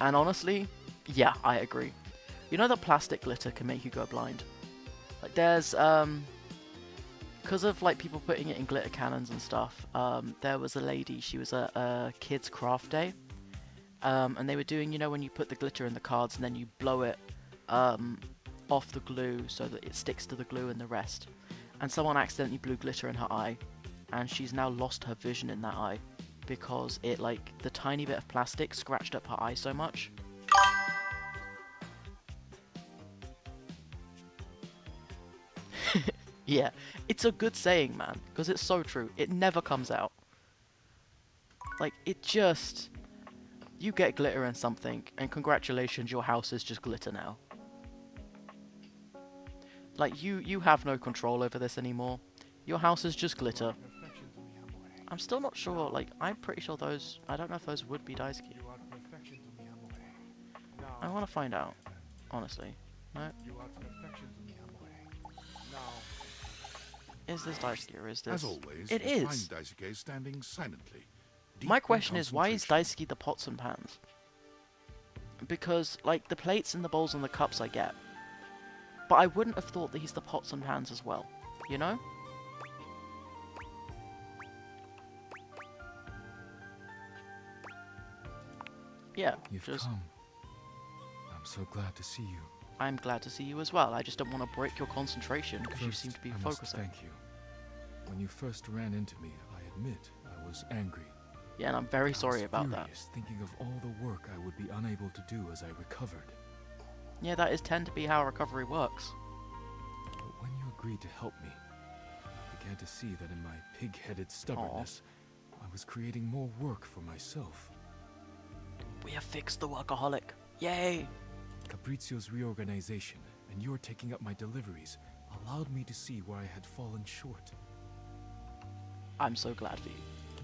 And honestly, yeah, I agree. You know that plastic glitter can make you go blind? Like there's, because of like people putting it in glitter cannons and stuff, there was a lady, she was at a kids craft day, and they were doing, you know, when you put the glitter in the cards and then you blow it off the glue so that it sticks to the glue and the rest. And someone accidentally blew glitter in her eye, and she's now lost her vision in that eye because it, like, the tiny bit of plastic scratched up her eye so much. Yeah, it's a good saying, man, because it's so true. It never comes out. Like, it just... You get glitter in something, and congratulations, your house is just glitter now. Like, you have no control over this anymore. Your house is just glitter. I'm still not sure, like, I'm pretty sure those... I don't know if those would be Daisuke. I want to find out, honestly. No? Is this Daisuke or is this... As always, it we is! find Daisuke standing silently. My question is, why is Daisuke the pots and pans? Because, like, the plates and the bowls and the cups I get. But I wouldn't have thought that he's the pots and pans as well. You know? Yeah, You've just... come. I'm so glad to see you. I'm glad to see you as well. I just don't want to break your concentration because you seem to be I must focusing. thank you. When you first ran into me, I admit I was angry. Yeah, and I'm very sorry about that. Thinking of all the work I would be unable to do as I recovered. Yeah, that is tend to be how recovery works. But when you agreed to help me, I began to see that in my pig-headed stubbornness, I was creating more work for myself. We have fixed the workaholic. Yay! Fabrizio's reorganization and your taking up my deliveries allowed me to see where I had fallen short. I'm so glad for you.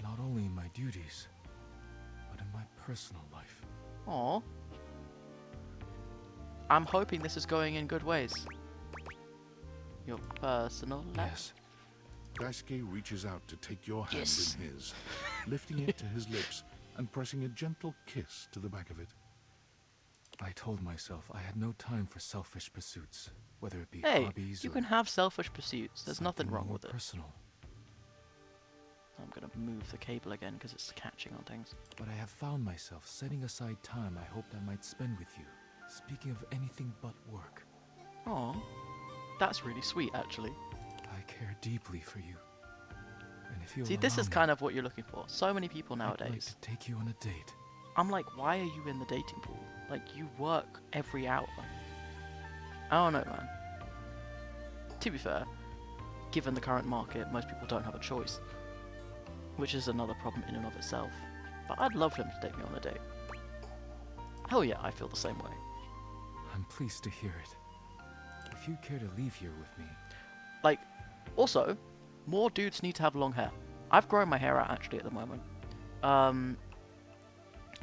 Not only in my duties, but in my personal life. Aww. I'm hoping this is going in good ways. Your personal life? Yes. Daisuke reaches out to take your hand Yes. in his, lifting it to his lips and pressing a gentle kiss to the back of it. I told myself I had no time for selfish pursuits, whether it be Hey, hobbies you or can have selfish pursuits. There's nothing wrong with it. personal. I'm gonna move the cable again because it's catching on things. But I have found myself setting aside time I hoped I might spend with you, speaking of anything but work. Aw, that's really sweet, actually. I care deeply for you. And if you See, this is kind of what you're looking for. So many people nowadays. I'd like to take you on a date. I'm like, why are you in the dating pool? Like, you work every hour. I don't know, man. To be fair, given the current market, most people don't have a choice. Which is another problem in and of itself. But I'd love him to take me on a date. Hell yeah, I feel the same way. I'm pleased to hear it. If you care to leave here with me... Like, also, more dudes need to have long hair. I've grown my hair out, actually, at the moment.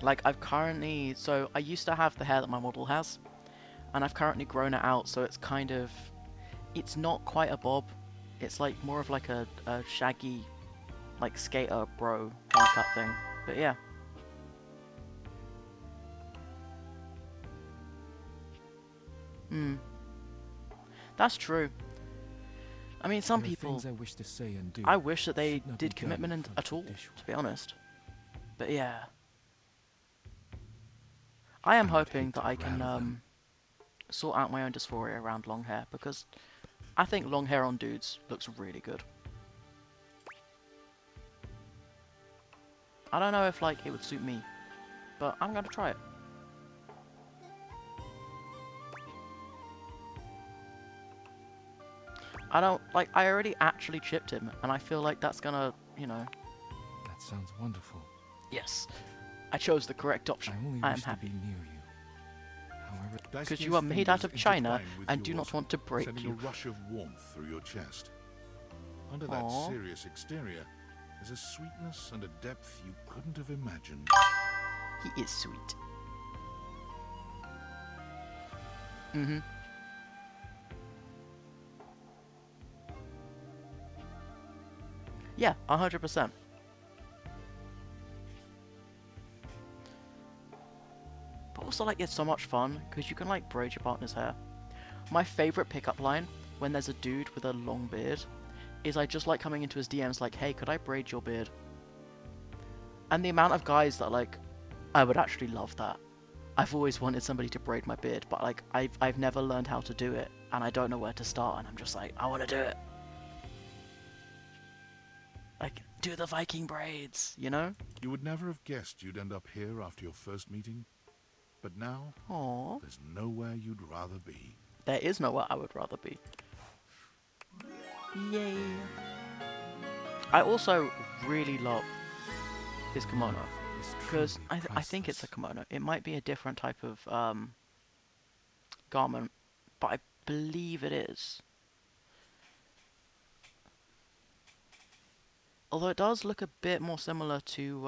Like, I've currently... So, I used to have the hair that my model has. And I've currently grown it out, so it's kind of... It's not quite a bob. It's like more of like a shaggy, like, skater bro haircut thing. But yeah. That's true. I mean, some people... I wish to say and do. I wish that they Should not did be done commitment in and, front at of all, the dishwasher. to be honest. But yeah. I am hoping that I can sort out my own dysphoria around long hair, because I think long hair on dudes looks really good. I don't know if, like, it would suit me, but I'm gonna try it. I don't, like, I already actually chipped him, and I feel like that's gonna, you know... That sounds wonderful. Yes. I chose the correct option. I only I am wish happy. to be near you. However, Because Daisuke's you are made out of fingers China intertwine with and do yours, not want to break sending you. a rush of warmth through your chest. Under that Aww. serious exterior, there's a sweetness and a depth you couldn't have imagined. He is sweet. Mm-hmm. Yeah, 100%. also like it's so much fun because you can like braid your partner's hair. My favorite pickup line when there's a dude with a long beard is I just like coming into his DMs like, hey, could I braid your beard? And the amount of guys that are like, I would actually love that. I've always wanted somebody to braid my beard, but like I've never learned how to do it, and I don't know where to start, and I'm just like, I want to do it. Like, do the Viking braids, you know? You would never have guessed you'd end up here after your first meeting. But now, Aww. there's nowhere you'd rather be. There is nowhere I would rather be. Yay. I also really love his kimono. Because I think it's a kimono. It might be a different type of garment, but I believe it is. Although it does look a bit more similar to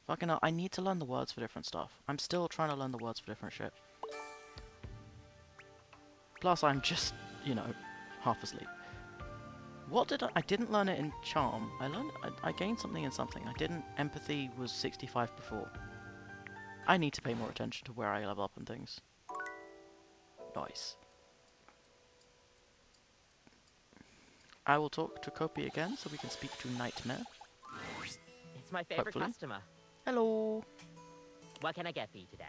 fucking hell, I need to learn the words for different stuff. I'm still trying to learn the words for different shit. Plus I'm just, you know, half asleep. What did I didn't learn it in charm. I gained something in something. I didn't. Empathy was 65 before. I need to pay more attention to where I level up and things. Nice. I will talk to Kopi again so we can speak to Nightmare. It's my favorite Hopefully. customer. Hello. What can I get for you today?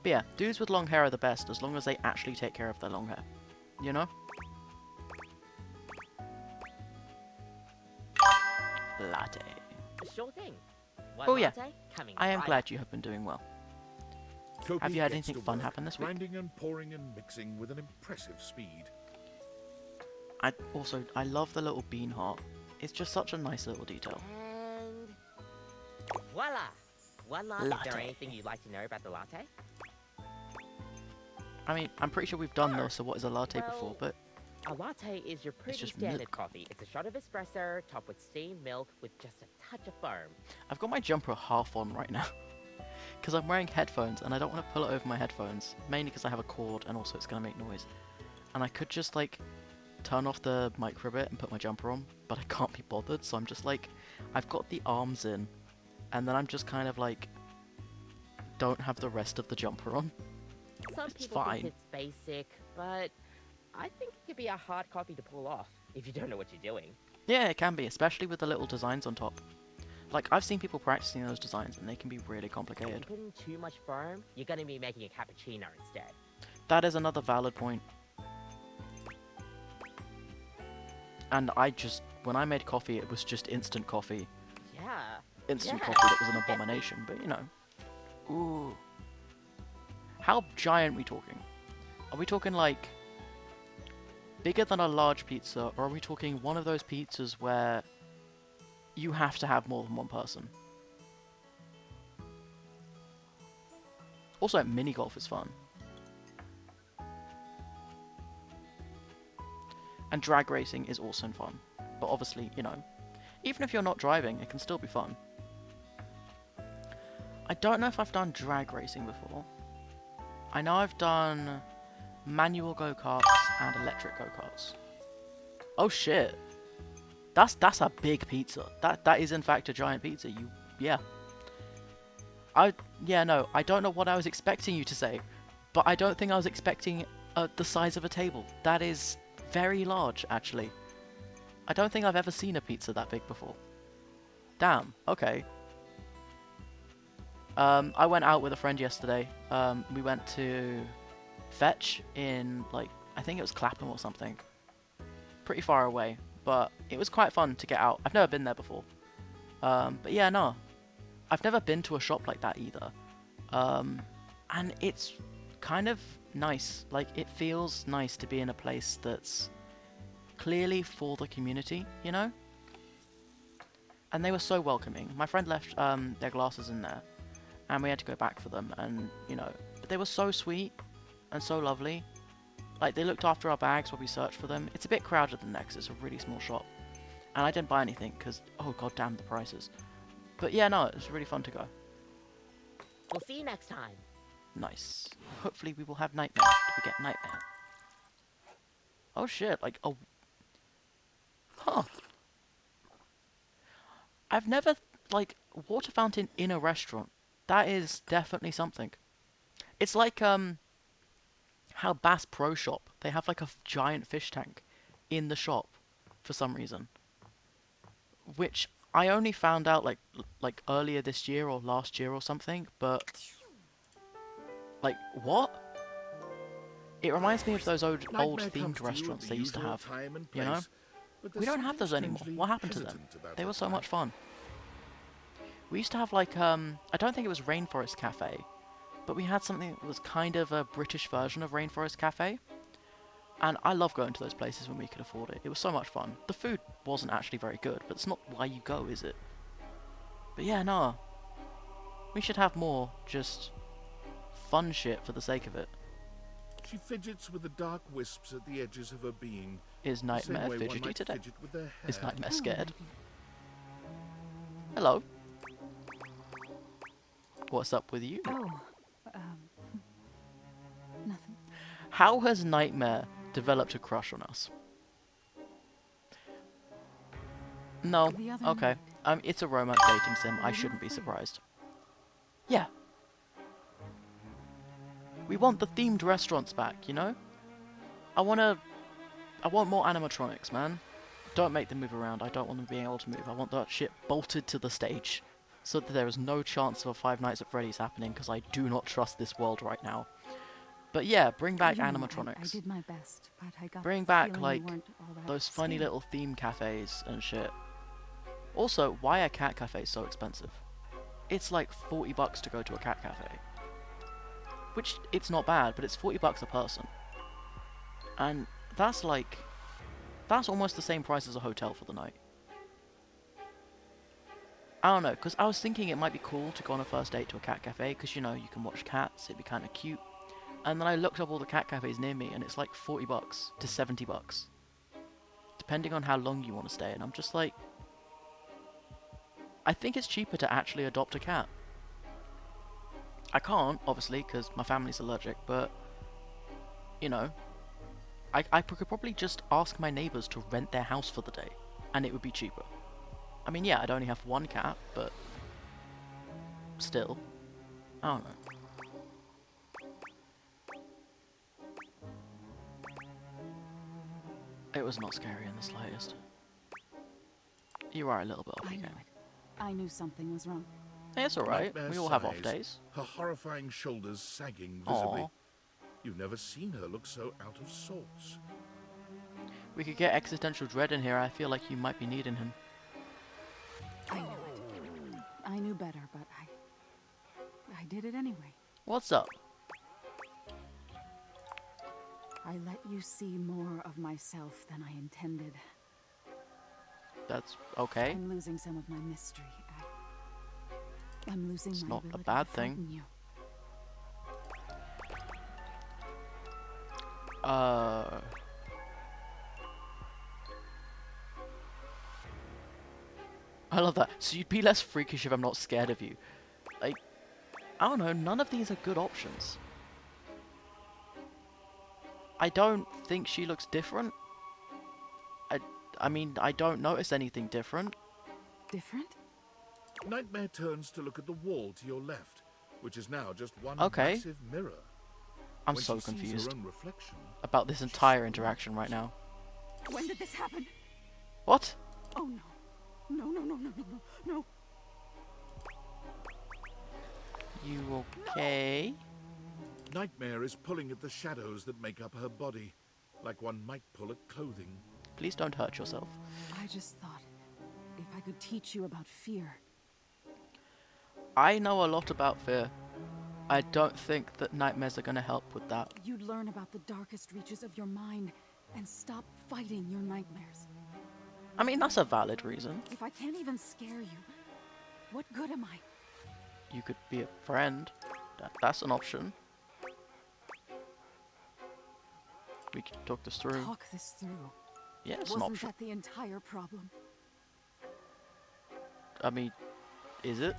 But yeah, dudes with long hair are the best as long as they actually take care of their long hair. You know? Latte. Sure thing. One Oh yeah, latte coming I am right glad up. you have been doing well. Kopi Have you had gets anything to fun work, happen this week? grinding and pouring and mixing with an impressive speed. I love the little bean heart. It's just such a nice little detail. And voila! Voila! Is there Latte. anything you'd like to know about the latte? I mean, I'm pretty sure we've done this, so what is a latte Well, before, but A latte is your pretty just standard milk. coffee. It's a shot of espresso topped with steamed milk with just a touch of foam. I've got my jumper half on right now. Because I'm wearing headphones, and I don't want to pull it over my headphones. Mainly because I have a cord, and also it's going to make noise. And I could just, like, turn off the mic for a bit and put my jumper on, but I can't be bothered, so I'm just like, I've got the arms in, and then I'm just kind of like, don't have the rest of the jumper on. Some It's people fine. think it's basic, but I think it could be a hard coffee to pull off if you don't know what you're doing. Yeah, it can be, especially with the little designs on top. Like, I've seen people practicing those designs, and they can be really If complicated. you put in too much foam, you're gonna be making a cappuccino instead. That is another valid point. And when I made coffee, it was just instant coffee. Yeah. Instant Yeah. coffee that was an abomination, but you know. Ooh. How giant are we talking? Are we talking like bigger than a large pizza, or are we talking one of those pizzas where you have to have more than one person? Also, mini golf is fun. And drag racing is also fun. But obviously, you know, even if you're not driving, it can still be fun. I don't know if I've done drag racing before. I know I've done manual go-karts and electric go-karts. Oh shit. That's a big pizza. That is in fact a giant pizza. Yeah. No, I don't know what I was expecting you to say, but I don't think I was expecting the size of a table. That is very large, actually. I don't think I've ever seen a pizza that big before. Damn, okay. I went out with a friend yesterday. We went to Fetch in, like, I think it was Clapham or something. Pretty far away, but it was quite fun to get out. I've never been there before. But yeah, no. I've never been to a shop like that either. And it's kind of nice. Like, it feels nice to be in a place that's clearly for the community, you know? And they were so welcoming. My friend left their glasses in there, and we had to go back for them, and, you know, but they were so sweet and so lovely. Like, they looked after our bags while we searched for them. It's a bit crowded in there because it's a really small shop. And I didn't buy anything because, oh god damn the prices. But yeah, no, it was really fun to go. We'll see you next time. Nice. Hopefully we will have Nightmare. Did we get Nightmare? Oh shit, like, oh. Huh. I've never, like, water fountain in a restaurant. That is definitely something. It's like how Bass Pro Shop, they have like a giant fish tank in the shop for some reason, which I only found out like earlier this year or last year or something, but like what? It reminds me of those old themed restaurants they used to have, you know? We don't have those anymore. What happened to them? They were so much fun. We used to have like I don't think it was Rainforest Cafe, but we had something that was kind of a British version of Rainforest Cafe. And I love going to those places when we could afford it. It was so much fun. The food wasn't actually very good, but it's not why you go, is it? But yeah, no. We should have more just fun shit for the sake of it. She fidgets with the dark wisps at the edges of her being. Is Nightmare the same way one fidgety might today? fidget with their Is hair. Nightmare scared? Hello. What's up with you? Oh, nothing. How has Nightmare developed a crush on us? No. The other Okay. night. It's a romance dating sim. I shouldn't be surprised. Yeah. We want the themed restaurants back, you know? I want more animatronics, man. Don't make them move around. I don't want them being able to move. I want that shit bolted to the stage, so that there is no chance of a Five Nights at Freddy's happening, because I do not trust this world right now. But yeah, bring back animatronics. I did my best, but I got Bring the back, feeling like, you weren't all that those funny scary. little theme cafes and shit. Also, why are cat cafes so expensive? It's like 40 bucks to go to a cat cafe. Which, it's not bad, but it's 40 bucks a person. And that's like... that's almost the same price as a hotel for the night. I don't know, because I was thinking it might be cool to go on a first date to a cat cafe, because, you know, you can watch cats, it'd be kind of cute. And then I looked up all the cat cafes near me, and it's like 40 bucks to 70 bucks. Depending on how long you want to stay, and I'm just like... I think it's cheaper to actually adopt a cat. I can't, obviously, because my family's allergic, but... you know... I could probably just ask my neighbours to rent their house for the day, and it would be cheaper. I mean, yeah, I'd only have one cat, but... still. I don't know. It was not scary in the slightest. You are a little bit off I the knew game. it. I knew something was wrong. It's alright, Nightmare we all have off sighs, days. Her horrifying shoulders sagging visibly. Aw. You've never seen her look so out of sorts. We could get existential dread in here, I feel like you might be needing him. I knew it. I knew better, but I did it anyway. What's up? I let you see more of myself than I intended. That's okay. I'm losing some of my mystery. I'm losing It's my not a ability bad to thing. frighten you. I love that. So you'd be less freakish if I'm not scared of you. Like, I don't know, none of these are good options. I don't think she looks different. I mean, I don't notice anything different. Different? Nightmare turns to look at the wall to your left, which is now just one Okay. massive mirror. I'm When so she sees her confused own reflection, about this entire interaction right now. When did this happen? What? Oh no. No, no, no, no, no, no, no. You okay? Nightmare is pulling at the shadows that make up her body, like one might pull at clothing. Please don't hurt yourself. I just thought if I could teach you about fear. I know a lot about fear. I don't think that nightmares are going to help with that. You'd learn about the darkest reaches of your mind and stop fighting your nightmares. I mean, that's a valid reason. If I can't even scare you, what good am I? You could be a friend. That's an option. We can talk this through. Talk this through. Yeah, it's an Wasn't option. that the entire problem? I mean, is it?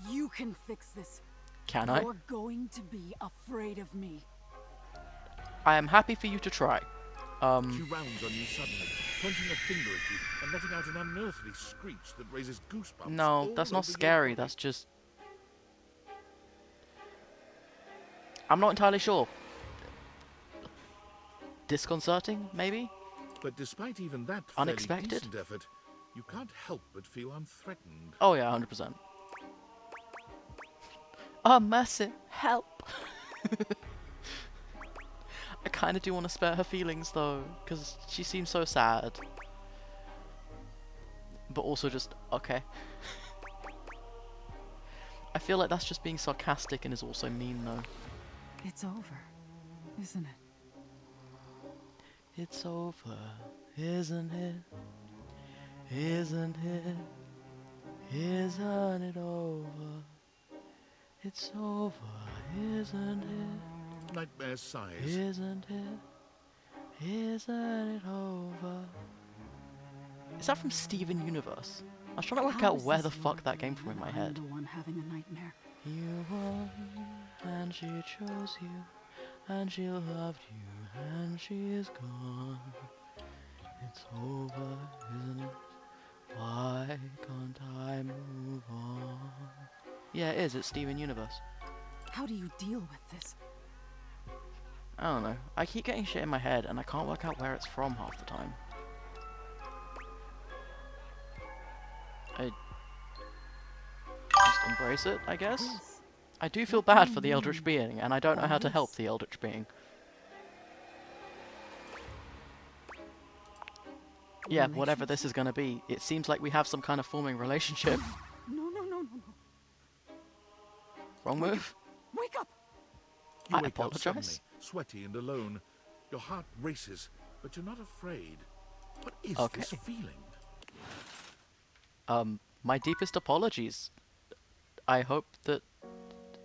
You can fix this. Can I? You're going to be afraid of me. I am happy for you to try. She rounds on you suddenly, pointing a finger at you and letting out an unearthly screech that raises goosebumps. No, that's not scary. That's just... I'm not entirely sure. Disconcerting, maybe? But despite even that Unexpected? fairly decent effort, you can't help but feel unthreatened. Oh yeah, 100%. Oh, mercy. Help. I kind of do want to spare her feelings, though, because she seems so sad. But also just, okay. I feel like that's just being sarcastic and is also mean, though. It's over, isn't it? It's over, isn't it? Isn't it? Isn't it over? It's over, isn't it? Nightmare sighs. Isn't it? Isn't it over? Is that from Steven Universe? I was trying to work out where the fuck that came from in my head. I'm the one having a nightmare. You won, and she chose you, and she loved you, and she's gone. It's over, isn't it? Why can't I move on? Yeah, it is. It's Steven Universe. How do you deal with this? I don't know. I keep getting shit in my head, and I can't work out where it's from half the time. I just embrace it, I guess. I do feel bad for the Eldritch Being, and I don't know how to help the Eldritch Being. Yeah, whatever this is gonna be, it seems like we have some kind of forming relationship. No. Wrong move? Wake up! You I wake up suddenly, apologize. sweaty and alone. Your heart races, but you're not afraid. What is this feeling? My deepest apologies. I hope that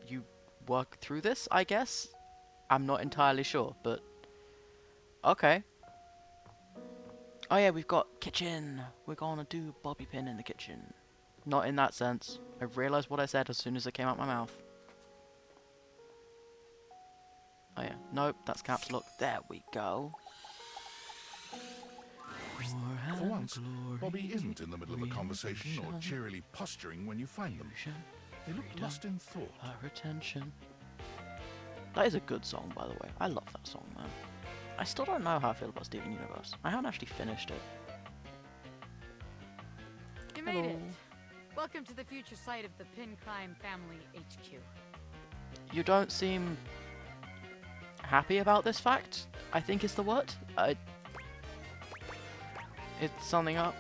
you work through this, I guess? I'm not entirely sure, but... Okay. Oh yeah, we've got kitchen. We're gonna do bobby pin in the kitchen. Not in that sense. I realised what I said as soon as it came out my mouth. Oh yeah, nope, that's caps lock. There we go. For once, Bobby isn't in the middle of a conversation or cheerily posturing when you find them. They look lost in thought. Our attention. That is a good song, by the way. I love that song, man. I still don't know how I feel about Steven Universe. I haven't actually finished it. You made it. Welcome to the future site of the Pin Crime Family HQ. You don't seem happy about this fact, I think is the word. It's something up.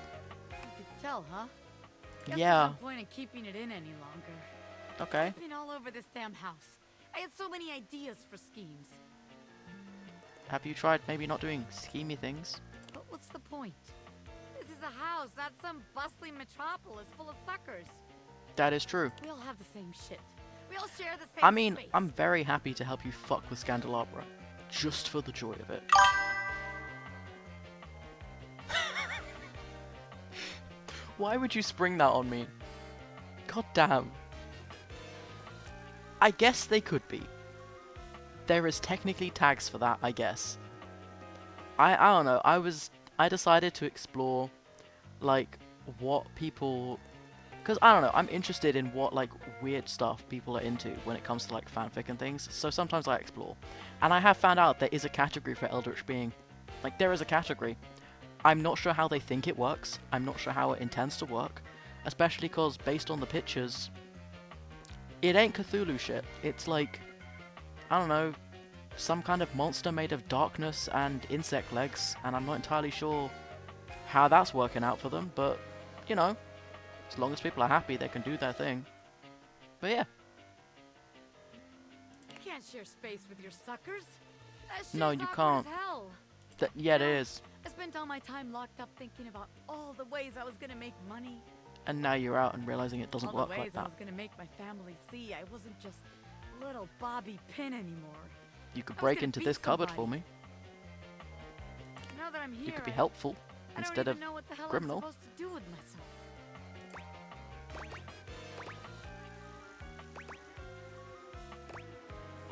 You could tell, huh? Guess Yeah. There's no point in keeping it in any longer. Okay. I've been all over this damn house. I had so many ideas for schemes. Have you tried maybe not doing schemy things? But what's the point? This is a house, not some bustling metropolis full of suckers. That is true. We all have the same shit. We all share the same I mean, space. I'm very happy to help you fuck with Scandelabra. Just for the joy of it. Why would you spring that on me? God damn. I guess they could be. There is technically tags for that, I guess. I don't know. I decided to explore, like, what people... Because, I don't know, I'm interested in what, like, weird stuff people are into when it comes to, like, fanfic and things. So sometimes I explore. And I have found out there is a category for Eldritch Being. Like, there is a category. I'm not sure how they think it works. I'm not sure how it intends to work. Especially because, based on the pictures, it ain't Cthulhu shit. It's like, I don't know, some kind of monster made of darkness and insect legs. And I'm not entirely sure how that's working out for them. But, you know, as long as people are happy, they can do their thing. But yeah. You can't share space with your suckers. That shit No, is you awkward can't. as hell. Yeah, it is. I spent all my time locked up thinking about all the ways I was gonna make money. And now you're out and realizing it doesn't All work the ways like I that. was gonna make my family see I wasn't just little Bobby Pin anymore. You could I was break gonna into be this cupboard for somebody. me. Now that I'm here, You could be helpful I don't instead even of know what the hell criminal. I'm supposed to do with myself.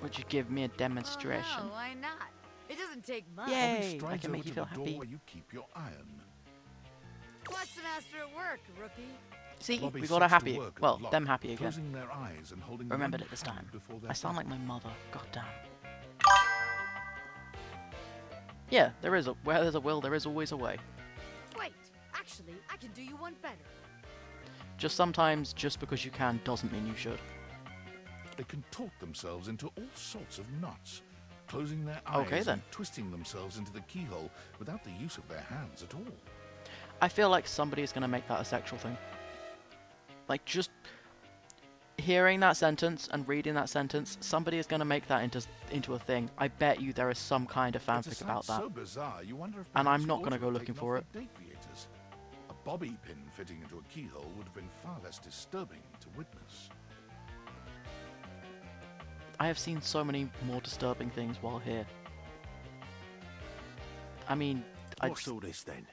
Would you give me a demonstration? Oh, why not? It just doesn't take much. Yay! Bobby I strides can over make you to feel the door happy. where you keep your iron. Watch the master at work, rookie. See, Bobby we got her sets to happy. work at Well, the lock, them happy again. closing their eyes and holding Remembered one it this hand time. before their I sound like back. my mother. God damn. Yeah, there is a where there's a will, there is always a way. Wait, actually, I can do you one better. Just sometimes, just because you can doesn't mean you should. They contort themselves into all sorts of knots, closing their eyes Okay, then. and twisting themselves into the keyhole without the use of their hands at all. I feel like somebody is going to make that a sexual thing. Like, just hearing that sentence and reading that sentence, somebody is going to make that into a thing. I bet you there is some kind of It's a fanfic sight about that. so bizarre, you wonder if And I'm perhaps not you going to ought go have looking taken for off it. the date viators. A bobby pin fitting into a keyhole would have been far less disturbing to witness. I have seen so many more disturbing things while here. I mean, What's all this then?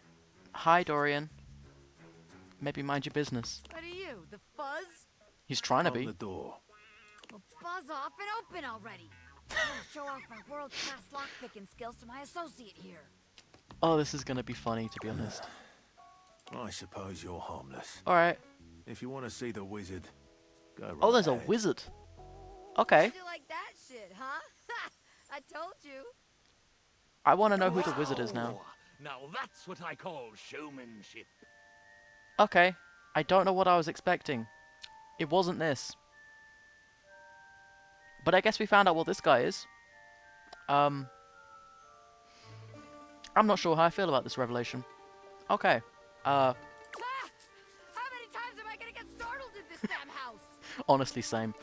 Hi, Dorian. Maybe mind your business. What are you, the fuzz? He's trying to On be. the door. Well, buzz off and open already. I'm gonna show off my world-class lockpicking skills to my associate here. Oh, this is going to be funny, to be honest. I suppose you're harmless. Alright. If you want to see the wizard, go right Oh, there's a ahead. wizard. Okay. You like that shit, huh? I told you. I want to know who the wizard is now. Wow. Now that's what I call showmanship. Okay. I don't know what I was expecting. It wasn't this. But I guess we found out what this guy is. I'm not sure how I feel about this revelation. Okay. How many times am I gonna get startled in this damn house? Honestly, same.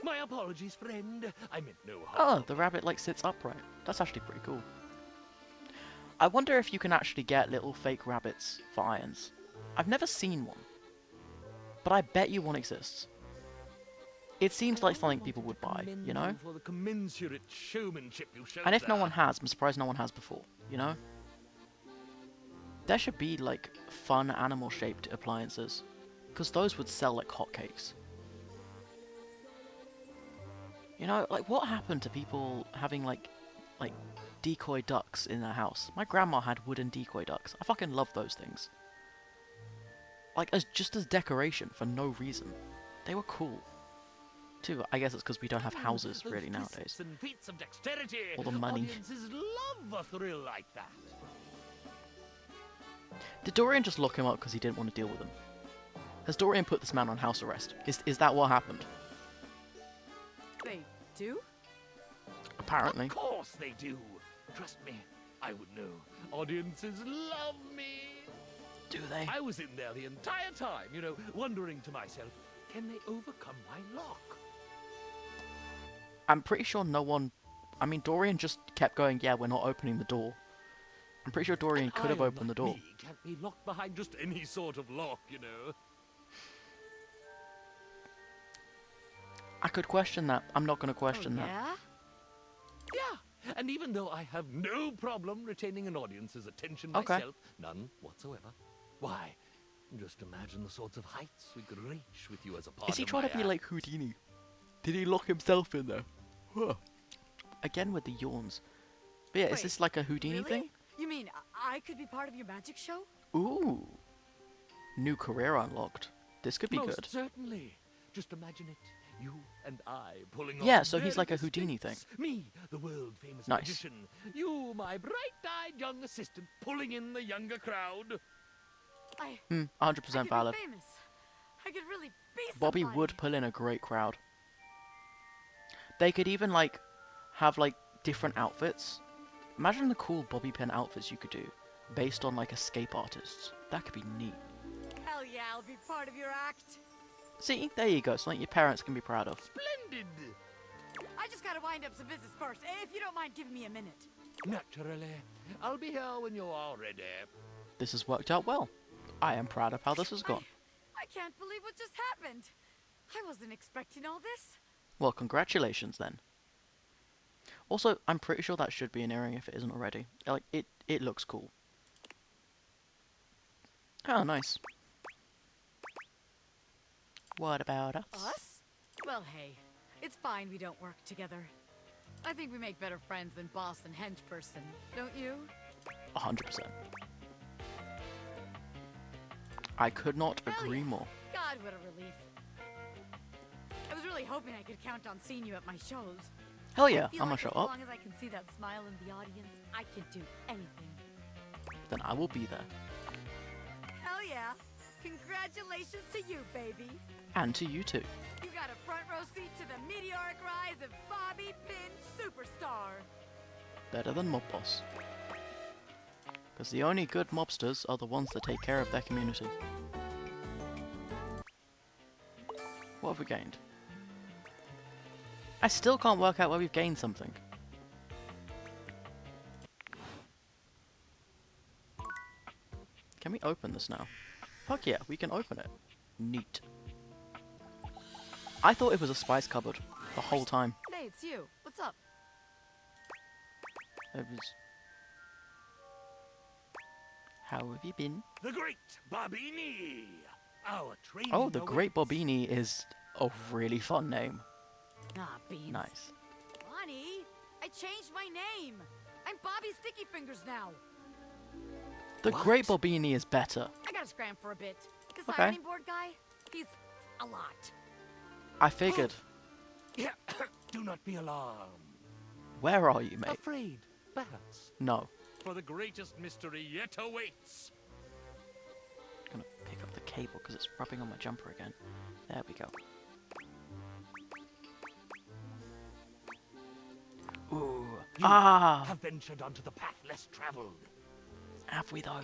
My apologies, friend. I meant no harm. Oh, the rabbit like sits upright. That's actually pretty cool. I wonder if you can actually get little fake rabbits for irons. I've never seen one. But I bet you one exists. It seems like something people would buy, you know? For the commensurate showmanship you showed And if no there. one has, I'm surprised no one has before, you know? There should be, like, fun animal-shaped appliances. Because those would sell like hotcakes. You know, like, what happened to people having, like decoy ducks in their house? My grandma had wooden decoy ducks. I fucking love those things. Like, just as decoration, for no reason. They were cool. Too, I guess it's because we don't have houses, Those really, fists nowadays. and feats of dexterity. All the money. Audiences love a thrill like that. Did Dorian just lock him up because he didn't want to deal with him? Has Dorian put this man on house arrest? Is that what happened? They do? Apparently. Of course they do. Trust me, I would know. Audiences love me. Do they? I was in there the entire time, you know, wondering to myself, can they overcome my lock? I'm pretty sure no one... I mean, Dorian just kept going, yeah, we're not opening the door. I'm pretty sure Dorian could have I'll opened the not door. Me can't be locked behind just any sort of lock, you know. I could question that. I'm not going to question that. Yeah? Yeah, and even though I have no problem retaining an audience's attention Okay. myself, none whatsoever, why, just imagine the sorts of heights we could reach with you as a part Is he of trying my to be act. like Houdini? Did he lock himself in there? Huh. Again with the yawns. But yeah, is Wait, this like a Houdini really? thing? You mean I could be part of your magic show? Ooh. New career unlocked. This could be Most good. certainly. Just imagine it. You and I pulling off Yeah, so he's like a various Houdini feats. thing. Me, the world-famous Nice. magician. You, my bright-eyed young assistant, pulling in the younger crowd. 100% I could valid. be famous. I could really be Bobby somebody. would pull in a great crowd. They could even like have like different outfits. Imagine the cool bobby pin outfits you could do based on like escape artists. That could be neat. Hell yeah, I'll be part of your act. See, there you go. Something your parents can be proud of. Splendid! I just gotta wind up some business first, if you don't mind giving me a minute. Naturally. I'll be here when you are ready. This has worked out well. I am proud of how this has gone. I can't believe what just happened. I wasn't expecting all this. Well, congratulations then. Also, I'm pretty sure that should be an earring if it isn't already. Like, it looks cool. Oh, nice. What about us? Us? Well, hey, it's fine we don't work together. I think we make better friends than boss and hench person, don't you? 100%. I could not agree more. God, what a relief. I was really hoping I could count on seeing you at my shows. Hell yeah, I feel I'm gonna like show as up. long as I can see that smile in the audience, I can do anything. Then I will be there. Hell yeah. Congratulations to you, baby. And to you too. You got a front row seat to the meteoric rise of Bobby Pin Superstar. Better than Mob Boss. Because the only good mobsters are the ones that take care of their community. What have we gained? I still can't work out where we've gained something. Can we open this now? Fuck yeah, we can open it. Neat. I thought it was a spice cupboard the whole time. Hey, it's you. What's up? It was... How have you been? The Great Bobini! Our training Oh, the awaits. Great Bobini is a really fun name. Ah, beans. Nice. Bonnie, I changed my name. I'm Bobby Sticky Fingers now. The Great Bobini is better. I gotta scram for a bit. This Okay. ironing board guy, he's a lot. I figured. Yeah, do not be alarmed. Where are you, mate? Afraid, perhaps. No. For the greatest mystery yet awaits. I'm gonna pick up the cable because it's rubbing on my jumper again. There we go. Ooh. You Ah! have ventured onto the path less traveled. Have we though?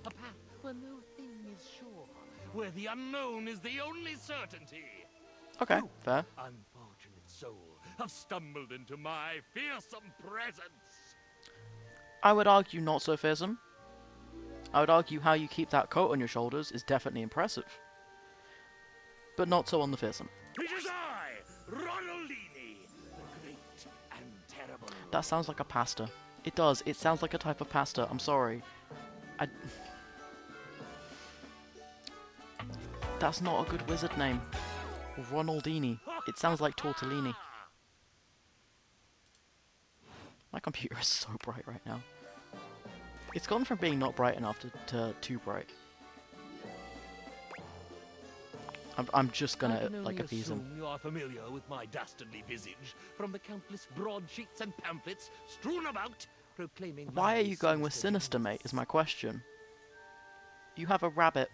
A path where no thing is sure, where the unknown is the only certainty. Okay, You, fair. unfortunate soul, have stumbled into my fearsome presence. I would argue not so fearsome. I would argue how you keep that coat on your shoulders is definitely impressive. But not so on the fearsome. It is I, Ronaldini, the great and terrible. That sounds like a pasta. It does. It sounds like a type of pasta. I'm sorry. That's not a good wizard name. Ronaldini. It sounds like tortellini. My computer is so bright right now. It's gone from being not bright enough to too bright. I'm just I gonna, can like, only appease him. assume you are familiar with my dastardly visage from the countless broadsheets and pamphlets strewn about, proclaiming. Why my are you going with sinister Sinister, mate, is my question. You have a rabbit.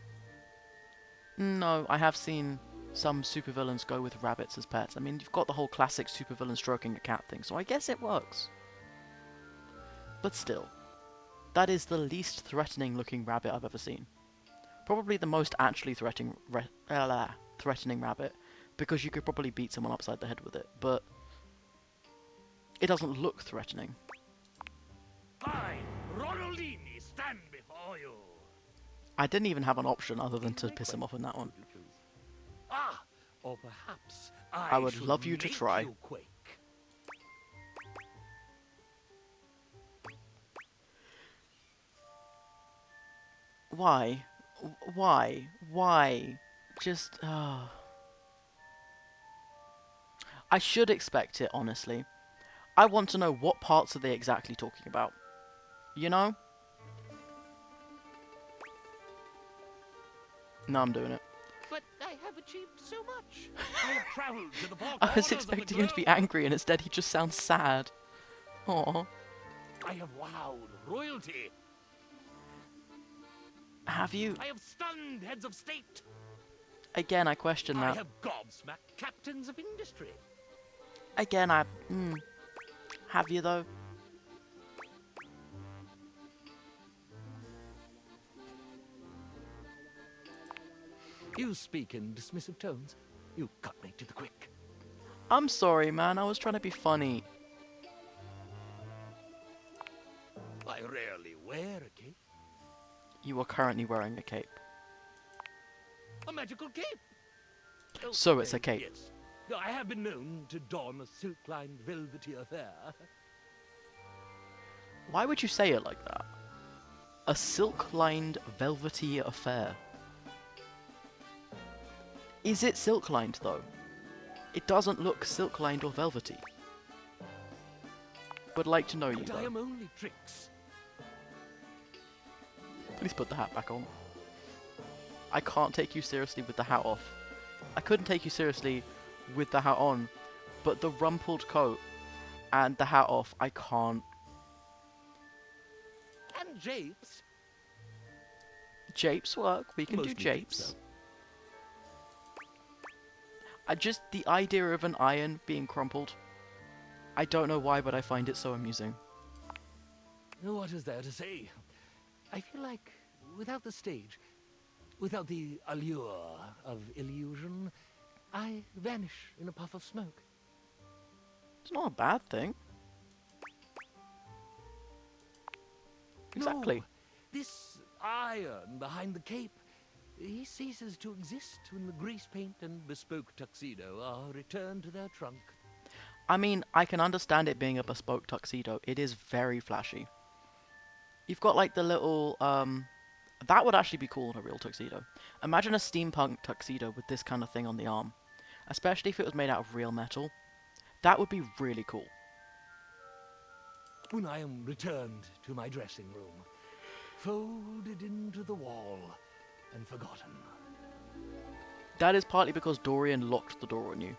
No, I have seen some supervillains go with rabbits as pets. I mean, you've got the whole classic supervillain stroking a cat thing, so I guess it works. But still, that is the least threatening looking rabbit I've ever seen. Probably the most actually threatening rabbit, because you could probably beat someone upside the head with it, but it doesn't look threatening. I, Ronaldini, stand before you. I didn't even have an option other than to piss him off in that one. Ah, or perhaps I would should love you to make try. you quake. Why? Why? Why? Just, I should expect it, honestly. I want to know what parts are they exactly talking about. You know? No, I'm doing it. But I have achieved so much. I have traveled to the four I was corners of the expecting him to be globe. angry, and instead he just sounds sad. Aww. I have wowed royalty. Have you? I have stunned heads of state. Again, I question I that. have gobsmacked captains of industry. Again, have you though? You speak in dismissive tones. You cut me to the quick. I'm sorry, man. I was trying to be funny. I rarely wear a cape. You are currently wearing a cape. A magical cape. Oh, So it's a cape. Yes. I have been known to don a silk-lined velvety affair. Why would you say it like that? A silk-lined velvety affair. Is it silk-lined though? It doesn't look silk-lined or velvety. would like to know you, But I though. am only tricks. Please put the hat back on. I can't take you seriously with the hat off. I couldn't take you seriously with the hat on, but the rumpled coat and the hat off, I can't. And japes. Japes work. We can Mostly do japes, japes. I just the idea of an iron being crumpled. I don't know why, but I find it so amusing. What is there to say? I feel like without the stage, without the allure of illusion, I vanish in a puff of smoke. It's not a bad thing. Exactly. No, this iron behind the cape, he ceases to exist when the grease paint and bespoke tuxedo are returned to their trunk. I mean, I can understand it being a bespoke tuxedo. It is very flashy. You've got like the little, that would actually be cool in a real tuxedo. Imagine a steampunk tuxedo with this kind of thing on the arm. Especially if it was made out of real metal. That would be really cool. When I am returned to my dressing room, folded into the wall and forgotten. That is partly because Dorian locked the door on you.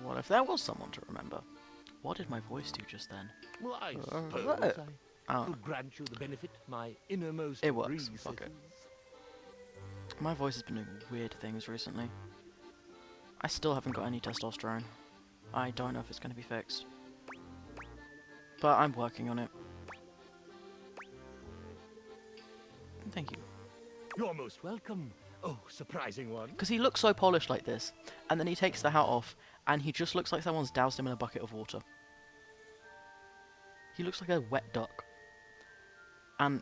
What if there was someone to remember? What did my voice do just then? Well, I suppose I Oh. could grant you the benefit my innermost It works. recesses. Fuck it. My voice has been doing weird things recently. I still haven't got any testosterone. I don't know if it's going to be fixed. But I'm working on it. Thank you. You're most welcome. Oh, surprising one. Because he looks so polished like this, and then he takes the hat off, and he just looks like someone's doused him in a bucket of water. He looks like a wet duck. And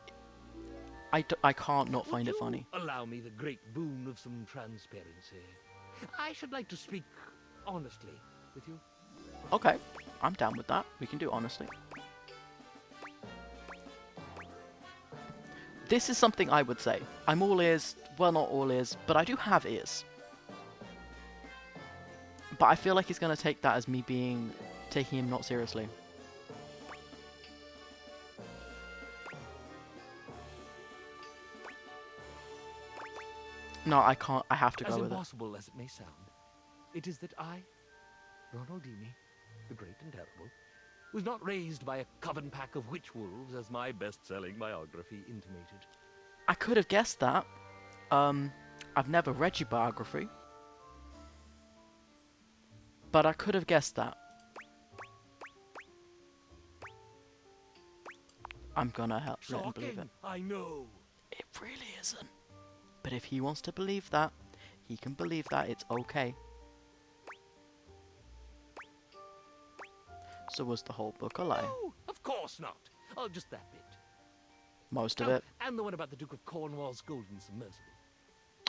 I can't not find it funny. Allow me the great boon of some transparency. I should like to speak honestly with you. Okay, I'm down with that. We can do it honestly. This is something I would say. I'm all ears. Well, not all ears, but I do have ears. But I feel like he's going to take that as me taking him not seriously. No, I can't. I have to go As with it. impossible as it may sound, it is that I, Ronaldini, the great and terrible, was not raised by a coven pack of witch wolves, as my best-selling biography intimated. I could have guessed that. I've never read your biography. But I could have guessed that. I'm gonna let him believe it. I know. It really isn't. But if he wants to believe that, he can believe that. It's okay. So was the whole book a lie? No, of course not. Oh, just that bit. Most of Oh, it. And the one about the Duke of Cornwall's golden submersible.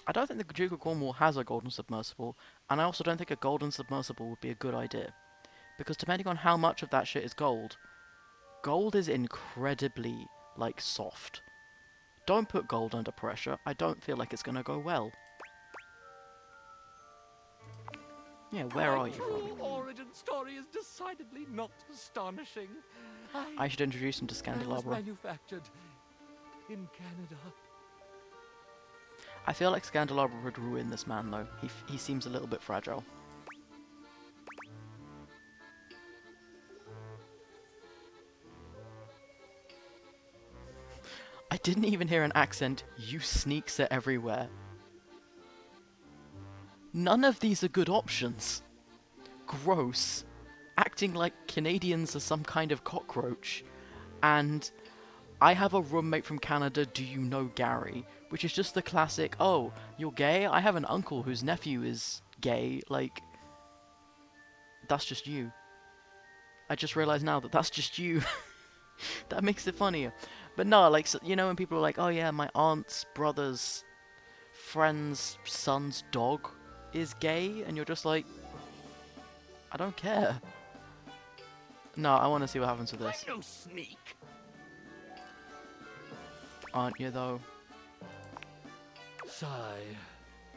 I don't think the Duke of Cornwall has a golden submersible, and I also don't think a golden submersible would be a good idea. Because depending on how much of that shit is gold, gold is incredibly, like, soft. Don't put gold under pressure. I don't feel like it's gonna go well. Yeah, where are you from? My origin story is decidedly not astonishing. I should introduce him to I was Scandalabra. manufactured in Canada. I feel like Scandalabra would ruin this man, though. He seems a little bit fragile. I didn't even hear an accent. You sneaks are everywhere. None of these are good options. Gross. Acting like Canadians are some kind of cockroach. And I have a roommate from Canada, do you know Gary? Which is just the classic, oh, you're gay? I have an uncle whose nephew is gay. Like, that's just you. I just realized now that that's just you. That makes it funnier. But no, like, so, you know when people are like, oh yeah, my aunt's brother's friend's son's dog is gay? And you're just like, I don't care. No, I want to see what happens with this. I'm no sneak. Aren't you, though? Sigh.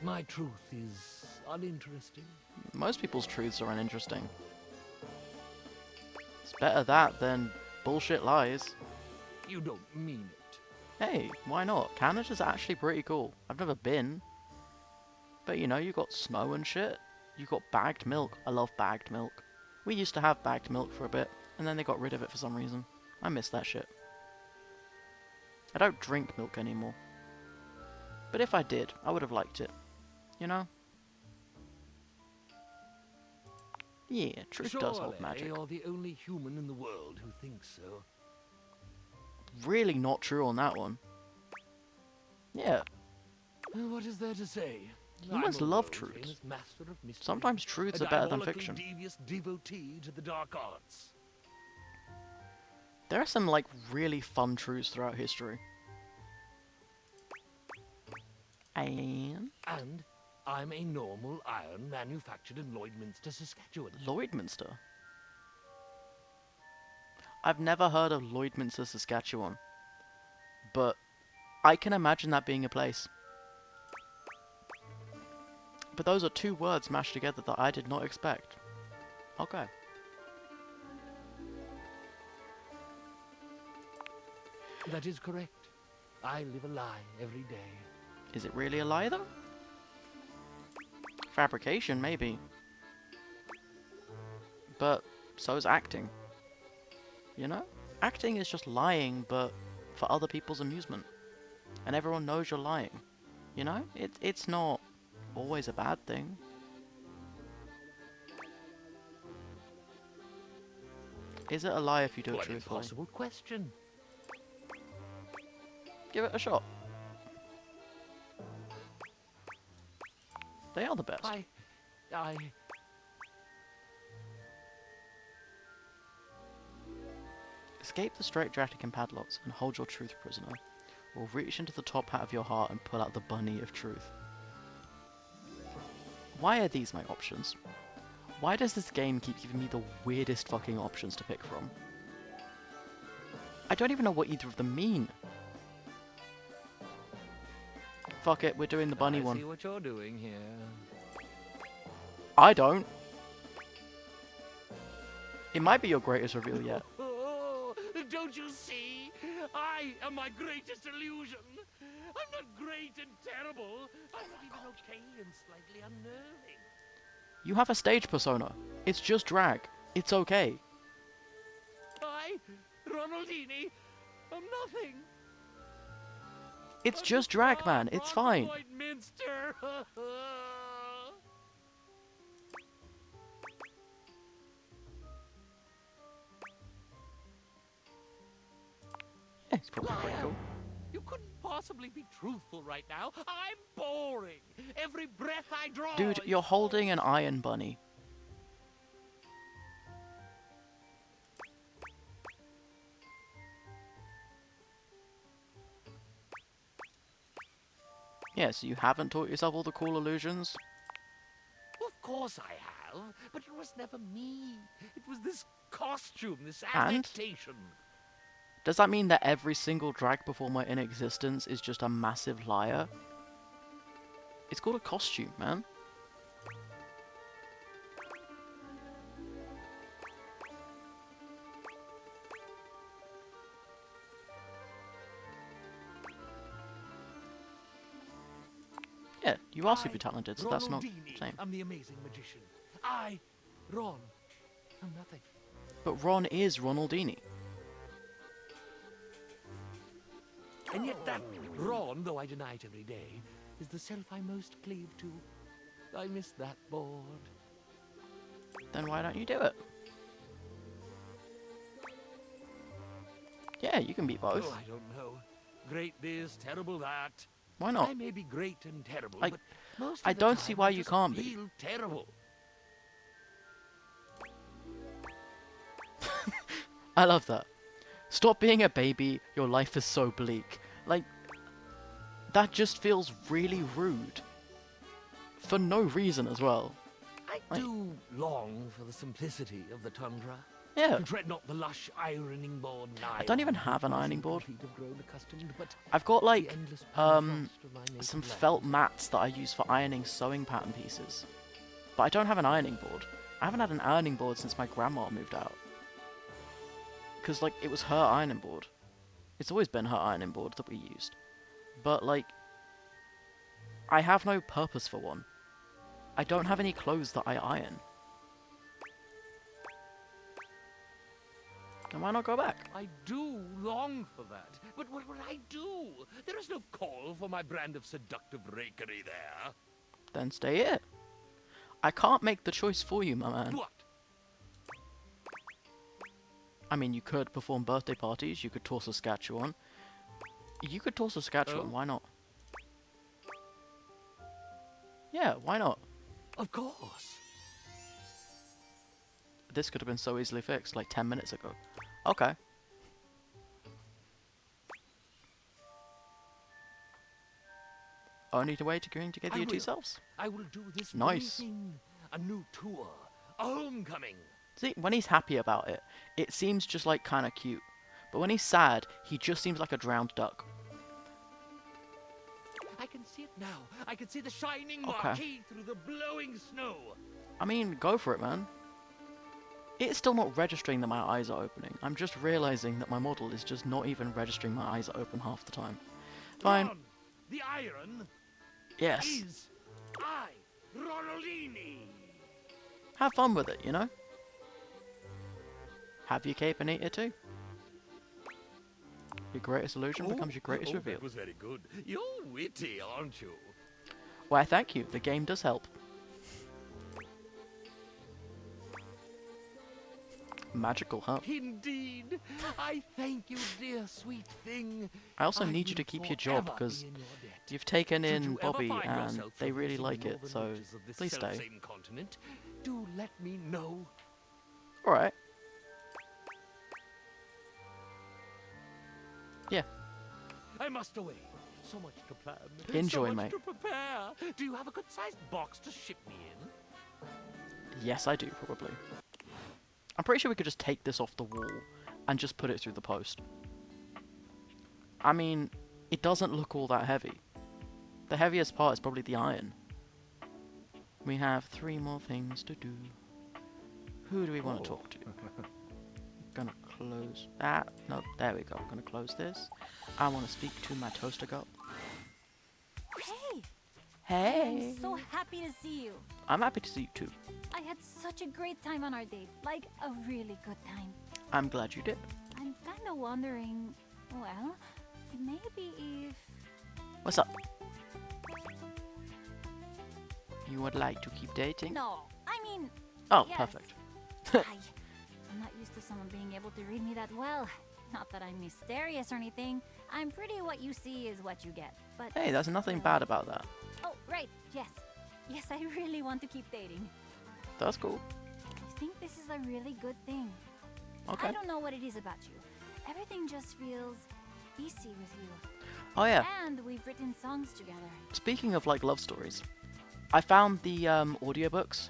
My truth is uninteresting. Most people's truths are uninteresting. It's better that than bullshit lies. You don't mean it. Hey, why not? Canada's actually pretty cool. I've never been. But you know, you got snow and shit. You got bagged milk. I love bagged milk. We used to have bagged milk for a bit, and then they got rid of it for some reason. I miss that shit. I don't drink milk anymore. But if I did, I would have liked it. You know? Yeah, truth does hold magic. You're the only human in the world who thinks so. Really not true on that one. Yeah. What is there to say? Humans love truths. Sometimes truths are better than fiction. Devious devotee to the dark arts. There are some, like, really fun truths throughout history. And I'm a normal iron manufactured in Lloydminster, Saskatchewan. Lloydminster? I've never heard of Lloydminster, Saskatchewan. But I can imagine that being a place. But those are two words mashed together that I did not expect. Okay. That is correct. I live a lie every day. Is it really a lie, though? Fabrication, maybe. But so is acting. You know? Acting is just lying, but for other people's amusement. And everyone knows you're lying. You know? It's not always a bad thing. Is it a lie if you do it What an truthfully? impossible question. Give it a shot. They are the best. Escape the straitjacket and padlocks and hold your truth prisoner. Or reach into the top hat of your heart and pull out the bunny of truth. Why are these my options? Why does this game keep giving me the weirdest fucking options to pick from? I don't even know what either of them mean. Fuck it, we're doing the bunny one. I see what you're doing here. I don't. It might be your greatest reveal yet. Oh, don't you see? I am my greatest illusion. I'm not great and terrible. I'm not even okay and slightly unnerving. You have a stage persona. It's just drag. It's okay. I, Ronaldini, am nothing. It's just drag, man. It's fine. Lloydminster. Yeah, it's probably pretty cool. You couldn't possibly be truthful right now. I'm boring. Every breath I draw. Dude, you're holding an iron bunny. Yeah, so you haven't taught yourself all the cool illusions? Of course I have, but it was never me. It was this costume, this And? affectation. Does that mean that every single drag performer in existence is just a massive liar? It's called a costume, man. Yeah, you are super talented, so that's not the same. I'm the amazing magician. I, Ron, am nothing. But Ron is Ronaldini. And yet that Ron, though I deny it every day, is the self I most cleave to. I miss that board. Then why don't you do it? Yeah, you can be both. Oh, I don't know. Great this, terrible that. Why not? I may be great and terrible, I- but most of I the don't time see why I you just can't be. feel terrible. I love that. Stop being a baby, your life is so bleak. Like, that just feels really rude. For no reason as well. I do long for the simplicity of the tundra. Yeah. Dread not the lush ironing board nigh. I don't even have an ironing board. Feet have grown accustomed, but I've got the like endless permafrost of my native some land. felt mats that I use for ironing sewing pattern pieces. But I don't have an ironing board. I haven't had an ironing board since my grandma moved out. Because like it was her ironing board. It's always been her ironing board that we used. But like I have no purpose for one. I don't have any clothes that I iron. And why not go back? I do long for that, but what will I do? There is no call for my brand of seductive rakery there. Then stay here. I can't make the choice for you, my man. What? I mean, you could perform birthday parties, you could tour Saskatchewan. You could tour Saskatchewan, why not? Yeah, why not? Of course. This could have been so easily fixed, like 10 minutes ago. Okay. Only way to going together your two selves. I will do this Nice. very thing. A new tour. A homecoming. See, when he's happy about it, it seems just like kind of cute. But when he's sad, he just seems like a drowned duck. I can see it now. I can see the shining Okay. marquee through the blowing snow. I mean, go for it, man. It's still not registering that my eyes are opening. I'm just realizing that my model is just not even registering my eyes are open half the time. Fine. Ron, the iron Yes. is I, Ronaldini. Have fun with it, you know? Have your cape and eat it too. Your greatest illusion becomes your greatest reveal. That was very good. You're witty, aren't you? Why, thank you. The game does help. Magical, huh? Indeed. I thank you, dear sweet thing. I also need you to keep your job because you've taken in Bobby and they really like it, so please stay. Same continent, do let me know. Alright. Yeah. I must away. So much to plan. Enjoy, so much mate. to prepare. Do you have a good-sized box to ship me in? Yes, I do, probably. I'm pretty sure we could just take this off the wall and just put it through the post. I mean, it doesn't look all that heavy. The heaviest part is probably the iron. We have 3 more things to do. Who do we want to talk to? Gonna close that. No, there we go. I'm gonna close this. I want to speak to my toaster girl. Hey! Hey! I'm so happy to see you. I'm happy to see you too. I had such a great time on our date. Like, a really good time. I'm glad you did. I'm kinda wondering, well, maybe if... What's up? You would like to keep dating? No, I mean... Oh, yes. perfect. I'm not used to someone being able to read me that well. Not that I'm mysterious or anything. I'm pretty what you see is what you get. But Hey, there's nothing bad about that. Oh, right, yes. Yes, I really want to keep dating. That's cool. I think this is a really good thing. Okay. I don't know what it is about you. Everything just feels easy with you. Oh yeah. And we've written songs together. Speaking of like love stories, I found the audiobooks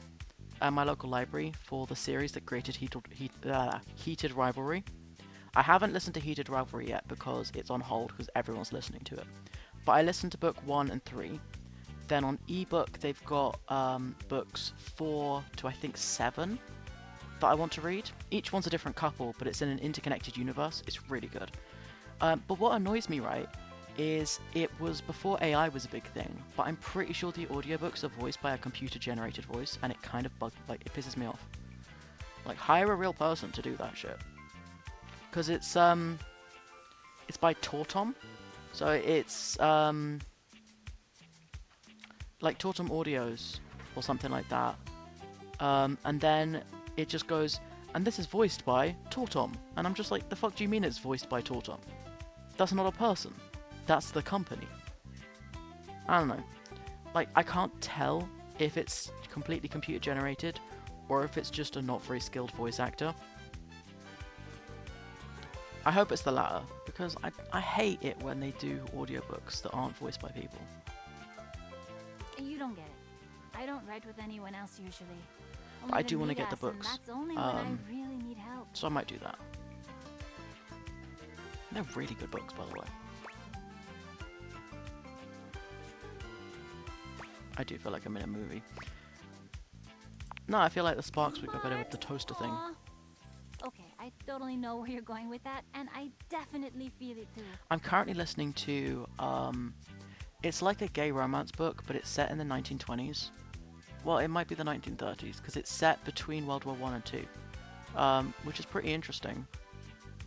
at my local library for the series that created Heated Rivalry. I haven't listened to Heated Rivalry yet because it's on hold because everyone's listening to it. But I listened to book 1 and 3. Then on ebook they've got books 4 to I think 7 that I want to read. Each one's a different couple, but it's in an interconnected universe. It's really good. But what annoys me, right, is it was before AI was a big thing, but I'm pretty sure the audiobooks are voiced by a computer-generated voice, and it kind of it pisses me off. Like, hire a real person to do that shit. Because it's by Tortom, so it's like Tortom Audios or something like that. And then it just goes, and this is voiced by Tortom, and I'm just like, the fuck do you mean it's voiced by Tortom? That's not a person. That's the company. I don't know. Like, I can't tell if it's completely computer generated or if it's just a not very skilled voice actor. I hope it's the latter, because I hate it when they do audiobooks that aren't voiced by people. You don't get it. I don't write with anyone else usually. But I do want to get the books. That's only when I really need help. So I might do that. They're really good books, by the way. I do feel like I'm in a movie. No, I feel like the sparks would go better with the toaster thing. Okay, I totally know where you're going with that, and I definitely feel it too. I'm currently listening to, it's like a gay romance book, but it's set in the 1920s. Well, it might be the 1930s, because it's set between World War I and II, which is pretty interesting.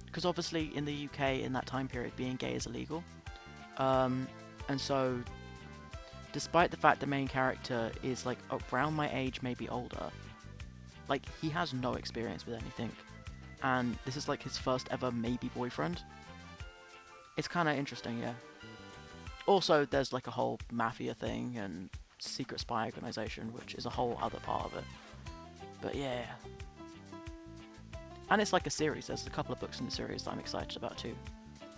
Because obviously in the UK, in that time period, being gay is illegal. And so, despite the fact the main character is like around my age, maybe older, like he has no experience with anything. And this is like his first ever maybe boyfriend. It's kind of interesting, yeah. Also, there's like a whole mafia thing and secret spy organization, which is a whole other part of it. But yeah. And it's like a series. There's a couple of books in the series that I'm excited about too.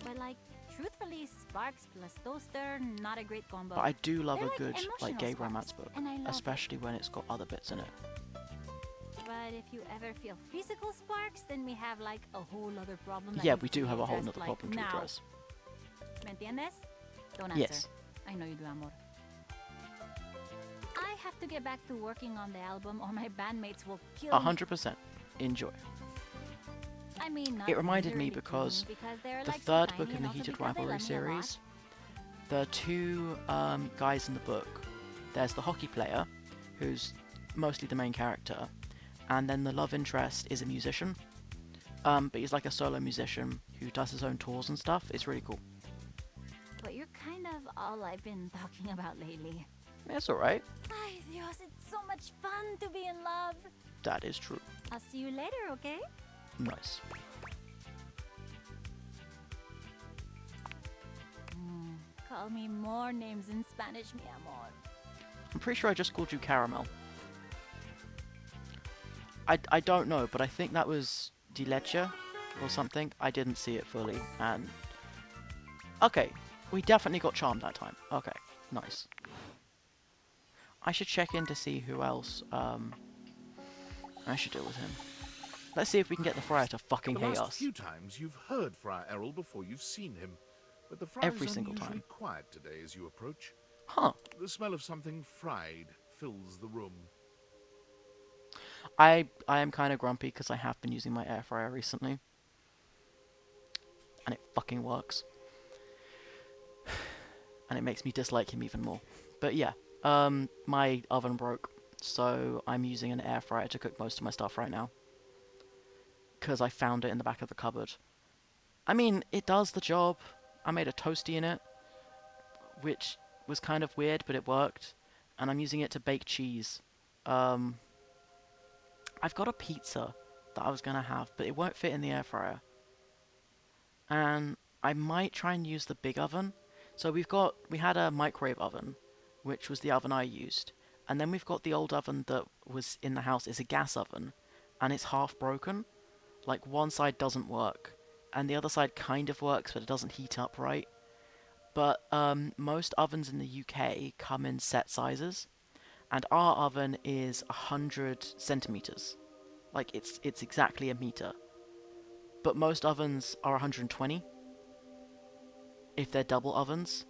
But like, truthfully, Sparks plus Toaster, not a great combo. But I do love They're a good like gay emotional romance sparks, book, and I love especially when it's got other bits in it. But if you ever feel physical sparks, then we have like a whole other problem. Yeah, we do have a whole other problem to now. address. ¿Me entiendes? Don't answer. Yes. I know you do, amor. I have to get back to working on the album, or my bandmates will kill me. 100%. Enjoy. I mean, not It reminded me literally because they're the like third tiny, book in and the also Heated because they Rivalry love me a lot. series, the two guys in the book, there's the hockey player, who's mostly the main character, and then the love interest is a musician, but he's like a solo musician who does his own tours and stuff. It's really cool. But you're kind of all I've been talking about lately. It's alright. Ay, Dios, it's so much fun to be in love. That is true. I'll see you later, okay? Nice. Call me more names in Spanish, mi amor. I'm pretty sure I just called you Caramel. I don't know, but I think that was de leche or something. I didn't see it fully, and... Okay, we definitely got charmed that time. Okay, nice. I should check in to see who else, I should deal with him. Let's see if we can get the Friar to fucking hate The last us. few times you've heard Friar Errol before you've seen him, but the Friar Every is single unusually time. quiet today as you approach. Huh. The smell of something fried fills the room. I am kind of grumpy because I have been using my air fryer recently. And it fucking works. And it makes me dislike him even more. But yeah, my oven broke, so I'm using an air fryer to cook most of my stuff right now. Because I found it in the back of the cupboard. I mean, it does the job. I made a toasty in it, which was kind of weird, but it worked. And I'm using it to bake cheese. I've got a pizza that I was going to have, but it won't fit in the air fryer. And I might try and use the big oven. So we had a microwave oven, which was the oven I used. And then we've got the old oven that was in the house. It's a gas oven, and it's half broken. Like, one side doesn't work, and the other side kind of works, but it doesn't heat up right. But most ovens in the UK come in set sizes, and our oven is 100 centimeters. Like, it's exactly a meter. But most ovens are 120, if they're double ovens.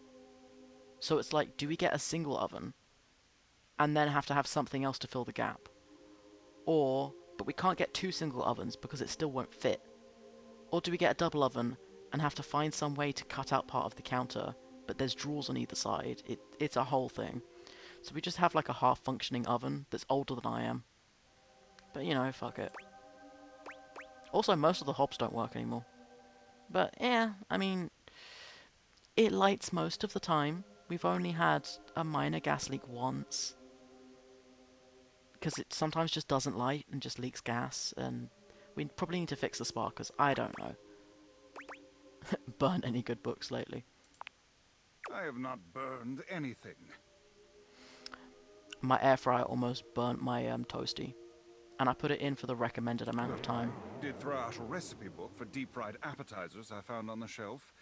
So it's like, do we get a single oven, and then have to have something else to fill the gap? But we can't get two single ovens because it still won't fit. Or do we get a double oven and have to find some way to cut out part of the counter, but there's drawers on either side? It's a whole thing. So we just have like a half-functioning oven that's older than I am. But you know, fuck it. Also, most of the hobs don't work anymore. But yeah, I mean, it lights most of the time. We've only had a minor gas leak once. Because it sometimes just doesn't light and just leaks gas, and we probably need to fix the sparkers. I don't know. Burnt any good books lately? I have not burned anything. My air fryer almost burnt my toasty, and I put it in for the recommended amount of time. Did throw out a recipe book for deep-fried appetizers I found on the shelf.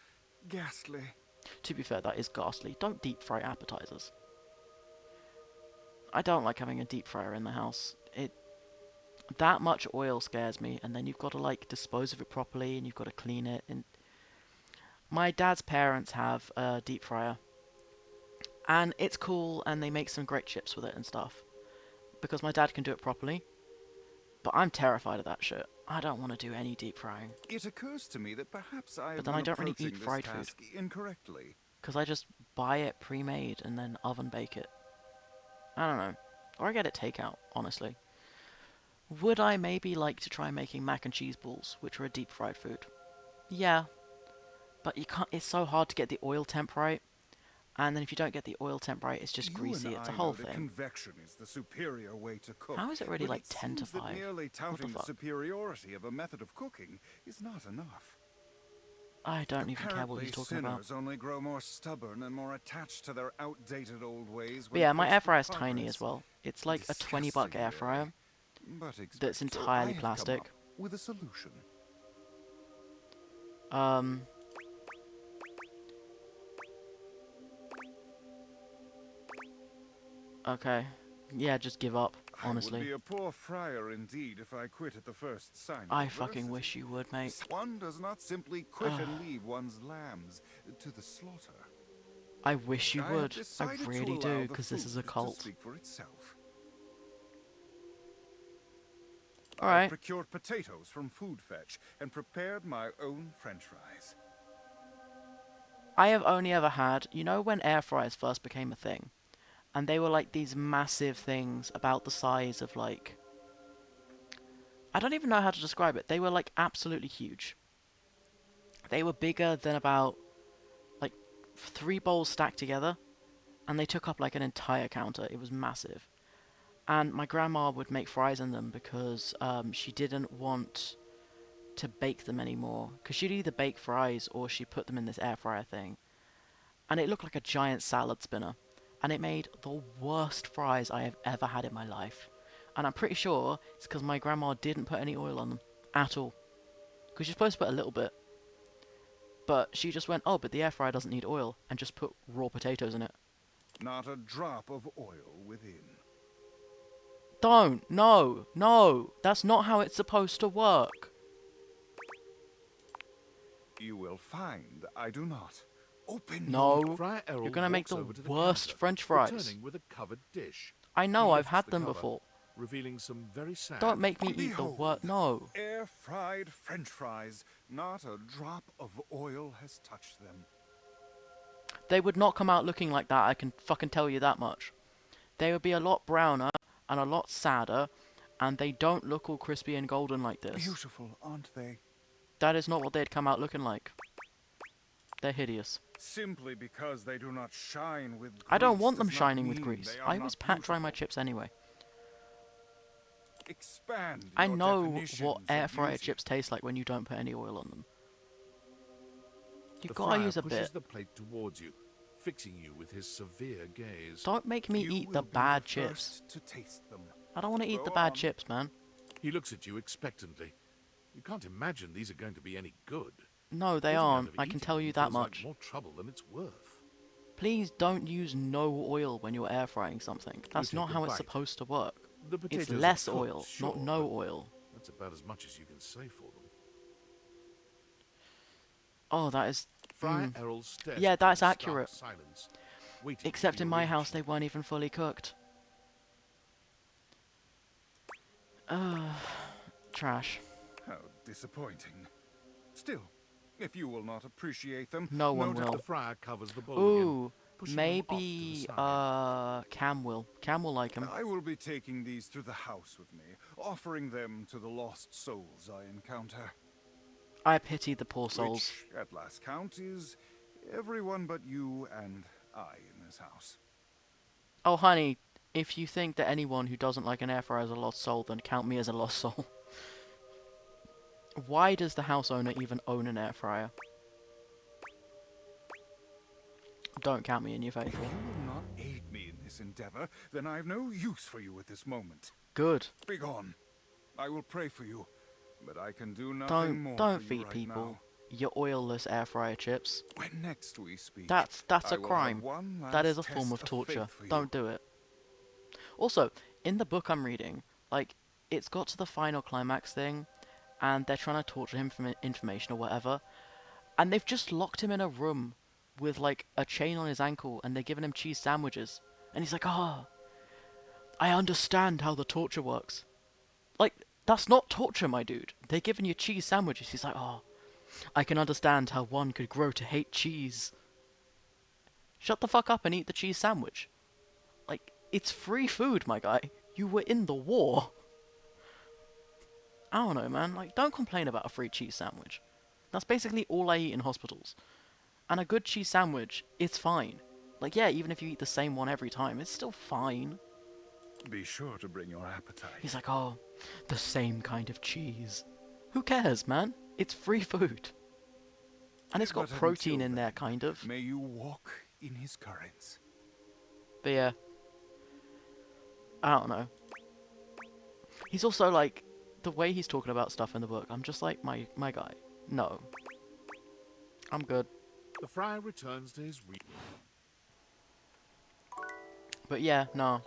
Ghastly. To be fair, that is ghastly. Don't deep fry appetizers. I don't like having a deep fryer in the house. That much oil scares me, and then you've got to like dispose of it properly, and you've got to clean it. And my dad's parents have a deep fryer, and it's cool, and they make some great chips with it and stuff, because my dad can do it properly. But I'm terrified of that shit. I don't want to do any deep frying. It occurs to me that perhaps I But have then been I don't really approaching eat this fried food, task incorrectly. because I just buy it pre-made and then oven bake it. I don't know. Or I get it takeout, honestly. Would I maybe like to try making mac and cheese balls, which are a deep fried food? Yeah, but you can't. It's so hard to get the oil temp right, and then if you don't get the oil temp right, it's just greasy. It's a whole that thing. convection is the superior way to cook. How is it already but like it 10 to seems that 5? merely What the touting the fuck? superiority of a method of cooking is not enough. I don't even care what he's talking about. Sinners only grow more stubborn and more attached to their outdated old ways. But When yeah, my faced air with fryer is tiny progress. as well. It's like a $20 air fryer But that's expect, entirely I have come plastic. up with a solution. Okay. Yeah, just give up, honestly. I would be a poor friar indeed if I quit at the first sign of I adversity. fucking wish you would, mate. One does not simply quit and leave one's lambs to the slaughter. I wish you I have would. I decided to really allow do, the because this is a food to cult. speak for itself. Alright. I procured potatoes from Food Fetch and prepared my own French fries. I have only ever had, you know when air fryers first became a thing? And they were like these massive things about the size of like... I don't even know how to describe it. They were like absolutely huge. They were bigger than about like 3 bowls stacked together. And they took up like an entire counter. It was massive. And my grandma would make fries in them because she didn't want to bake them anymore. Because she'd either bake fries or she'd put them in this air fryer thing. And it looked like a giant salad spinner. And it made the worst fries I have ever had in my life. And I'm pretty sure it's because my grandma didn't put any oil on them. At all. Because you're supposed to put a little bit. But she just went, oh, but the air fryer doesn't need oil. And just put raw potatoes in it. Not a drop of oil within. Don't! No! No! That's not how it's supposed to work. You will find I do not. Open No. Friar Errol You're gonna make walks the over to the worst counter, French fries. returning with a covered dish. I know, He I've lifts had the them cover, before. revealing some very sad. Don't make me eat the Behold, worst. No. Air-fried French fries. Not a drop of oil has touched them. They would not come out looking like that, I can fucking tell you that much. They would be a lot browner and a lot sadder, and they don't look all crispy and golden like this. Beautiful, aren't they? That is not what they'd come out looking like. They're hideous. Simply because they do not shine with grease I don't want them does not shining with mean grease. they are I not always pat dry my beautiful. chips anyway. Expand I your know definitions what of air fryer beauty. chips taste like when you don't put any oil on them. You've The gotta friar use a pushes bit. the plate towards you, fixing you with his severe gaze. Don't make me You eat the will be bad the chips. first to taste them. I don't want to eat Go the bad on. chips, man. He looks at you expectantly. You can't imagine these are going to be any good. No, they Getting out aren't. of I can eating tell you them that feels like much. more trouble than it's worth. Please don't use no oil when you're air frying something. That's take not a how it's bite. supposed to work. The It's potatoes are less cooked, oil, sure, not no but oil. That's about as much as you can say for them. Oh, that is... Friar Errol stares Yeah, at you that's in stark accurate. silence, waiting Except for in your my house, reaction. they weren't even fully cooked. Trash. How disappointing. Still, if you will not appreciate them, No one note will. The friar covers the bowl Ooh, again, pushing them off to the maybe, side. Cam will. Cam will like them. I will be taking these through the house with me, offering them to the lost souls I encounter. I pity the poor souls. Which, at last count, is everyone but you and I in this house. Oh, honey, if you think that anyone who doesn't like an air fryer is a lost soul, then count me as a lost soul. Why does the house owner even own an air fryer? Don't count me in your faith. If you will not aid me in this endeavor, then I have no use for you at this moment. Good. Begone. I will pray for you, but I can do nothing more Don't for feed you right people now. your oilless air fryer chips. When next we speak, That's I a will have crime. one That is last a form test of torture. faith for you. Don't do it. Also, in the book I'm reading, like, it's got to the final climax thing, and they're trying to torture him for information or whatever, and they've just locked him in a room with like a chain on his ankle, and they're giving him cheese sandwiches, and he's like, "Ah, I understand how the torture works." Like, that's not torture, my dude. They're giving you cheese sandwiches. He's like, "Oh, I can understand how one could grow to hate cheese." Shut the fuck up and eat the cheese sandwich. Like, it's free food, my guy. You were in the war. I don't know, man. Like, don't complain about a free cheese sandwich. That's basically all I eat in hospitals. And a good cheese sandwich, it's fine. Like, yeah, even if you eat the same one every time, it's still fine. Be sure to bring your appetite. He's like, "Oh, the same kind of cheese." Who cares, man? It's free food. And it's got But protein until in there, then, kind of. May you walk in his currents. But yeah. I don't know. He's also like, the way he's talking about stuff in the book, I'm just like, my guy. No. I'm good. The friar returns to his reading. But yeah, no.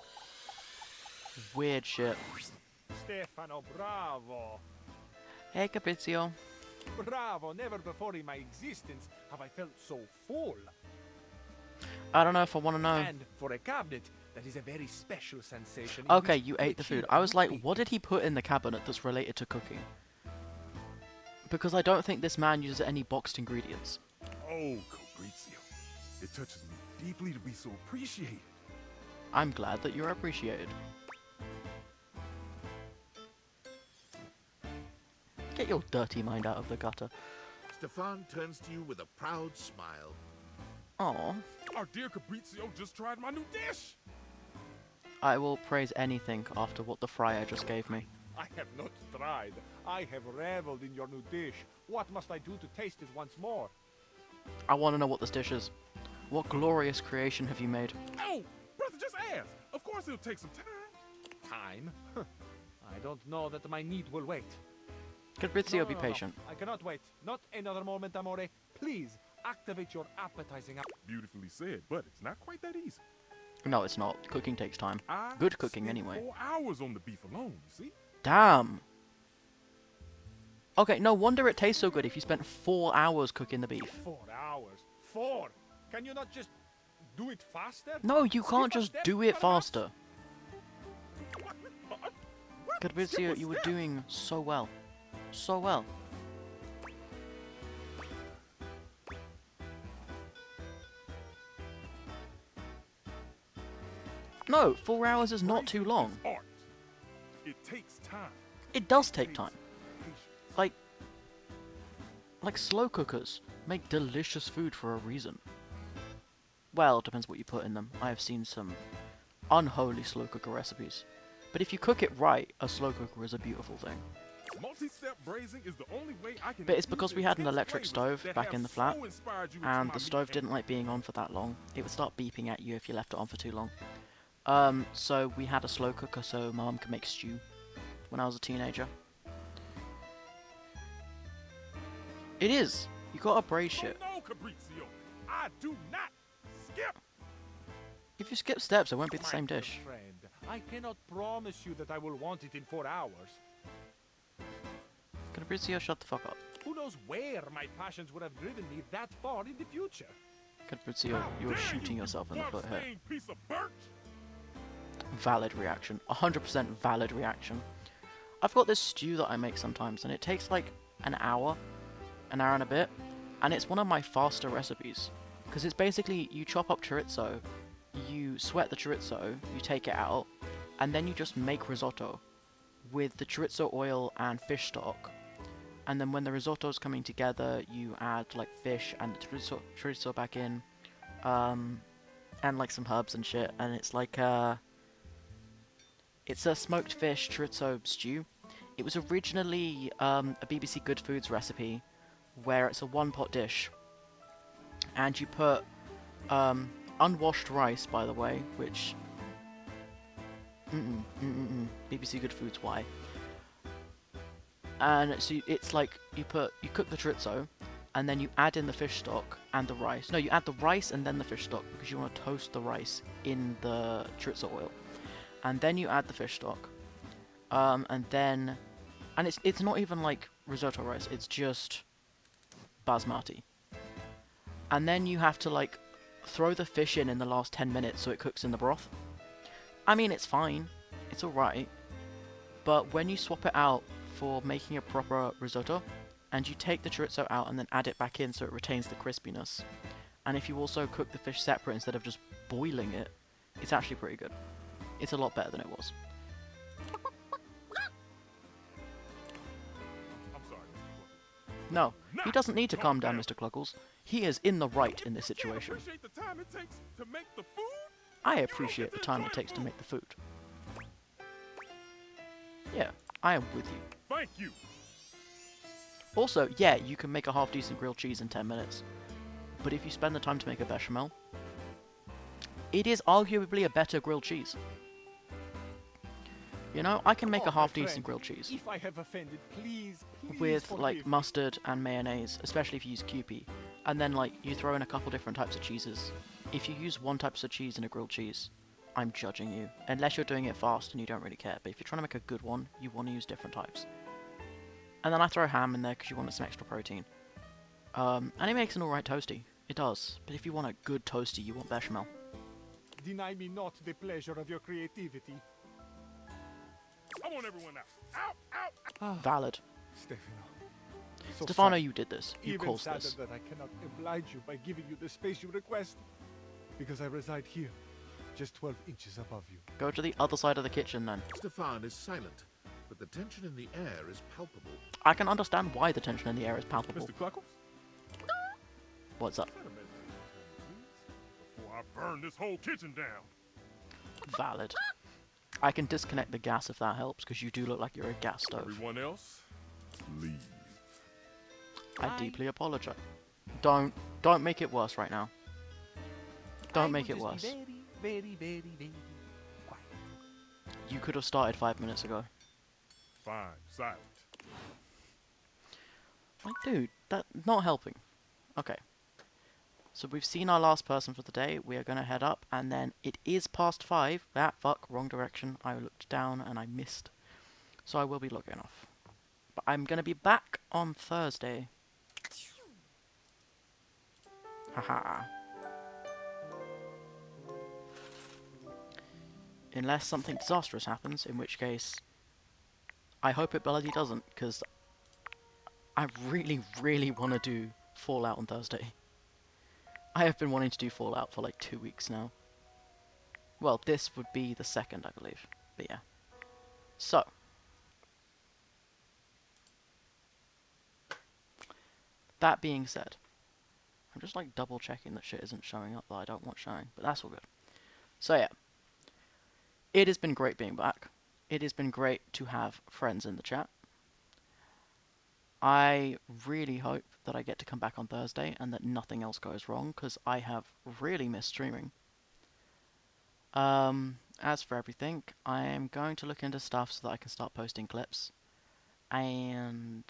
Weird shit. Stefano, bravo! Hey, Caprizio. Bravo! Never before in my existence have I felt so full. I don't know if I want to know. And for a cabinet, that is a very special sensation. Okay, you ate the food. I was like, what did he put in the cabinet that's related to cooking? Because I don't think this man uses any boxed ingredients. Oh, Fabrizio, it touches me deeply to be so appreciated. I'm glad that you're appreciated. Get your dirty mind out of the gutter. Stefan turns to you with a proud smile. Aww. Our dear Fabrizio just tried my new dish. I will praise anything after what the friar just gave me. I have not tried. I have reveled in your new dish. What must I do to taste it once more? I want to know what this dish is. What glorious creation have you made? Oh, brother, just ask. Of course it'll take some time. Time? I don't know that my need will wait. Fabrizio, be patient. I cannot wait. Not another moment, amore. Please, activate your appetizing Beautifully said, but it's not quite that easy. No, it's not. Cooking takes time. I Good cooking, spent anyway. 4 hours on the beef alone, you see? Damn. Okay, no wonder it tastes so good if you spent 4 hours cooking the beef. 4 hours? 4? Can you not just do it faster? No, you can't just step, do it perhaps? faster. Fabrizio, you were doing so well. So well. No, 4 hours is not too long. Art. It takes time. It does take time. Like slow cookers make delicious food for a reason. Well, it depends what you put in them. I have seen some unholy slow cooker recipes. But if you cook it right, a slow cooker is a beautiful thing. Multi-step braising is the only way I can But it's because we had an electric stove back in the flat, and the stove didn't like being on for that long. It would start beeping at you if you left it on for too long. So we had a slow cooker so my mum could make stew when I was a teenager. It is! You gotta braise shit. No, Fabrizio, I do not skip. If you skip steps, it won't be the same My dish. friend, I cannot promise you that I will want it in 4 hours. Fabrizio, shut the fuck up. Who knows where my passions would have driven me that far in the future? Fabrizio, you are shooting yourself in the foot here. Blood-stained piece of birch. Valid reaction. 100% valid reaction. I've got this stew that I make sometimes, and it takes like an hour and a bit, and it's one of my faster recipes. Because it's basically, you chop up chorizo, you sweat the chorizo, you take it out, and then you just make risotto with the chorizo oil and fish stock. And then when the risotto's coming together, you add like fish and the chorizo back in, and like some herbs and shit, and it's like it's a smoked fish chorizo stew. It was originally a BBC Good Foods recipe, where it's a one-pot dish, and you put unwashed rice, by the way, which BBC Good Foods, why? And so it's like you cook the chorizo, and then you add in the fish stock and the rice. No, you add the rice and then the fish stock because you want to toast the rice in the chorizo oil, and then you add the fish stock. And then, and it's not even like risotto rice. It's just basmati. And then you have to like throw the fish in the last 10 minutes so it cooks in the broth. I mean, it's fine. It's alright. But when you swap it out for making a proper risotto, and you take the chorizo out and then add it back in so it retains the crispiness, and if you also cook the fish separate instead of just boiling it, it's actually pretty good. It's a lot better than it was. I'm sorry. No, he doesn't need to calm down, Mr. Cluckles. He is in the right in this You situation. appreciate the time it takes to make the food? I appreciate the time it takes to make the food. Yeah, I am with you. Thank you. Also, yeah, you can make a half-decent grilled cheese in 10 minutes. But if you spend the time to make a bechamel, it is arguably a better grilled cheese. You know, I can make a half-decent grilled cheese. If I have offended, please With, forgive like, me. mustard and mayonnaise, especially if you use Kewpie. And then, like, you throw in a couple different types of cheeses. If you use one type of cheese in a grilled cheese, I'm judging you. Unless you're doing it fast and you don't really care. But if you're trying to make a good one, you want to use different types. And then I throw ham in there because you want some extra protein. And it makes an alright toasty. It does. But if you want a good toasty, you want bechamel. Deny me not the pleasure of your creativity. I want everyone out. Out. Valid. Stefano. So Stefano, sad. you did this. You Even caused sadder this. that I cannot oblige you by giving you the space you request. Because I reside here, just 12 inches above you. Go to the other side of the kitchen then. Stefan is silent, but the tension in the air is palpable. I can understand why the tension in the air is palpable. Mr. Cluckles? What's up? Before I burn this whole kitchen down. Valid. I can disconnect the gas if that helps, because you do look like you're a gas stove. Everyone else, leave. I deeply apologize. Don't make it worse right now. Don't make it worse. Very quiet. You could have started 5 minutes ago. Fine, silent. Like, dude, that's not helping. Okay. So we've seen our last person for the day. We are going to head up, and then it is past 5. Fuck, wrong direction. I looked down and I missed. So I will be logging off. But I'm going to be back on Thursday. Haha. Unless something disastrous happens, in which case I hope it bloody doesn't, because I really, really want to do Fallout on Thursday. I have been wanting to do Fallout for like 2 weeks now. Well, this would be the second, I believe. But yeah. So. That being said, I'm just like double checking that shit isn't showing up that I don't want showing, but that's all good. So yeah. It has been great being back. It has been great to have friends in the chat. I really hope that I get to come back on Thursday and that nothing else goes wrong, because I have really missed streaming. As for everything, I am going to look into stuff so that I can start posting clips. And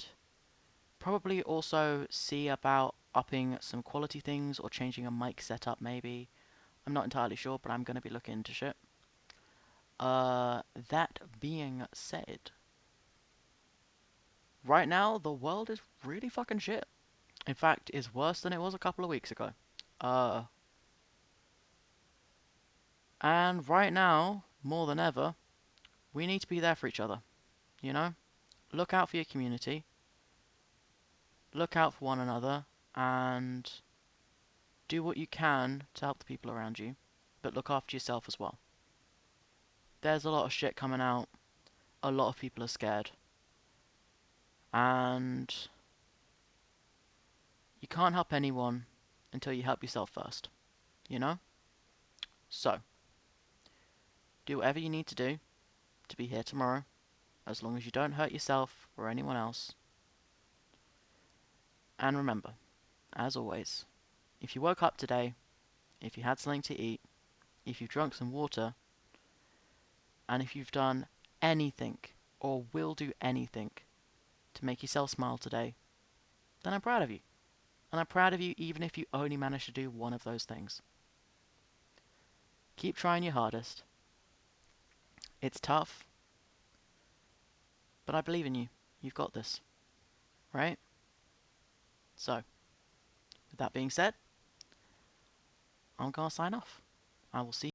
probably also see about upping some quality things or changing a mic setup maybe. I'm not entirely sure, but I'm going to be looking into shit. That being said, right now the world is really fucking shit. In fact, it's worse than it was a couple of weeks ago. And right now, more than ever, we need to be there for each other. You know? Look out for your community. Look out for one another. And do what you can to help the people around you. But look after yourself as well. There's a lot of shit coming out. A lot of people are scared. And you can't help anyone until you help yourself first. You know? So, do whatever you need to do to be here tomorrow, as long as you don't hurt yourself or anyone else. And remember, as always, if you woke up today, if you had something to eat, if you've drunk some water, and if you've done anything or will do anything to make yourself smile today, then I'm proud of you. And I'm proud of you even if you only manage to do one of those things. Keep trying your hardest. It's tough. But I believe in you. You've got this. Right? So, with that being said, I'm going to sign off. I will see you